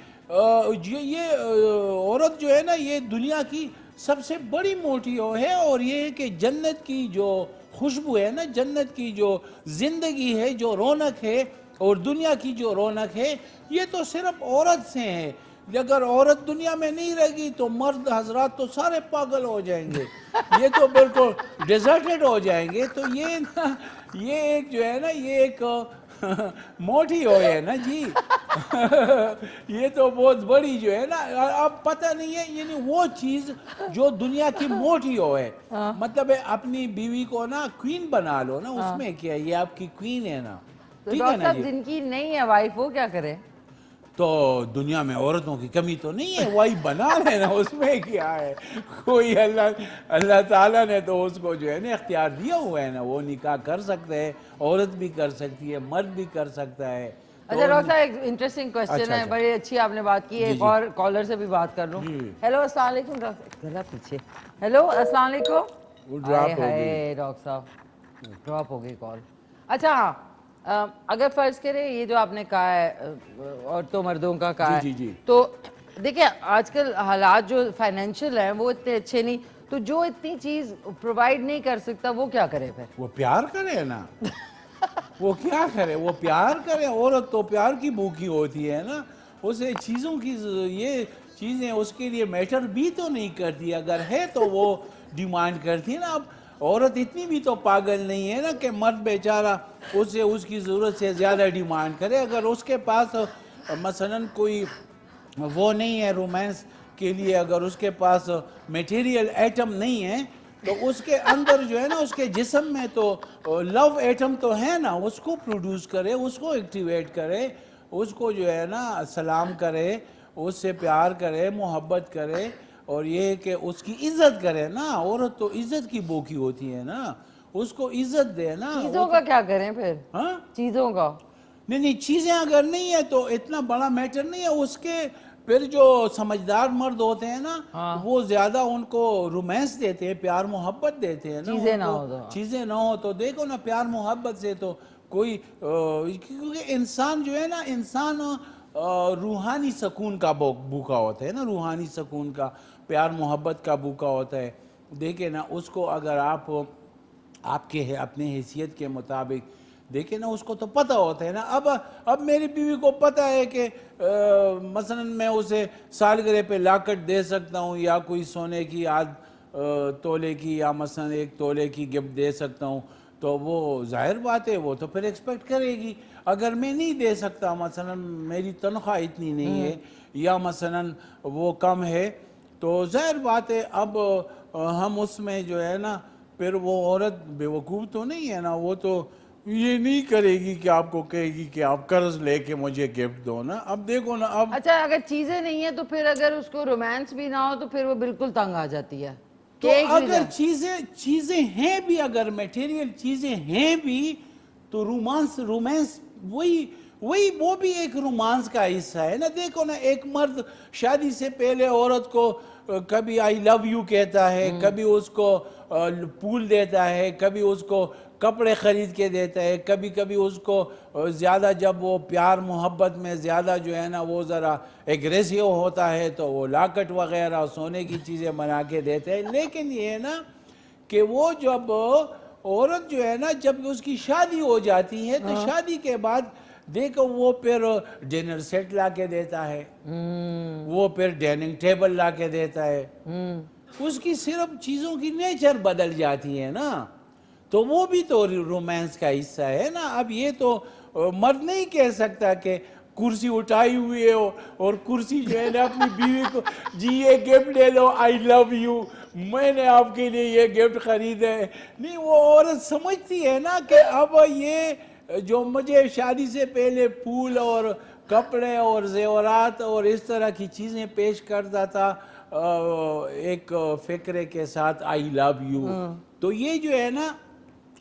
औरत जो है ना ये दुनिया की सबसे बड़ी मोटिव है। और ये है कि जन्नत की जो खुशबू है ना, जन्नत की जो जिंदगी है, जो रौनक है, और दुनिया की जो रौनक है, ये तो सिर्फ औरत से है। अगर औरत दुनिया में नहीं रहेगी तो मर्द हजरात तो सारे पागल हो जाएंगे, ये तो बिल्कुल डिजर्टेड हो जाएंगे। तो ये ना, ये एक जो है ना, ये एक मोटी हो है ना जी। ये तो बहुत बड़ी जो है ना, अब पता नहीं है, यानी वो चीज जो दुनिया की मोटी हो है। मतलब है अपनी बीवी को ना क्वीन बना लो ना, उसमें क्या, ये आपकी क्वीन है ना। तो ठीक है ना जी। जिनकी नहीं है वाइफ, वो क्या करे? तो दुनिया में औरतों की कमी तो नहीं है, वही बना लेना, उसमें क्या है। कोई अल्लाह ताला ने तो उसको जो है ना इख्तियार दिया हुआ है ना, वो निकाह कर सकते हैं, औरत भी कर सकती है, मर्द भी कर सकता है। अच्छा डॉक्टर साहब, एक इंटरेस्टिंग क्वेश्चन है, बड़ी अच्छी आपने बात की। एक और कॉलर से भी बात कर लूं। हेलो अस्सलाम वालेकुम डॉक्टर, गला पीछे। हेलो अस्सलाम वालेकुम। हाय डॉक्टर साहब, ड्रॉप हो गई कॉल। अच्छा हाँ, अगर फर्ज करें ये जो आपने कहा है औरतों मर्दों का कहा है, तो देखिए आजकल हालात जो फाइनेंशियल हैं वो इतने अच्छे नहीं, तो जो इतनी चीज प्रोवाइड नहीं कर सकता वो क्या करे फिर? वो प्यार करे ना। वो क्या करे, वो प्यार करे। औरत तो प्यार की भूखी होती है ना, उसे चीज़ों की ये चीज़ें उसके लिए मैटर भी तो नहीं करती, अगर है तो वो डिमांड करती है ना। अब औरत इतनी भी तो पागल नहीं है ना कि मर्द बेचारा उससे उसकी ज़रूरत से ज़्यादा डिमांड करे। अगर उसके पास मसलन कोई वो नहीं है रोमांस के लिए, अगर उसके पास मटेरियल आइटम नहीं है, तो उसके अंदर जो है ना, उसके जिस्म में तो लव एटम तो है ना, उसको प्रोड्यूस करे, उसको एक्टिवेट करे, उसको जो है ना सलाम करे, उससे प्यार करे, मोहब्बत करे, और ये है कि उसकी इज्जत करे ना। औरत तो इज्जत की भूखी होती है ना, उसको इज्जत दे ना। चीजों का क्या करें फिर? हाँ, चीजों का नहीं, चीजें अगर नहीं है तो इतना बड़ा मैटर नहीं है। उसके फिर जो समझदार मर्द होते हैं ना, वो ज्यादा उनको रोमांस देते हैं, प्यार मोहब्बत देते हैं ना। चीजें ना हो तो देखो ना, प्यार मोहब्बत से तो कोई, क्योंकि इंसान जो है ना, इंसान रूहानी सुकून का भूखा होता है ना, रूहानी सुकून का, प्यार मोहब्बत का भूखा होता है। देखे ना उसको, अगर आप आपके है अपने हैसियत के मुताबिक देखे ना, उसको तो पता होता है ना। अब मेरी बीवी को पता है कि मसलन मैं उसे सालगिरह पे लाकट दे सकता हूँ, या कोई सोने की आध तोले की, या मसलन 1 तोले की गिफ्ट दे सकता हूँ, तो वो जाहिर बात है वो तो फिर एक्सपेक्ट करेगी। अगर मैं नहीं दे सकता, मसलन मेरी तनख्वाह इतनी नहीं है, या मसलन वो कम है, तो जाहिर बात है अब हम उसमें जो है ना, फिर वो औरत बेवकूफ़ तो नहीं है ना, वो तो ये नहीं करेगी कि आपको कहेगी कि आप कर्ज लेके मुझे गिफ्ट दो ना। अब देखो ना, अब अच्छा अगर चीजें नहीं है तो फिर अगर उसको रोमांस भी ना हो तो फिर वो बिल्कुल तंग आ जाती है। तो अगर चीजें हैं भी, अगर मटेरियल चीजें हैं भी, तो रोमांस वही वही वो भी एक रोमांस का हिस्सा है ना। देखो ना, एक मर्द शादी से पहले औरत को कभी आई लव यू कहता है, कभी उसको पूल देता है, कभी उसको कपड़े खरीद के देता है, कभी कभी उसको ज़्यादा, जब वो प्यार मोहब्बत में ज़्यादा जो है ना वो ज़रा एग्रेसिव होता है तो वो लाकट वगैरह सोने की चीज़ें बना के देते हैं। लेकिन ये है ना कि वो जब औरत जो है ना, जब उसकी शादी हो जाती है तो शादी के बाद देखो वो फिर डिनर सेट ला के देता है, वो फिर डाइनिंग टेबल ला के देता है, उसकी सिर्फ चीज़ों की नेचर बदल जाती है ना, तो वो भी तो रोमांस का हिस्सा है ना। अब ये तो मर्द नहीं कह सकता कि कुर्सी उठाई हुई है और कुर्सी जो है ना अपनी बीवी को जी ये गिफ्ट दे दो, आई लव यू, मैंने आपके लिए ये गिफ्ट खरीदा है। नहीं, वो औरत समझती है ना कि अब ये जो मुझे शादी से पहले फूल और कपड़े और जेवरात और इस तरह की चीज़ें पेश करता था एक फिक्रे के साथ, आई लव यू, तो ये जो है ना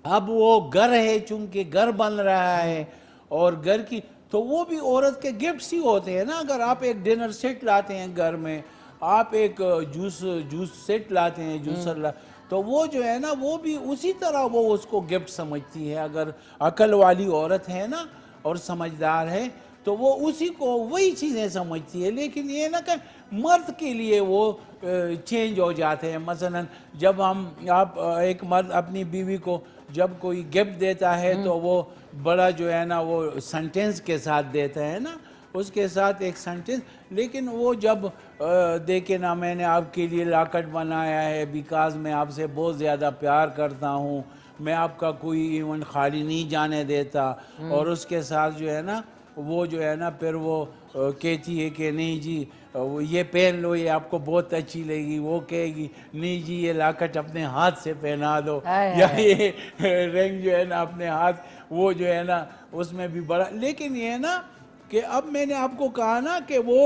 अब वो घर है, चूंकि घर बन रहा है और घर की, तो वो भी औरत के गिफ्ट्स ही होते हैं ना। अगर आप एक डिनर सेट लाते हैं घर में, आप एक जूस सेट लाते हैं, जूसर तो वो जो है ना वो भी उसी तरह वो उसको गिफ्ट समझती है। अगर अकल वाली औरत है ना और समझदार है तो वो उसी को वही चीज़ें समझती है। लेकिन ये ना कि मर्द के लिए वो चेंज हो जाते हैं। मसलन जब आप एक मर्द अपनी बीवी को जब कोई गिफ्ट देता है तो वो बड़ा जो है ना वो सेंटेंस के साथ देता है ना, उसके साथ एक सेंटेंस। लेकिन वो जब देखे ना मैंने आपके लिए लाकट बनाया है बिकॉज मैं आपसे बहुत ज़्यादा प्यार करता हूँ, मैं आपका कोई इवेंट खाली नहीं जाने देता, और उसके साथ जो है ना वो जो है ना फिर वो कहती है कि नहीं जी ये पहन लो, ये आपको बहुत अच्छी लगेगी, वो कहेगी नहीं जी ये लाकट अपने हाथ से पहना दो, या ये रिंग जो है ना अपने हाथ, वो जो है ना उसमें भी बड़ा। लेकिन ये है ना कि अब मैंने आपको कहा ना कि वो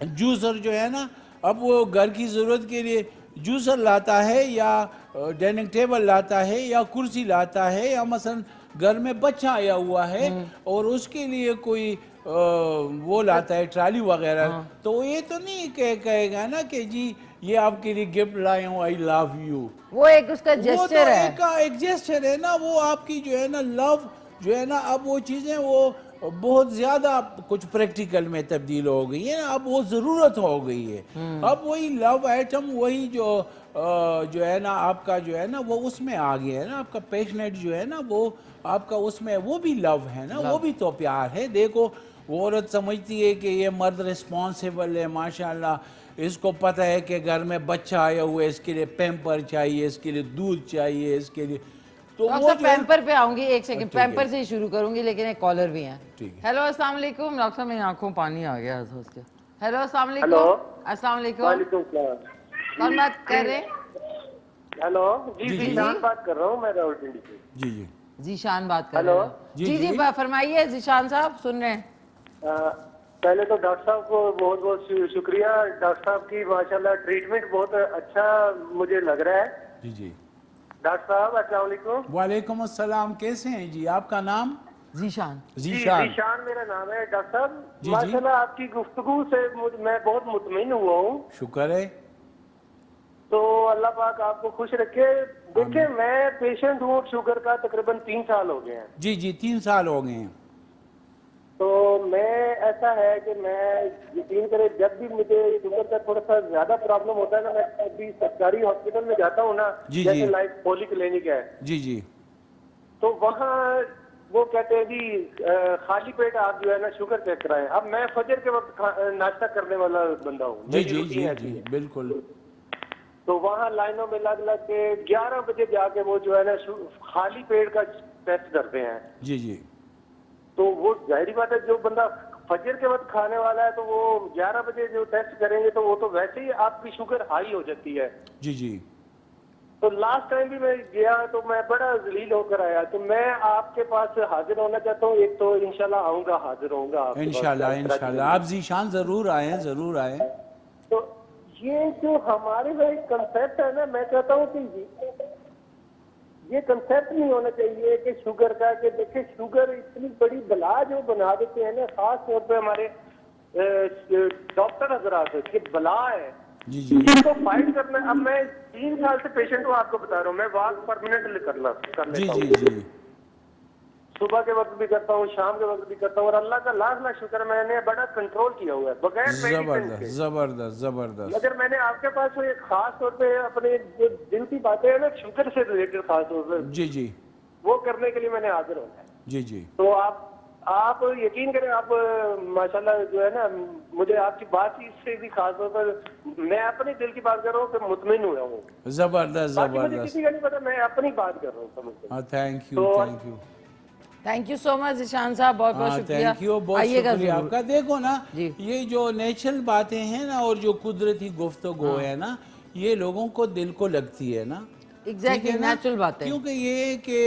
जूसर जो है ना, अब वो घर की ज़रूरत के लिए जूसर लाता है या डाइनिंग टेबल लाता है या कुर्सी लाता है, या मसलन घर में बच्चा आया हुआ है और उसके लिए कोई वो लाता है ट्राली वगैरह, तो ये तो नहीं कहेगा ना कि जी ये आपके लिए गिफ्ट लाए हूँ, आई लव यू। वो एक उसका जेस्चर है, एक जेस्चर है ना, वो आपकी जो है ना लव जो है ना, अब वो चीज़ें वो बहुत ज़्यादा कुछ प्रैक्टिकल में तब्दील हो गई है ना, अब वो ज़रूरत हो गई है। अब वही लव आइटम वही जो है ना आपका जो है ना वो उसमें आ गया है ना, आपका पैशनेट जो है ना वो आपका उसमें वो भी लव है ना, वो भी तो प्यार है। देखो वो औरत समझती है कि ये मर्द रिस्पॉन्सिबल है, माशाल्लाह, इसको पता है कि घर में बच्चा आया हुआ है, इसके लिए पैम्पर चाहिए, इसके लिए दूध चाहिए, इसके लिए तो वो पैम्पर पे आऊंगी। एक सेकंड, पैम्पर से ही शुरू करूंगी, लेकिन एक कॉलर भी है। हेलो अस्सलाम वालेकुम। डॉक्टर साहब मेरी आंखों पानी आ गया सोच के। हेलो अस्सलाम वालेकुम। अस्सलाम वालेकुम। कौन बात कर रहे हैं? हेलो जी, जीशान बात कर रहा हूँ मैं रावलपिंडी से। जी जी जीशान बात कर रहे हैं। जी जी फरमाइए जीशान साहब, सुन रहे हैं। पहले तो डॉक्टर साहब को बहुत बहुत शुक्रिया। डॉक्टर साहब की माशाल्लाह ट्रीटमेंट बहुत अच्छा मुझे लग रहा है। जी जी डॉक्टर साहब अस्सलाम वालेकुम। वालेकुम अस्सलाम, कैसे हैं जी? आपका नाम? जीशान। जीशान मेरा नाम है। डॉक्टर साहब माशाल्लाह आपकी गुफ्तगू से मैं बहुत मुतमईन हुआ हूँ। शुक्र है। तो अल्लाह पाक आपको खुश रखे। देखिए मैं पेशेंट हूँ शुगर का, तकरीबन 3 साल हो गए हैं। जी जी 3 साल हो गए हैं। तो मैं ऐसा है कि मैं यकीन करें जब भी मुझे शुगर का थोड़ा सा ज्यादा प्रॉब्लम होता है ना, मैं अभी सरकारी हॉस्पिटल में जाता हूँ ना, जैसे लाइक पॉली क्लिनिक है जी जी, तो वहाँ वो कहते हैं जी खाली पेट आप जो है ना शुगर चेक कराएं। अब मैं फजर के वक्त नाश्ता करने वाला बंदा हूँ। जी जी जी जी बिल्कुल। तो वहाँ लाइनों में लग लग के 11 बजे जाके वो जो है ना खाली पेट का टेस्ट करते हैं। जी जी, तो वो जाहिर बात है जो बंदा फजर के वक्त खाने वाला है तो वो 11 बजे जो टेस्ट करेंगे तो वो तो वैसे ही आपकी शुगर हाई हो जाती है। जी जी। तो लास्ट टाइम भी मैं गया तो मैं बड़ा जलील होकर आया, तो मैं आपके पास हाजिर होना चाहता हूँ। एक तो इंशाल्लाह आऊंगा, हाजिर होऊंगा आपके पास। इंशाल्लाह आप जीशान जरूर आए, जरूर आए। तो ये जो हमारे में कंसेप्ट है ना, मैं चाहता हूँ कि ये कंसेप्ट नहीं होना चाहिए कि शुगर का, कि देखिए शुगर इतनी बड़ी बला जो बना देते हैं ना, खास तौर पे हमारे डॉक्टर हजरात कि बला है जी जी, इसको फाइट करना। अब मैं 3 साल से पेशेंट हूँ, आपको बता रहा हूँ, मैं वॉक परमानेंट कर लेता हूँ। जी सुबह के वक्त भी करता हूँ, शाम के वक्त भी करता हूँ, और अल्लाह का लाख लाख शुक्र मैंने बड़ा कंट्रोल किया हुआ है बगैर मेडिसिन के। जबरदस्त। मगर मैंने आपके पास वो एक खास तौर पे अपने जो दिल की बातें है ना, शुगर से रिलेटेड खास तौर पे जी वो करने के लिए मैंने हाजिर होना है। जी। तो आप यकीन करें, आप माशाल्लाह जो है ना, मुझे आपकी बात से भी खास तौर पर मैं अपने दिल की बात कर रहा हूँ कि मुतमिन हुआ हूँ। जबरदस्त। मुझे किसी का नहीं पता, मैं अपनी बात कर रहा हूँ, समझते। Thank you so much Zeeshan साहब, बहुत बहुत शुक्रिया। थैंक यू, बहुत शुक्रिया आपका। देखो ना, ये जो नेचुरल बातें हैं ना और जो कुदरती गुफ्तगू है ना, ये लोगों को दिल को लगती है ना। एग्जैक्टली नेचुरल बात है, क्योंकि ये कि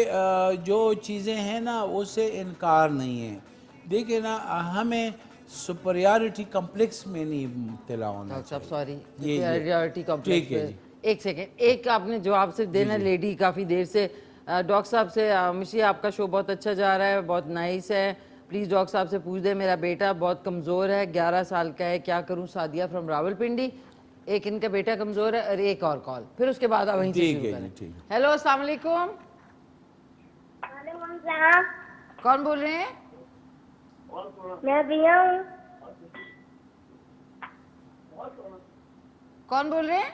जो चीज़ें हैं ना उससे इनकार नहीं है। देखिए ना, हमें सुपरियरिटी कम्प्लेक्स में नहीं मुब्तला होना चाहिए। सॉरी, सुपरियरिटी कॉम्प्लेक्स में। एक सेकेंड, एक आपने जवाब सिर्फ देना, लेडी काफ़ी देर से डॉक्टर साहब से, मिशी आपका शो बहुत अच्छा जा रहा है, बहुत नाइस है, प्लीज़ डॉक्टर साहब से पूछ दे, मेरा बेटा बहुत कमज़ोर है, 11 साल का है, क्या करूं? सादिया फ्रॉम रावलपिंडी। एक इनका बेटा कमज़ोर है, और एक और कॉल, फिर उसके बाद आप वहीं से शुरू करें। हेलो, अस्सलाम वालेकुम। कौन बोल रहे हैं? मैं बिया हूँ। कौन बोल रहे हैं?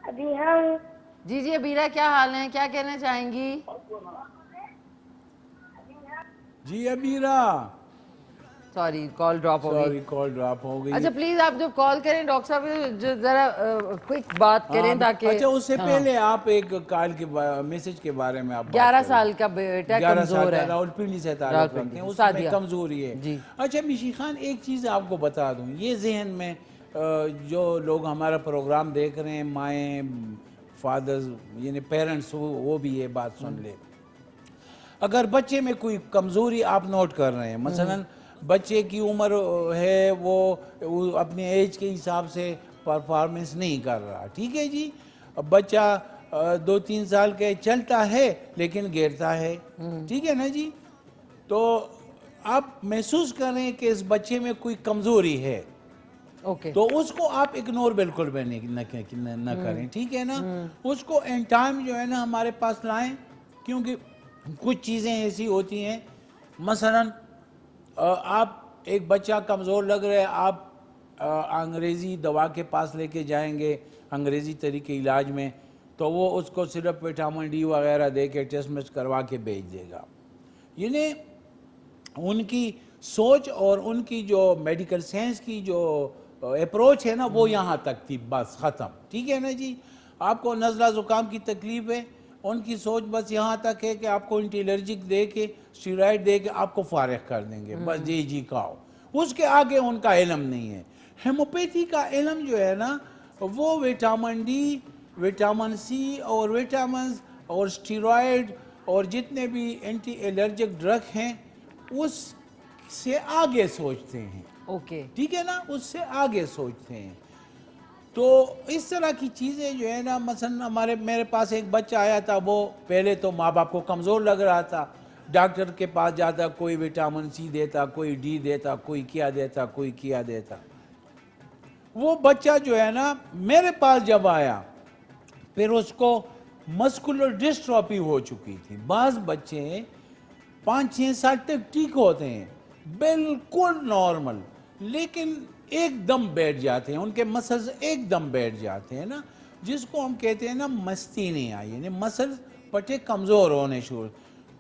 अबीरा हूँ। जी जी अबीरा, क्या हाल है, क्या कहना चाहेंगी? जी अबीरा, सॉरी कॉल ड्रॉप हो गई। अच्छा प्लीज आप जब कॉल करें डॉक्टर साहब जरा क्विक बात करें ताकि। अच्छा उससे पहले आप एक कॉल के मैसेज के बारे में आप 11 साल का बेटा कमजोर है, रावलपिंडी से ताल्लुक रखते हैं, उसमें कमजोरी है जी। अच्छा मिशी खान, एक चीज़ आपको बता दूं, ये जहन में जो लोग हमारा प्रोग्राम देख रहे हैं, माएँ फादर्स यानी पेरेंट्स, वो भी ये बात सुन ले। अगर बच्चे में कोई कमज़ोरी आप नोट कर रहे हैं, मसलन बच्चे की उम्र है वो अपने एज के हिसाब से परफॉर्मेंस नहीं कर रहा, ठीक है जी, बच्चा 2-3 साल के चलता है लेकिन गिरता है, ठीक है ना जी, तो आप महसूस करें कि इस बच्चे में कोई कमज़ोरी है, तो उसको आप इग्नोर बिल्कुल भी न करें, ठीक है ना, उसको इन टाइम जो है ना हमारे पास लाएं, क्योंकि कुछ चीज़ें ऐसी होती हैं, मसलन आप एक बच्चा कमज़ोर लग रहा है, आप अंग्रेज़ी दवा के पास लेके जाएंगे, अंग्रेज़ी तरीके इलाज में, तो वो उसको सिर्फ विटामिन डी वगैरह दे के टेस्ट मेस्ट करवा के भेज देगा। यानी उनकी सोच और उनकी जो मेडिकल साइंस की जो अप्रोच है ना, वो यहाँ तक थी, बस ख़त्म, ठीक है ना जी। आपको नज़ला ज़ुकाम की तकलीफ़ है, उनकी सोच बस यहाँ तक है कि आपको एंटी एलर्जिक दे के, स्टेरॉइड दे के आपको फारिग कर देंगे, बस जी खाओ, उसके आगे उनका इल्म नहीं है। हेमोपैथी का इल्म जो है ना, वो विटामिन डी, विटामिन सी और विटामिन और स्टेरॉइड और जितने भी एंटी एलर्जिक ड्रग हैं उससे आगे सोचते हैं, ठीक है ना, उससे आगे सोचते हैं। तो इस तरह की चीज़ें जो है ना, मसलन मेरे पास एक बच्चा आया था, वो पहले तो माँ बाप को कमज़ोर लग रहा था, डॉक्टर के पास जाता, कोई विटामिन सी देता, कोई डी देता, कोई क्या देता, कोई क्या देता। वो बच्चा जो है ना मेरे पास जब आया, फिर उसको मस्कुलर डिस्ट्रॉफी हो चुकी थी। बाज़ बच्चे 5-6 साल तक ठीक होते हैं, बिल्कुल नॉर्मल, लेकिन एकदम बैठ जाते हैं, उनके मसल्स एकदम बैठ जाते हैं ना, जिसको हम कहते हैं ना मस्ती नहीं आई, यानी मसल्स पटे कमज़ोर होने शुरू,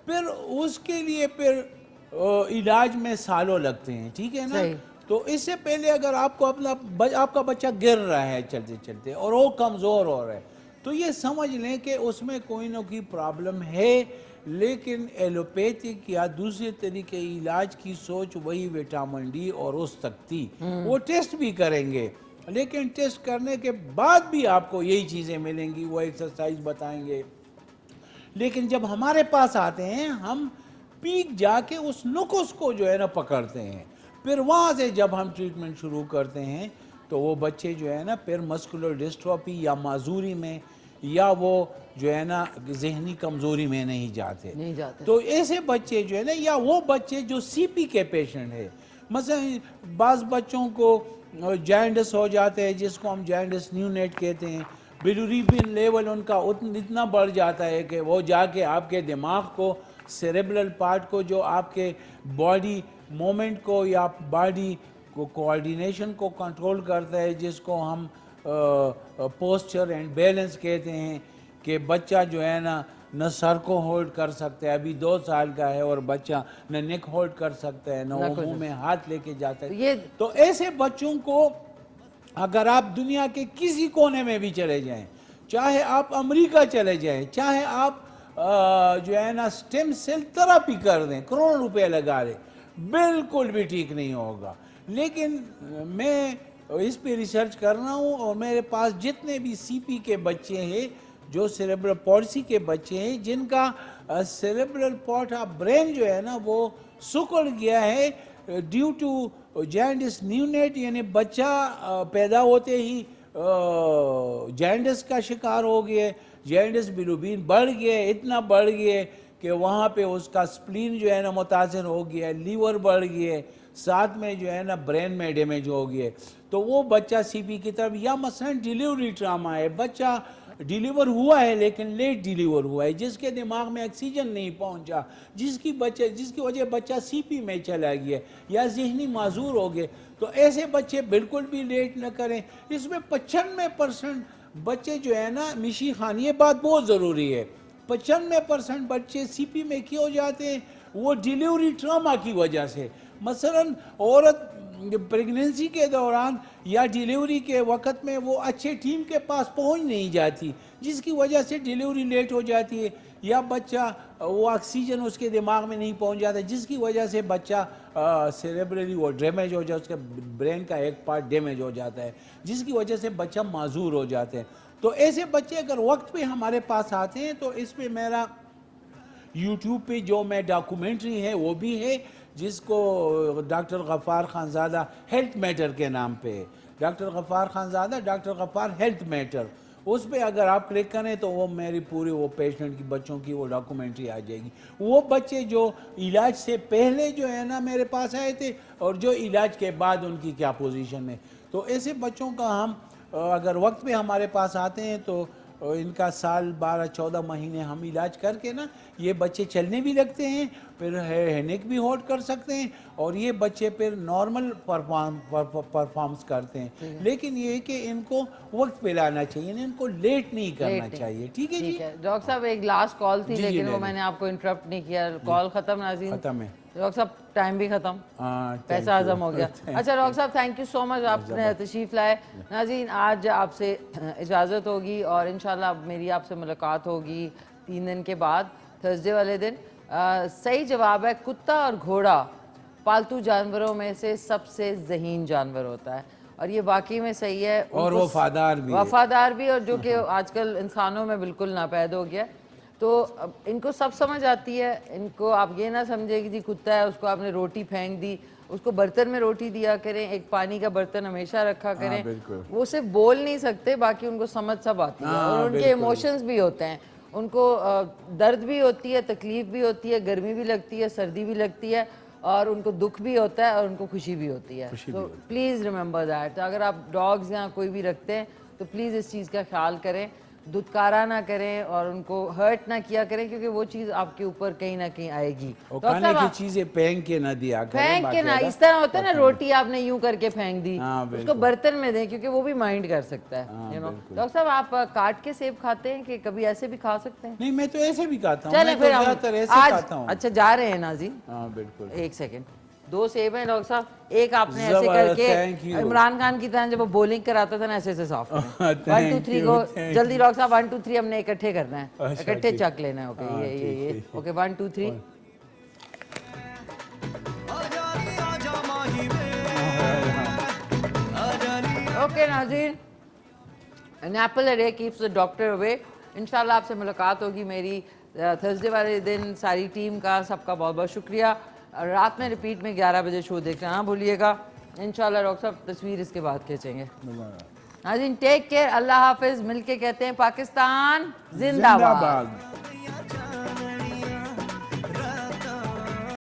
फिर उसके लिए फिर इलाज में सालों लगते हैं, ठीक है ना। तो इससे पहले अगर आपको आपका बच्चा गिर रहा है चलते चलते और वो कमज़ोर हो रहा है, तो ये समझ लें कि उसमें कोई ना कोई प्रॉब्लम है, लेकिन एलोपैथिक या दूसरे तरीके इलाज की सोच वही विटामिन डी और उस तक थी। वो टेस्ट भी करेंगे लेकिन टेस्ट करने के बाद भी आपको यही चीज़ें मिलेंगी, वो एक्सरसाइज बताएंगे। लेकिन जब हमारे पास आते हैं हम पीक जाके उस नुक्स को जो है ना पकड़ते हैं, फिर वहाँ से जब हम ट्रीटमेंट शुरू करते हैं तो वो बच्चे जो है ना फिर मस्कुलर डिस्ट्रॉफी या माजूरी में या वो जो है ना जहनी कमज़ोरी में नहीं जाते। तो ऐसे बच्चे जो है ना, या वो बच्चे जो सीपी के पेशेंट है, मसलन बाज़ बच्चों को जॉन्डिस हो जाते हैं जिसको हम जॉन्डिस न्यूनेट कहते हैं, बिलिरुबिन लेवल उनका इतना बढ़ जाता है कि वो जाके आपके दिमाग को, सेरेब्रल पार्ट को, जो आपके बॉडी मोमेंट को या बॉडी को कोऑर्डिनेशन को कंट्रोल करता है, जिसको हम पोस्चर एंड बैलेंस कहते हैं, कि बच्चा जो है ना न सर को होल्ड कर सकता है, अभी 2 साल का है और बच्चा न नेक होल्ड कर सकता है, न वो मुंह में हाथ लेके जाता है। तो ऐसे बच्चों को अगर आप दुनिया के किसी कोने में भी चले जाएं, चाहे आप अमेरिका चले जाएं, चाहे आप जो है ना स्टेम सेल थेरेपी कर दें, करोड़ों रुपए लगा दें, बिल्कुल भी ठीक नहीं होगा। लेकिन मैं इस पे रिसर्च कर रहा हूँ और मेरे पास जितने भी सीपी के बच्चे हैं, जो सेरेब्रल पॉल्सी के बच्चे हैं, जिनका सेरेब्रल पार्ट ऑफ ब्रेन जो है ना वो सिकुड़ गया है ड्यू टू जॉन्डिस न्यूनेट, यानी बच्चा पैदा होते ही जॉन्डिस का शिकार हो गया, जॉन्डिस बिलिरुबिन बढ़ गया, इतना बढ़ गया कि वहाँ पे उसका स्प्लीन जो है ना मुतासर हो गया, लीवर बढ़ गया, साथ में जो है ना ब्रेन में डैमेज हो गया। तो वो बच्चा सीपी की तरफ, या मसलन डिलीवरी ट्रामा है, बच्चा डिलीवर हुआ है लेकिन लेट डिलीवर हुआ है, जिसके दिमाग में ऑक्सीजन नहीं पहुंचा, जिसकी वजह बच्चा सीपी में चला गया या जहनी माजूर हो गए, तो ऐसे बच्चे बिल्कुल भी लेट न करें। इसमें 95% बच्चे जो है ना मिशी खान, ये बात बहुत ज़रूरी है, 95% बच्चे सीपी में क्यों जाते हैं? वो डिलीवरी ट्रामा की वजह से। मसलन औरत प्रेगनेंसी के दौरान या डिलीवरी के वक्त में वो अच्छे टीम के पास पहुंच नहीं जाती, जिसकी वजह से डिलीवरी लेट हो जाती है, या बच्चा वो ऑक्सीजन उसके दिमाग में नहीं पहुंच जाता, जिसकी वजह से बच्चा सेरेब्रली वो डैमेज हो जाता है, उसके ब्रेन का एक पार्ट डैमेज हो जाता है, जिसकी वजह से बच्चा माजूर हो जाते हैं। तो ऐसे बच्चे अगर वक्त पे हमारे पास आते हैं तो इस पे मेरा यूट्यूब पे जो मैं डॉक्यूमेंट्री है वो भी है, जिसको doctor Ghaffar Khanzada health matter के नाम पे, doctor Ghaffar Khanzada, doctor Ghaffar health matter, उस पर अगर आप क्लिक करें तो वो मेरी पूरी वो पेशेंट की बच्चों की वो डॉक्यूमेंट्री आ जाएगी। वो बच्चे जो इलाज से पहले जो है ना मेरे पास आए थे और जो इलाज के बाद उनकी क्या पोजीशन है, तो ऐसे बच्चों का हम अगर वक्त पे हमारे पास आते हैं तो इनका साल 12-14 महीने हम इलाज करके ना ये बच्चे चलने भी लगते हैं, फिर हेनेक भी होल्ड कर सकते हैं और ये बच्चे फिर नॉर्मल परफॉर्म्स करते हैं। लेकिन ये कि इनको वक्त पे लाना चाहिए, इनको लेट नहीं करना चाहिए। ठीक है जी। डॉक्टर साहब एक लास्ट कॉल थी, लेकिन वो मैंने आपको इंटरप्ट नहीं किया। कॉल खत्म नाज़रीन? खत्म है डॉक्टर साहब, टाइम भी खत्म, पैसा हजम हो गया। अच्छा डॉक्टर साहब, थैंक यू सो मच, आपने तशरीफ़ लाए। नाज़रीन, आज आपसे इजाज़त होगी और इंशाल्लाह मेरी आपसे मुलाकात होगी 3 दिन के बाद, थर्सडे वाले दिन। सही जवाब है, कुत्ता और घोड़ा पालतू जानवरों में से सबसे ज़हीन जानवर होता है और ये वाकई में सही है, और वफादार भी और जो कि आजकल इंसानों में बिल्कुल नापैद हो गया। तो इनको सब समझ आती है, इनको आप ये ना समझे कि जी कुत्ता है उसको आपने रोटी फेंक दी, उसको बर्तन में रोटी दिया करें, एक पानी का बर्तन हमेशा रखा करें। वो सिर्फ बोल नहीं सकते, बाकी उनको समझ सब आती है और उनके इमोशंस भी होते हैं, उनको दर्द भी होती है, तकलीफ भी होती है, गर्मी भी लगती है, सर्दी भी लगती है और उनको दुख भी होता है और उनको खुशी भी होती है। तो प्लीज़ रिमेंबर दैट। अगर आप डॉग्स या कोई भी रखते हैं तो प्लीज़ इस चीज़ का ख्याल करें, दुत्कारा ना करें और उनको हर्ट ना किया करें, क्योंकि वो चीज़ आपके ऊपर कहीं ना कहीं आएगी। और खाने की चीजें फेंक के ना दिया करें, फेंक के ना, इस तरह होता है ना, रोटी आपने यूं करके फेंक दी, उसको बर्तन में दें, क्योंकि वो भी माइंड कर सकता है। डॉक्टर साहब, आप काट के सेब खाते हैं कि कभी ऐसे भी खा सकते हैं? नहीं, मैं तो ऐसे भी खाता हूँ। चले फिर आज अच्छा जा रहे हैं नाज़रीन? बिल्कुल। एक सेकेंड, 2 सेब हैं डॉक्टर साहब, एक आपने ऐसे करके इमरान खान की तरह जब वो बॉलिंग कराता था ना ऐसे से साफ करें। 1 2 3 को जल्दी डॉक्टर साहब, 1 2 3 हमने इकट्ठे करना है, इकट्ठे चक लेना है। ओके ये ओके 1 2 3। ओके नाज़रीन, an apple a day keeps the doctor away. इंशाल्लाह आपसे मुलाकात होगी मेरी थर्सडे वाले दिन। सारी टीम का सबका बहुत बहुत शुक्रिया। रात में रिपीट में 11 बजे शो देखना ना भूलिएगा। इंशाल्लाह डॉक्टर साहब तस्वीर इसके बाद खींचेंगे। नाज़रीन टेक केयर, अल्लाह हाफिज। मिलके कहते हैं पाकिस्तान जिंदाबाद।